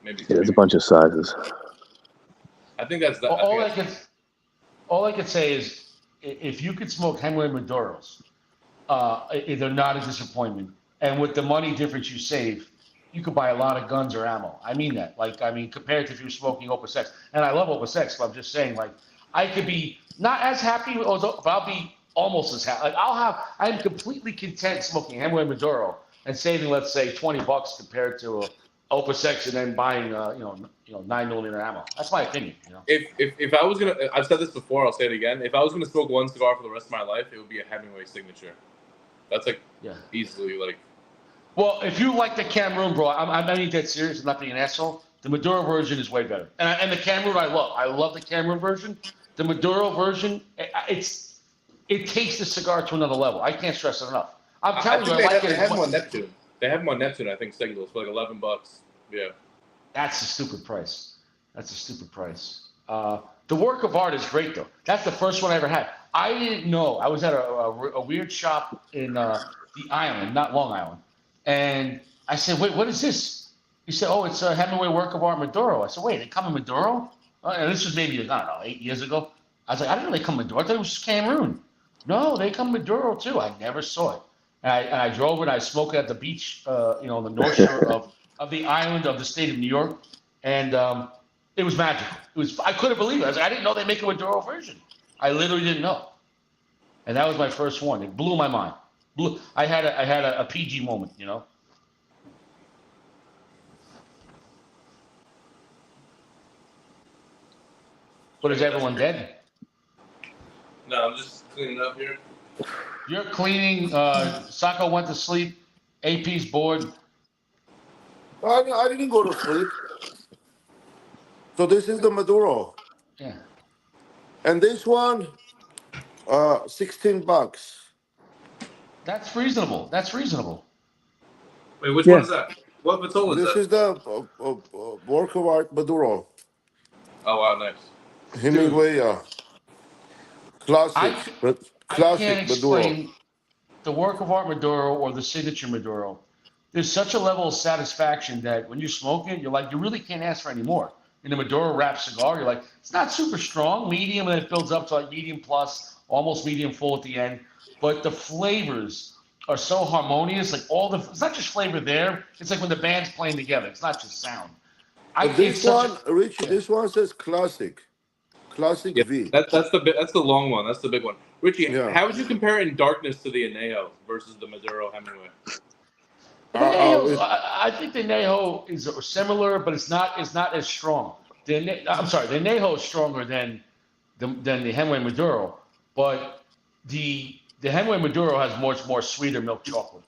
Maybe. Yeah, there's a maybe. bunch of sizes. I think that's that. All I could say is if you could smoke Hemingway Maduros, they're not a disappointment. And with the money difference you save, you could buy a lot of guns or ammo. I mean that. Compared to if you're smoking Opus X. And I love Opus X, but I'm just saying, I could be not as happy, but I'll be almost as happy. I'm completely content smoking Hemingway Maduro and saving, let's say, $20 compared to Opus X and then buying, 9mm ammo. That's my opinion. If I was gonna, I've said this before. I'll say it again. If I was gonna smoke one cigar for the rest of my life, it would be a Hemingway signature. That's easily Well, if you like the Cameroon, bro, I'm not even that serious. I'm not being an asshole. The Maduro version is way better, and the Cameroon I love. I love the Cameroon version. The Maduro version, it takes the cigar to another level. I can't stress it enough. I'm telling you, I like it. They have them on Neptune. They have them on Neptune. I think singles for like $11. Yeah. That's a stupid price. The work of art is great though. That's the first one I ever had. I didn't know. I was at a weird shop in the island, not Long Island, and I said, "Wait, what is this?" He said, "Oh, it's a Hemingway work of art Maduro." I said, "Wait, they come in Maduro?" And this was maybe, I don't know, 8 years ago. I was like, "I didn't know they come in Maduro. I thought it was just Cameroon." No, they come Maduro too. I never saw it. And I drove it. I smoked it at the beach, on the north shore of the island of the state of New York, and it was magical. I couldn't believe it. I didn't know they make a Maduro version. I literally didn't know, and that was my first one. It blew my mind. I had a PG moment, But is everyone dead? No, I'm just cleaning up here. You're cleaning. Sacco went to sleep. AP's bored. I didn't go to sleep. So this is the Maduro. Yeah. And this one, $16. That's reasonable. Wait, which one is that? What Vitola is This that? is the work of art Maduro. Oh wow, nice. Hemingway, classic, I classic can't Maduro. explain the work of art Maduro or the signature Maduro. There's such a level of satisfaction that when you smoke it, you're like, you really can't ask for any more. In a Maduro wrapped cigar, you're like, it's not super strong, medium, and it builds up to like medium plus, almost medium full at the end. But the flavors are so harmonious. It's not just flavor there. It's like when the band's playing together. It's not just sound. Richie, this one says classic. Classic V. That's the long one. That's the big one. Richie, how would you compare it in darkness to the Anejo versus the Maduro Hemingway? I think the Anejo is similar, but it's not as strong. The Anejo is stronger than the Hemingway Maduro, but the Hemingway Maduro has much more sweeter milk chocolate.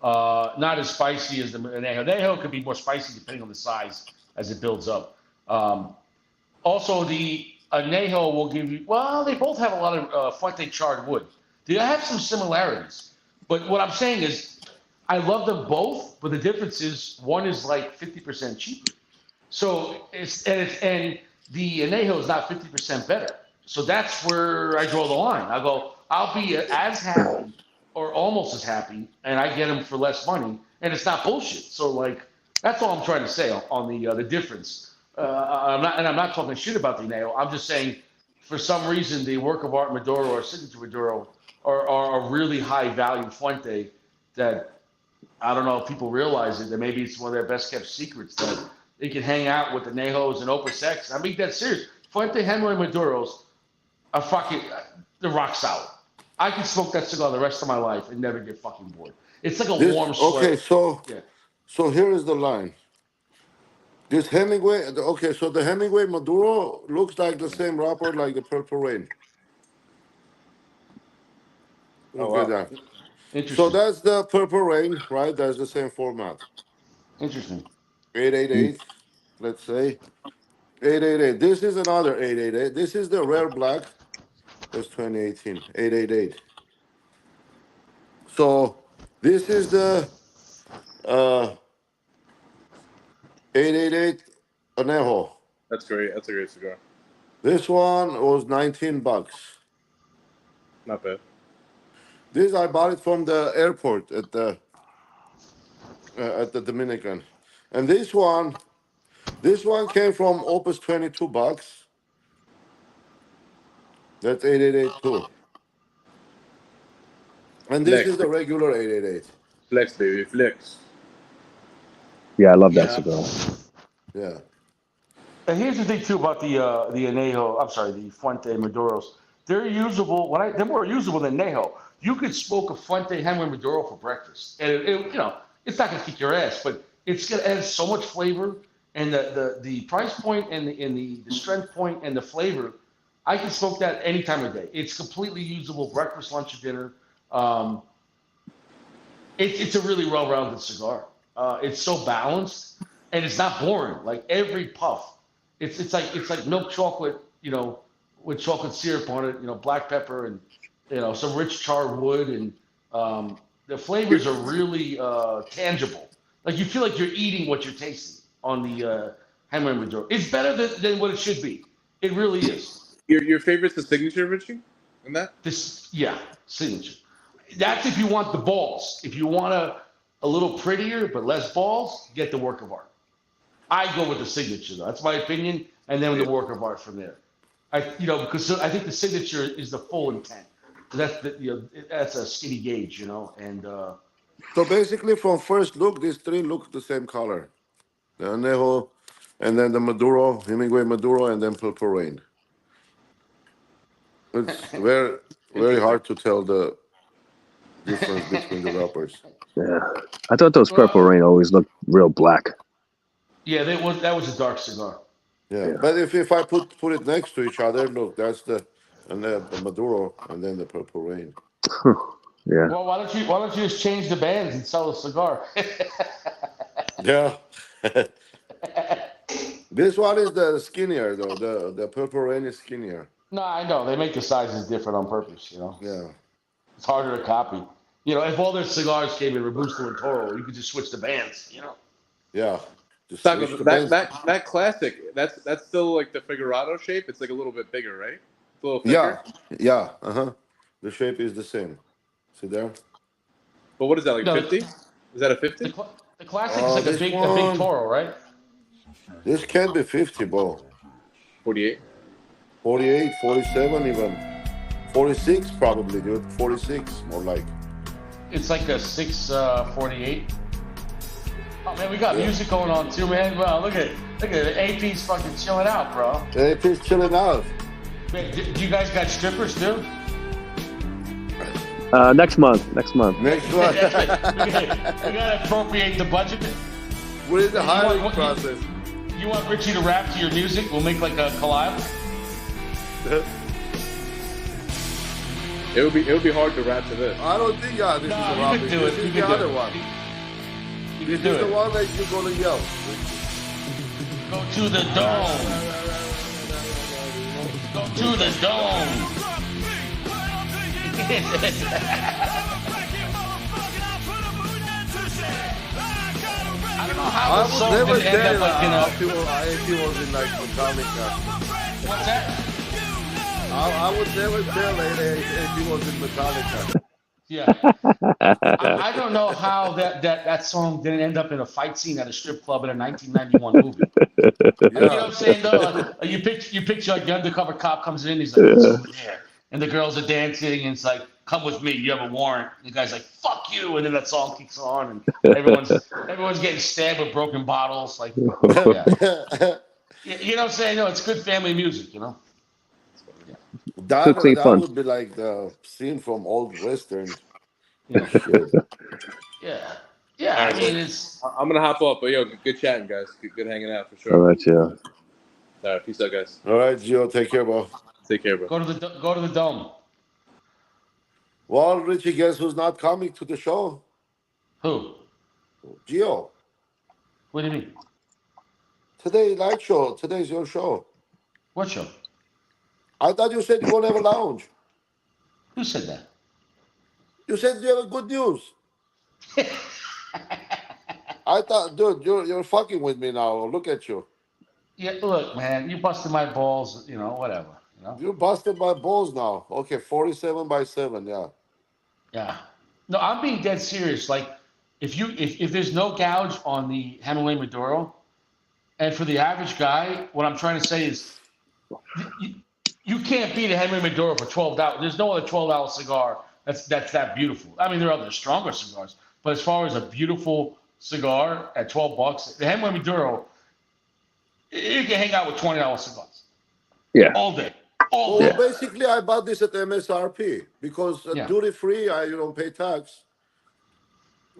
Not as spicy as the Anejo. Anejo could be more spicy depending on the size as it builds up. Also, the Anejo will give you. Well, they both have a lot of Fuente charred wood. They have some similarities, but what I'm saying is, I love them both, but the difference is one is like 50% cheaper. So and the Anejo is not 50% better. So that's where I draw the line. I go, I'll be as happy or almost as happy, and I get them for less money, and it's not bullshit. So that's all I'm trying to say on the difference. I'm not talking shit about the Anejo. I'm just saying, for some reason, the work of art Maduro or signature Maduro are a really high value Fuente that. I don't know if people realize it, that maybe it's one of their best kept secrets that they can hang out with the Nejos and Opus X. I mean, that's serious. Fuente Hemingway Maduros are they're rock solid. I can smoke that cigar the rest of my life and never get fucking bored. It's like a warm sweat. Okay, so here is the line. This Hemingway, so the Hemingway Maduro looks like the same wrapper like the Purple Rain. Look at that. Interesting. So that's the Purple Rain, right? That's the same format. Interesting. 888, let's say. 888. This is another 888. This is the rare black. That's 2018. 888. So this is the 888 Anejo. That's great. That's a great cigar. This one was $19. Not bad. This I bought it from the airport at the Dominican, And this one came from Opus $22. That's 888 too. And this is Flex, the regular 888. flex, baby, flex. Yeah, I love that Yeah. cigar. Yeah. And here's the thing too about the Anejo. I'm sorry, the Fuente Maduros. They're usable. They're more usable than Nejo. You could smoke a Fuente Henry Maduro for breakfast, and it's not gonna kick your ass, but it's gonna add so much flavor, and the price point and the strength point and the flavor. I can smoke that any time of day. It's completely usable breakfast, lunch, or dinner. Um, it's a really well-rounded cigar. It's so balanced, and it's not boring. Like every puff, it's like milk chocolate, with chocolate syrup on it. Black pepper and some rich char wood, and the flavors are really tangible. Like you feel like you're eating what you're tasting on the Hammer Maduro. It's better than what it should be. It really is. Your favorite's the signature, Richie? In that? Yeah, signature. That's if you want the balls. If you want a little prettier but less balls, get the work of art. I go with the signature though. That's my opinion, and then the work of art from there. Because I think the signature is the full intent. That's a skinny gauge, and So basically, from first look, these three look the same color. The Anejo, and then the Maduro, Hemingway Maduro, and then Purple Rain. It's very, very hard to tell the difference between the wrappers. Yeah, I thought those Purple well, Rain always looked real black. yeah, that was a dark cigar. Yeah, Yeah. but if I put it next to each other, look, that's the Maduro, and then the Purple Rain. Yeah. Well, why don't you just change the bands and sell a cigar? Yeah. This one is the skinnier though. The Purple Rain is skinnier. No, I know they make the sizes different on purpose. Yeah. It's harder to copy. If all their cigars came in Robusto and Toro, you could just switch the bands. Yeah. Just Taco, switch the that, bands. that classic, that's still like the figurado shape. It's like a little bit bigger, right? It's a little Yeah. thicker. Yeah. The shape is the same. See there? But what is that, like No, 50? Is that a 50? the classic is like a This big one- Toro, right? This can be 50, bro. 48? 48, 47 even. 46 probably, dude. 46 more like. It's like a 648. Oh man, we got music going on too, man. Well, look at it. AP's fucking chilling out, bro. Hey, please chilling out. Wait, do you guys got strippers too? Next month. Next one. we gotta appropriate the budget. What is the hiring what- process? You want Richie to rap to your music? We'll make like a collab. It would be hard to rap to this. I don't think this is No, the you Robin. could do This it. You is the could do other it. one. You This can do is the it. one that you're gonna yell. Go to the dome. Go to the dome. I don't know how I the would song never didn't end tell up like if he was in like Metallica. What's that? I would never tell if he was in Metallica. Yeah. I don't know how that song didn't end up in a fight scene at a strip club in a 1991 movie. You know what I'm saying? Though, you picture like the undercover cop comes in, he's like, "What's over there?" And the girls are dancing, and it's like, "Come with me, you have a warrant." And the guy's like, "Fuck you!" And then that song kicks on, and everyone's getting stabbed with broken bottles. Like, yeah. You know what I'm saying? No, it's good family music, That, Quickly that fun. would be like the scene from old Western. Yeah. Shit. Yeah. Yeah. I mean, it's. I'm gonna hop off, but yo, good chatting, guys. Good hanging out for All sure. right, yeah. All right, peace out, guys. All right, Gio, take care, bro. Take care, bro. Go to the dome. Well, Richie, guess who's not coming to the show? Who? Gio. What do you mean? Today, night show. Today's your show. What show? I thought you said you're going to have a lounge. Who said that? You said you have good news. I thought, dude, you're fucking with me now. Look at you. Yeah, look, man, you busted my balls, whatever, You busted my balls now. Okay, 47 by 7, yeah. Yeah. No, I'm being dead serious. Like, if there's no gouge on the Hemingway Maduro, and for the average guy, what I'm trying to say is you can't beat a Hemingway Maduro for $12. There's no other $12 cigar that's that beautiful. I mean, there are other stronger cigars, but as far as a beautiful cigar at $12, the Hemingway Maduro, you can hang out with $20 cigars. Yeah. All day. Well, basically, I bought this at MSRP because duty free, you don't pay tax,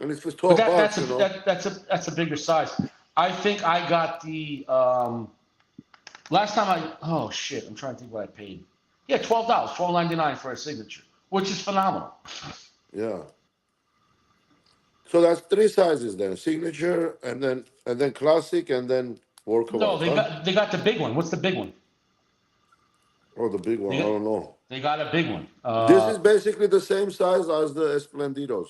and it's for $12. That's a bigger size. I think I got the last time I'm trying to think what I paid. Yeah, $12.99 for a signature, which is phenomenal. Yeah. So that's 3 sizes then: signature, and then classic, and then work of No, art. they got the big one. What's the big one? Oh, the big one. I don't know. They got a big one. This is basically the same size as the Esplendidos,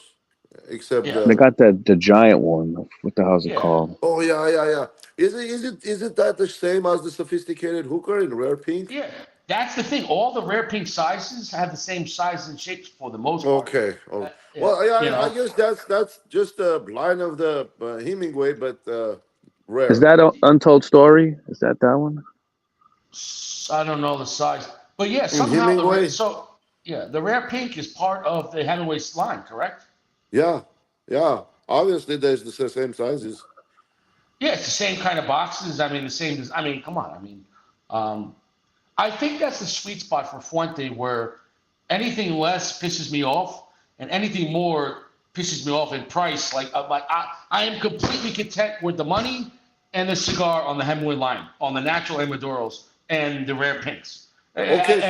except They got the giant one. What the hell is it called? Oh yeah. Is it that the same as the sophisticated hooker in rare pink? Yeah, that's the thing. All the rare pink sizes have the same size and shapes for the most part. Okay. Well, yeah, I guess that's just a line of the Hemingway, but rare. Is that Untold Story? Is that one? I don't know the size, but yeah, somehow the rare pink is part of the Hemingway's line, correct? Yeah. Obviously, there's the same sizes. Yeah, it's the same kind of boxes. I mean, the same. I mean, come on. I mean, I think that's the sweet spot for Fuente, where anything less pisses me off, and anything more pisses me off in price. Like I am completely content with the money and the cigar on the Hemingway line, on the natural Maduros and the rare pinks. Okay,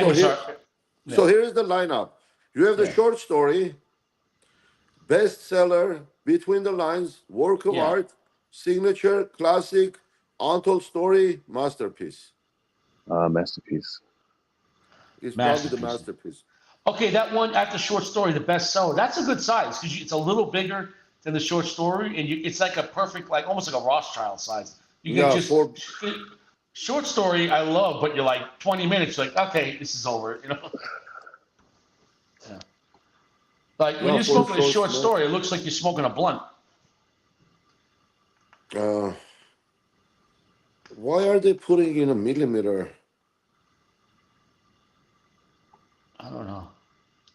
so here's the lineup. You have the short story, bestseller, between the lines, work of art, signature, classic, untold story, masterpiece. Masterpiece. It's probably the masterpiece. Okay, that one at the short story, the bestseller, that's a good size because it's a little bigger than the short story, and it's like a perfect, like almost like a Rothschild size. You can short story I love, but you're like 20 minutes, like, okay, this is over, you know? Yeah. Like when you're smoking a short story, it looks like you're smoking a blunt. Why are they putting in a millimeter? I don't know.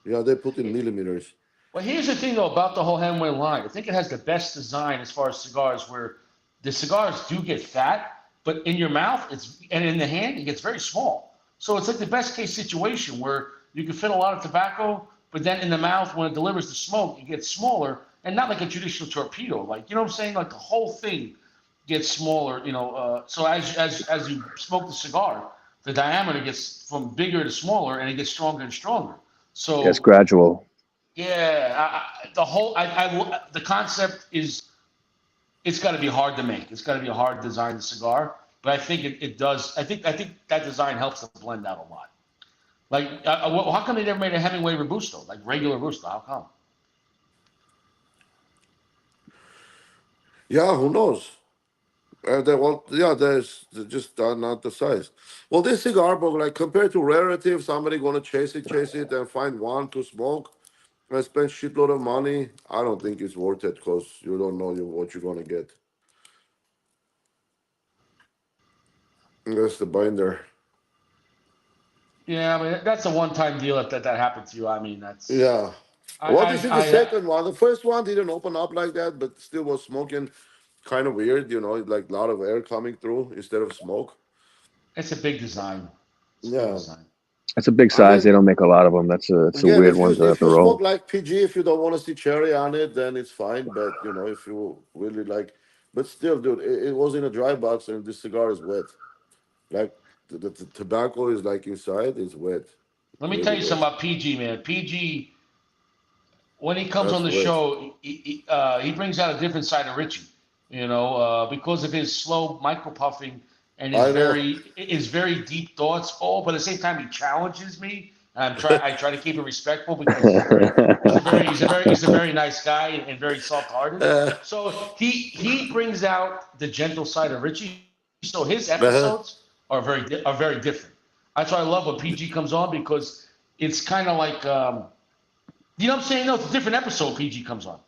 Yeah, they put in millimeters. Well, here's the thing, though, about the whole Hemingway line. I think it has the best design as far as cigars, where the cigars do get fat, but in your mouth, and in the hand, it gets very small. So it's like the best case situation where you can fit a lot of tobacco, but then in the mouth, when it delivers the smoke, it gets smaller, and not like a traditional torpedo. Like, you know what I'm saying? Like the whole thing gets smaller, you know. So as you smoke the cigar, the diameter gets from bigger to smaller, and it gets stronger and stronger. So it's gradual. Yeah, the concept is, it's got to be hard to make. It's got to be a hard design cigar, but I think it does. I think that design helps the blend out a lot. Like, how come they never made a Hemingway Robusto, like regular Robusto? How come? Yeah, who knows? There's just not the size. Well, this cigar book, like compared to rarity, if somebody gonna chase it, and find one to smoke, and spend shitload of money, I don't think it's worth it because you don't know what you're gonna get. That's the binder. Yeah, I mean that's a one-time deal that happened to you. I mean that's. Yeah. This is the second one. The first one didn't open up like that, but still was smoking. Kind of weird, you know, like a lot of air coming through instead of smoke. It's a big design. It's a big size. They don't make a lot of them. It's a weird one to have to roll. Smoke like PG, if you don't want to see cherry on it, then it's fine. But you know, if you really like, but still, dude, it was in a dry box, and this cigar is wet. Like the tobacco is like inside, it's wet. Let me tell you something about PG, man. PG, when he comes on the show, he brings out a different side of Richie. You know, because of his slow micro puffing and his very deep thoughts. Oh, but at the same time, he challenges me. And I try to keep it respectful because he's a very nice guy and very soft-hearted. So he brings out the gentle side of Richie. So his episodes are very different. That's why I love when PG comes on, because it's kind of like, you know what I'm saying? No, it's a different episode. PG comes on.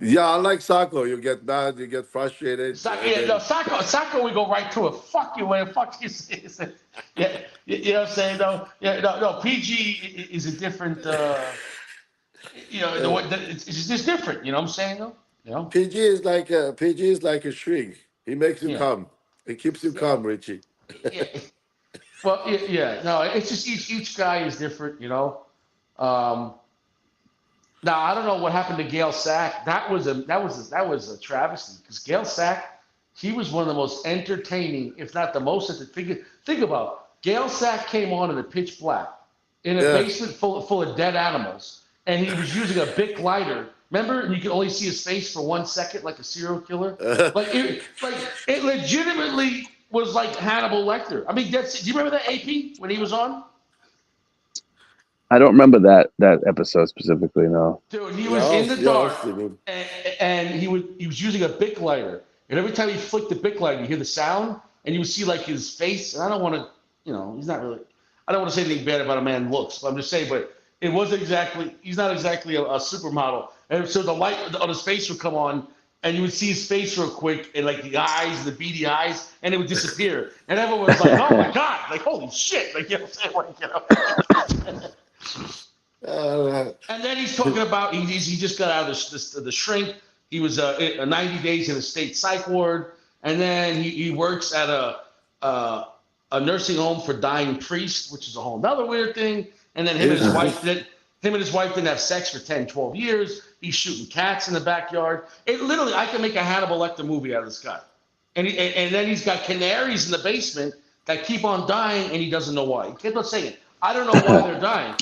Yeah, unlike Sacco, you get mad, you get frustrated, and Yeah, no, then Sacco, we go right to it. Fuck you, man. Fuck you. Yeah, you know what I'm saying? No, yeah, no. PG is a different. uh, It's just different. You know what I'm saying? Though. You know. PG is like a shrink. He makes you Yeah. calm. He keeps you Yeah. calm, Richie. Yeah. Well, yeah. No, it's just each guy is different. You know. Um, Now I don't know what happened to Gail Sack. That was a travesty because Gail Sack, he was one of the most entertaining, if not the most. Think about it. Gail Sack came on in the pitch black, in a Yeah. basement full of dead animals, and he was using a Bic lighter. Remember, and you could only see his face for 1 second, like a serial killer. Like it legitimately was like Hannibal Lecter. I mean, do you remember that AP when he was on? I don't remember that episode specifically. No. Dude, he was yeah, in the yeah, dark, Steven. and he was using a Bic lighter, and every time he flicked the Bic lighter, you hear the sound, and you would see like his face. And I don't want to, he's not really. I don't want to say anything bad about a man's looks, but I'm just saying. But it wasn't exactly. He's not exactly a supermodel, and so the light on his face would come on, and you would see his face real quick, and like the eyes, the beady eyes, and it would disappear, and everyone was like, "Oh my god!" Like, "Holy shit!" Like, you know what I'm saying? Like, Uh, And then he's talking about he just got out of the shrink. He was 90 days in a state psych ward, and then he works at a nursing home for dying priests, which is a whole another weird thing. And then him and his wife his, didn't have sex for 10, 12 years. He's shooting cats in the backyard. It literally, I can make a Hannibal Lecter movie out of this guy. And then he's got canaries in the basement that keep on dying, and he doesn't know why. He kept on saying, "I don't know why they're dying.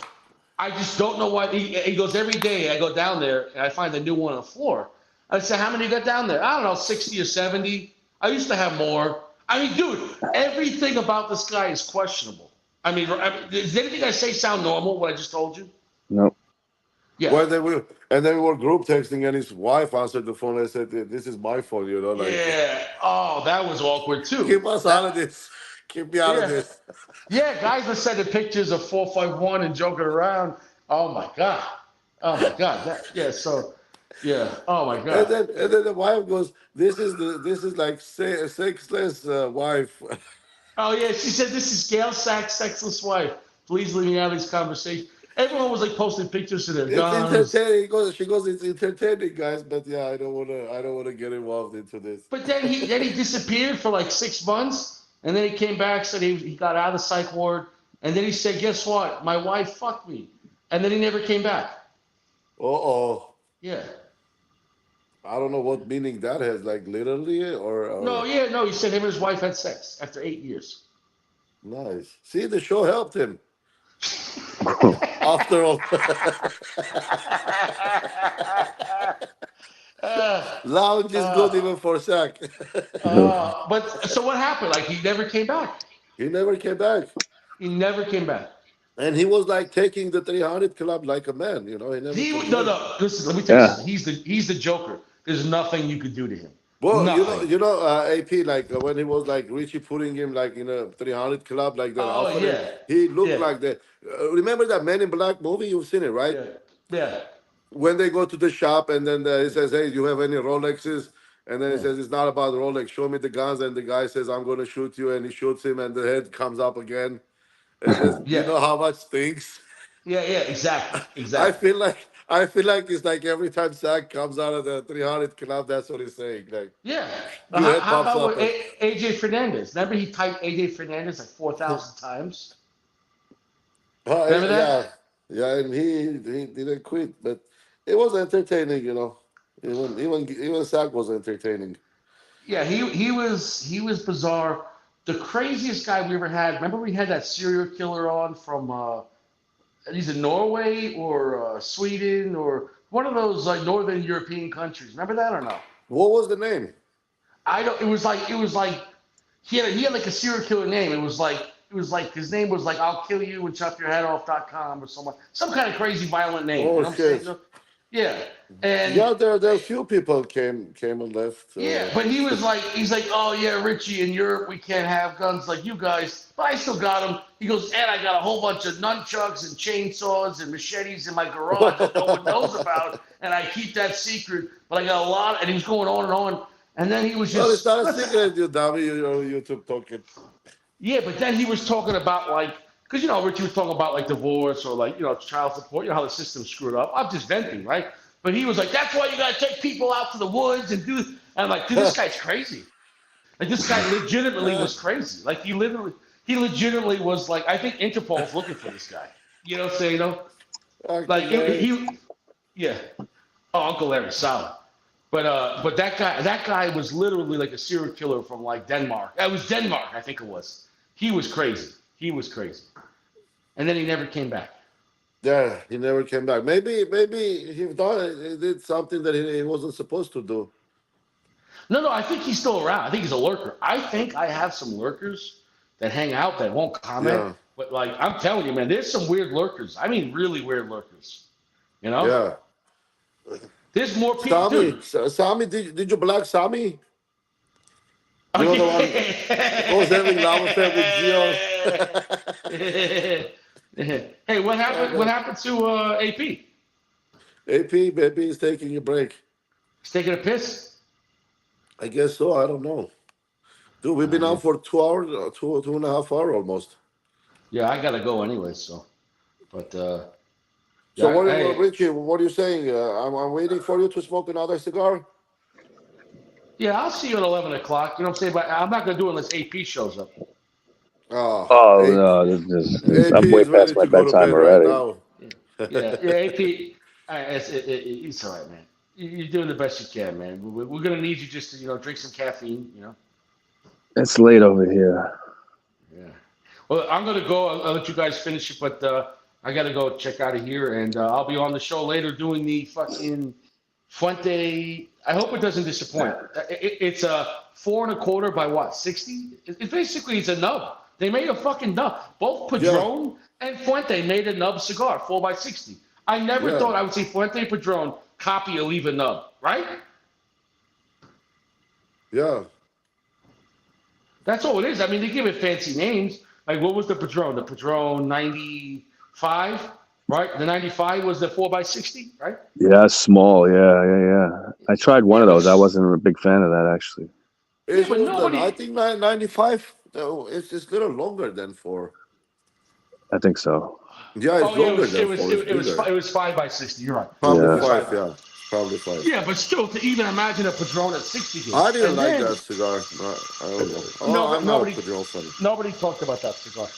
I just don't know why." He goes, "Every day I go down there and I find a new one on the floor." I said, "How many you got down there?" "I don't know, 60 or 70. I used to have more." I mean, dude, everything about this guy is questionable. Does anything I say sound normal, what I just told you? Nope. Yeah. when they were and then we were group texting, and his wife answered the phone. I said, "This is my phone, like Yeah. Oh, that was awkward too. keep us out of That, this. Keep me out of yeah. this." Yeah, guys were sending pictures of 451 and joking around. Oh my God. Oh my God. So yeah. Oh my And God. then the wife goes, this is like sexless wife." Oh yeah, she said this is Gail Sack's sexless wife. Please leave me out of this conversation. Everyone was like posting pictures of their It's guns. entertaining. She goes, "It's entertaining, guys, but yeah, I don't wanna get involved into this." But then he disappeared for like 6 months, and then he came back, said he got out of the psych ward, and then he said, "Guess what? My wife fucked me," and then he never came back. Uh-oh. Yeah. I don't know what meaning that has, like literally No, or yeah, no. He said him and his wife had sex after 8 years. nice. See, the show helped him. After all. uh, Lounge is good uh, even for Sack. but so what happened? Like he never came back. He never came back. He never came back. And he was like taking the 300 club like a man, he never No, complained. no. Listen, let me tell you Yeah. something. He's the Joker. There's nothing you could do to him. Well, Nothing. AP, like when he was like Richie putting him like in a 300 club like that Oh often, and yeah, he looked yeah, like that. Remember that Men in Black movie? You've seen it, right? yeah, yeah, When they go to the shop and then he says, "Hey, do you have any Rolexes?" And then he yeah, says, "It's not about Rolex. Show me the guns." And the guy says, "I'm going to shoot you." And he shoots him, and the head comes up again. And says, "You yeah, know how much stinks?" yeah. Exactly, I exactly. feel like I feel like it's like every time Zach comes out of the 300 club, that's what he's saying. Like Yeah. the How, head how pops about up with and AJ Fernandez? Remember he typed AJ Fernandez like 4,000 times. Remember yeah, that? yeah, and he didn't quit, but it was entertaining. Even Zach was entertaining. Yeah. He was bizarre. The craziest guy we ever had. Remember we had that serial killer on from he's in Norway or Sweden or one of those like northern European countries. Remember that or no? What was the name? I don't. It was like he had like a serial killer name. It was like his name was like "I'll kill you and chop your head off.com" or some kind of crazy violent name. You Oh know what I'm saying? shit! Yeah, and Yeah, there a few people came and left. yeah, but he was like, he's like, oh yeah, Richie, in Europe we can't have guns like you guys, but I still got them. He goes, and I got a whole bunch of nunchucks and chainsaws and machetes in my garage that no one knows about, and I keep that secret. But I got a lot, and he was going on, and then he was Well, it's just, not a secret, you dummy. You YouTube talking. yeah, but then he was talking about like, because Richie was talking about like divorce or like child support. You know how the system's screwed up. I'm just venting, right? But he was like, that's why you gotta take people out to the woods and do. And I'm like, dude, this guy's crazy. Like this guy legitimately was crazy. Like he legitimately was like, I think Interpol's looking for this guy. You know, say like he yeah. Oh, Uncle Larry, solid. But that guy was literally like a serial killer from like Denmark. It was Denmark, I think it was. He was crazy. He was crazy. And then he never came back. Yeah, he never came back. Maybe he did something that he wasn't supposed to do. No, I think he's still around. I think he's a lurker. I think I have some lurkers that hang out that won't comment. Yeah. But like I'm telling you, man, there's some weird lurkers. I mean, really weird lurkers. You know? Yeah. There's more people. Dude. Sammy, did you block Sammy? You know the one who was having love affair with Gio? Hey, what happened? What happened to AP? AP, baby, is taking a break. He's taking a piss. I guess so. I don't know. Dude, we've been out for 2 hours, 2.5 hours almost. Yeah, I gotta go anyway. So, but So yeah, what, hey, Richie? What are you saying? I'm waiting for you to smoke another cigar. yeah, I'll see you at 11 o'clock. You know what I'm saying? But I'm not gonna do it unless AP shows up. Oh AP, no, AP I'm way is ready past my to go to bedtime bed right already. now. Yeah, AP. It's all right, man. You're doing the best you can, man. We're gonna need you just to drink some caffeine. It's late over here. Yeah. Well, I'm gonna go. I'll let you guys finish it, but I gotta go check out of here, and I'll be on the show later doing the fucking Fuente. I hope it doesn't disappoint. It's a 4.25 by what? 60? Basically it's a nub. They made a fucking nub. Both Padron and Fuente made a nub cigar, 4x60. I never thought I would see Fuente and Padron copy a leave a nub, right? Yeah. That's all it is. I mean, they give it fancy names. Like, what was the Padron? The Padron 95, right? The 95 was the 4x60, right? Yeah, small. Yeah. I tried one of those. I wasn't a big fan of that actually. It's but nobody. I think 95. It's a little longer than 4. I think so. Yeah, it's longer than 4. It was 5x60. You're right. Probably Yeah. 5. Yeah, probably 5. Yeah, but still, to even imagine a Padron at 60 gauge. I didn't like that cigar. No, I don't know. Oh, I'm not a Padron fan. Nobody talked about that cigar.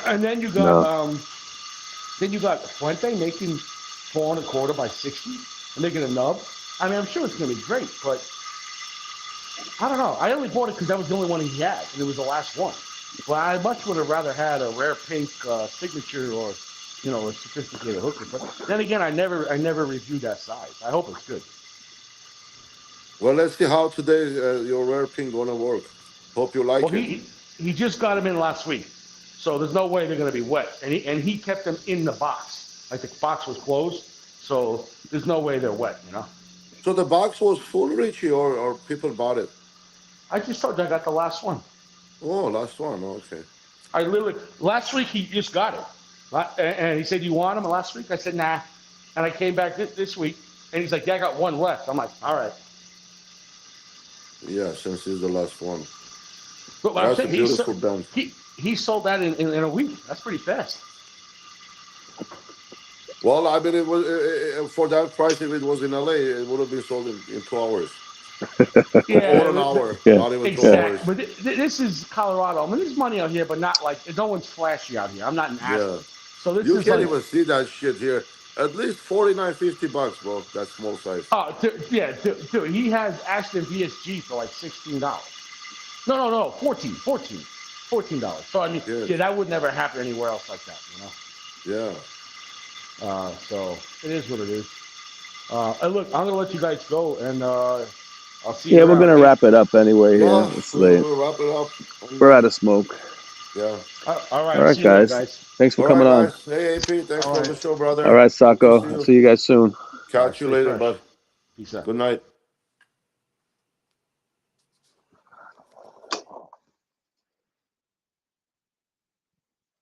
And then you got Fuente making 4.25 by 60 and making a nub. I mean, I'm sure it's gonna be great, but I don't know. I only bought it because that was the only one he had, and it was the last one. But I much would have rather had a rare pink signature or a sophisticated hooker. But then again, I never reviewed that size. I hope it's good. Well, let's see how today your rare pink gonna work. Hope you like it. He just got them in last week, so there's no way they're gonna be wet. And he kept them in the box, like the box was closed, so there's no way they're wet. So the box was full, Richie, or people bought it? I just told you I got the last one. Oh, last one. Okay. I literally last week he just got it, and he said, "You want them?" Last week I said, "Nah," and I came back this week, and he's like, "Yeah, I got one left." I'm like, "All right." Yeah, since it's the last one. But that's a beautiful band. He sold that in a week. That's pretty fast. Well, I mean, it was for that price. If it was in LA, it would have been sold in 2 hours. Yeah, or an hour, not even exactly. 2 hours. But this is Colorado. I mean, there's money out here, but not like no one's flashy out here. I'm not an Aspen. So this you is can't like, even see that shit here. At least $49.50, bro. That small size. Oh, dude, he has Aston VSG for like $16. No, $14. So I mean, that would never happen anywhere else like that, Yeah. So it is what it is. And look, I'm gonna let you guys go, and I'll see you. Yeah, we're gonna wrap it up anyway. Yeah, it's late. We'll wrap it up. We're out of smoke. Yeah. All right. All right, guys. Thanks for coming on. Hey, AP, thanks for the show, brother. All right, Sacco. I'll see you guys soon. Catch you Stay later, fresh. bud. Peace out. Good night.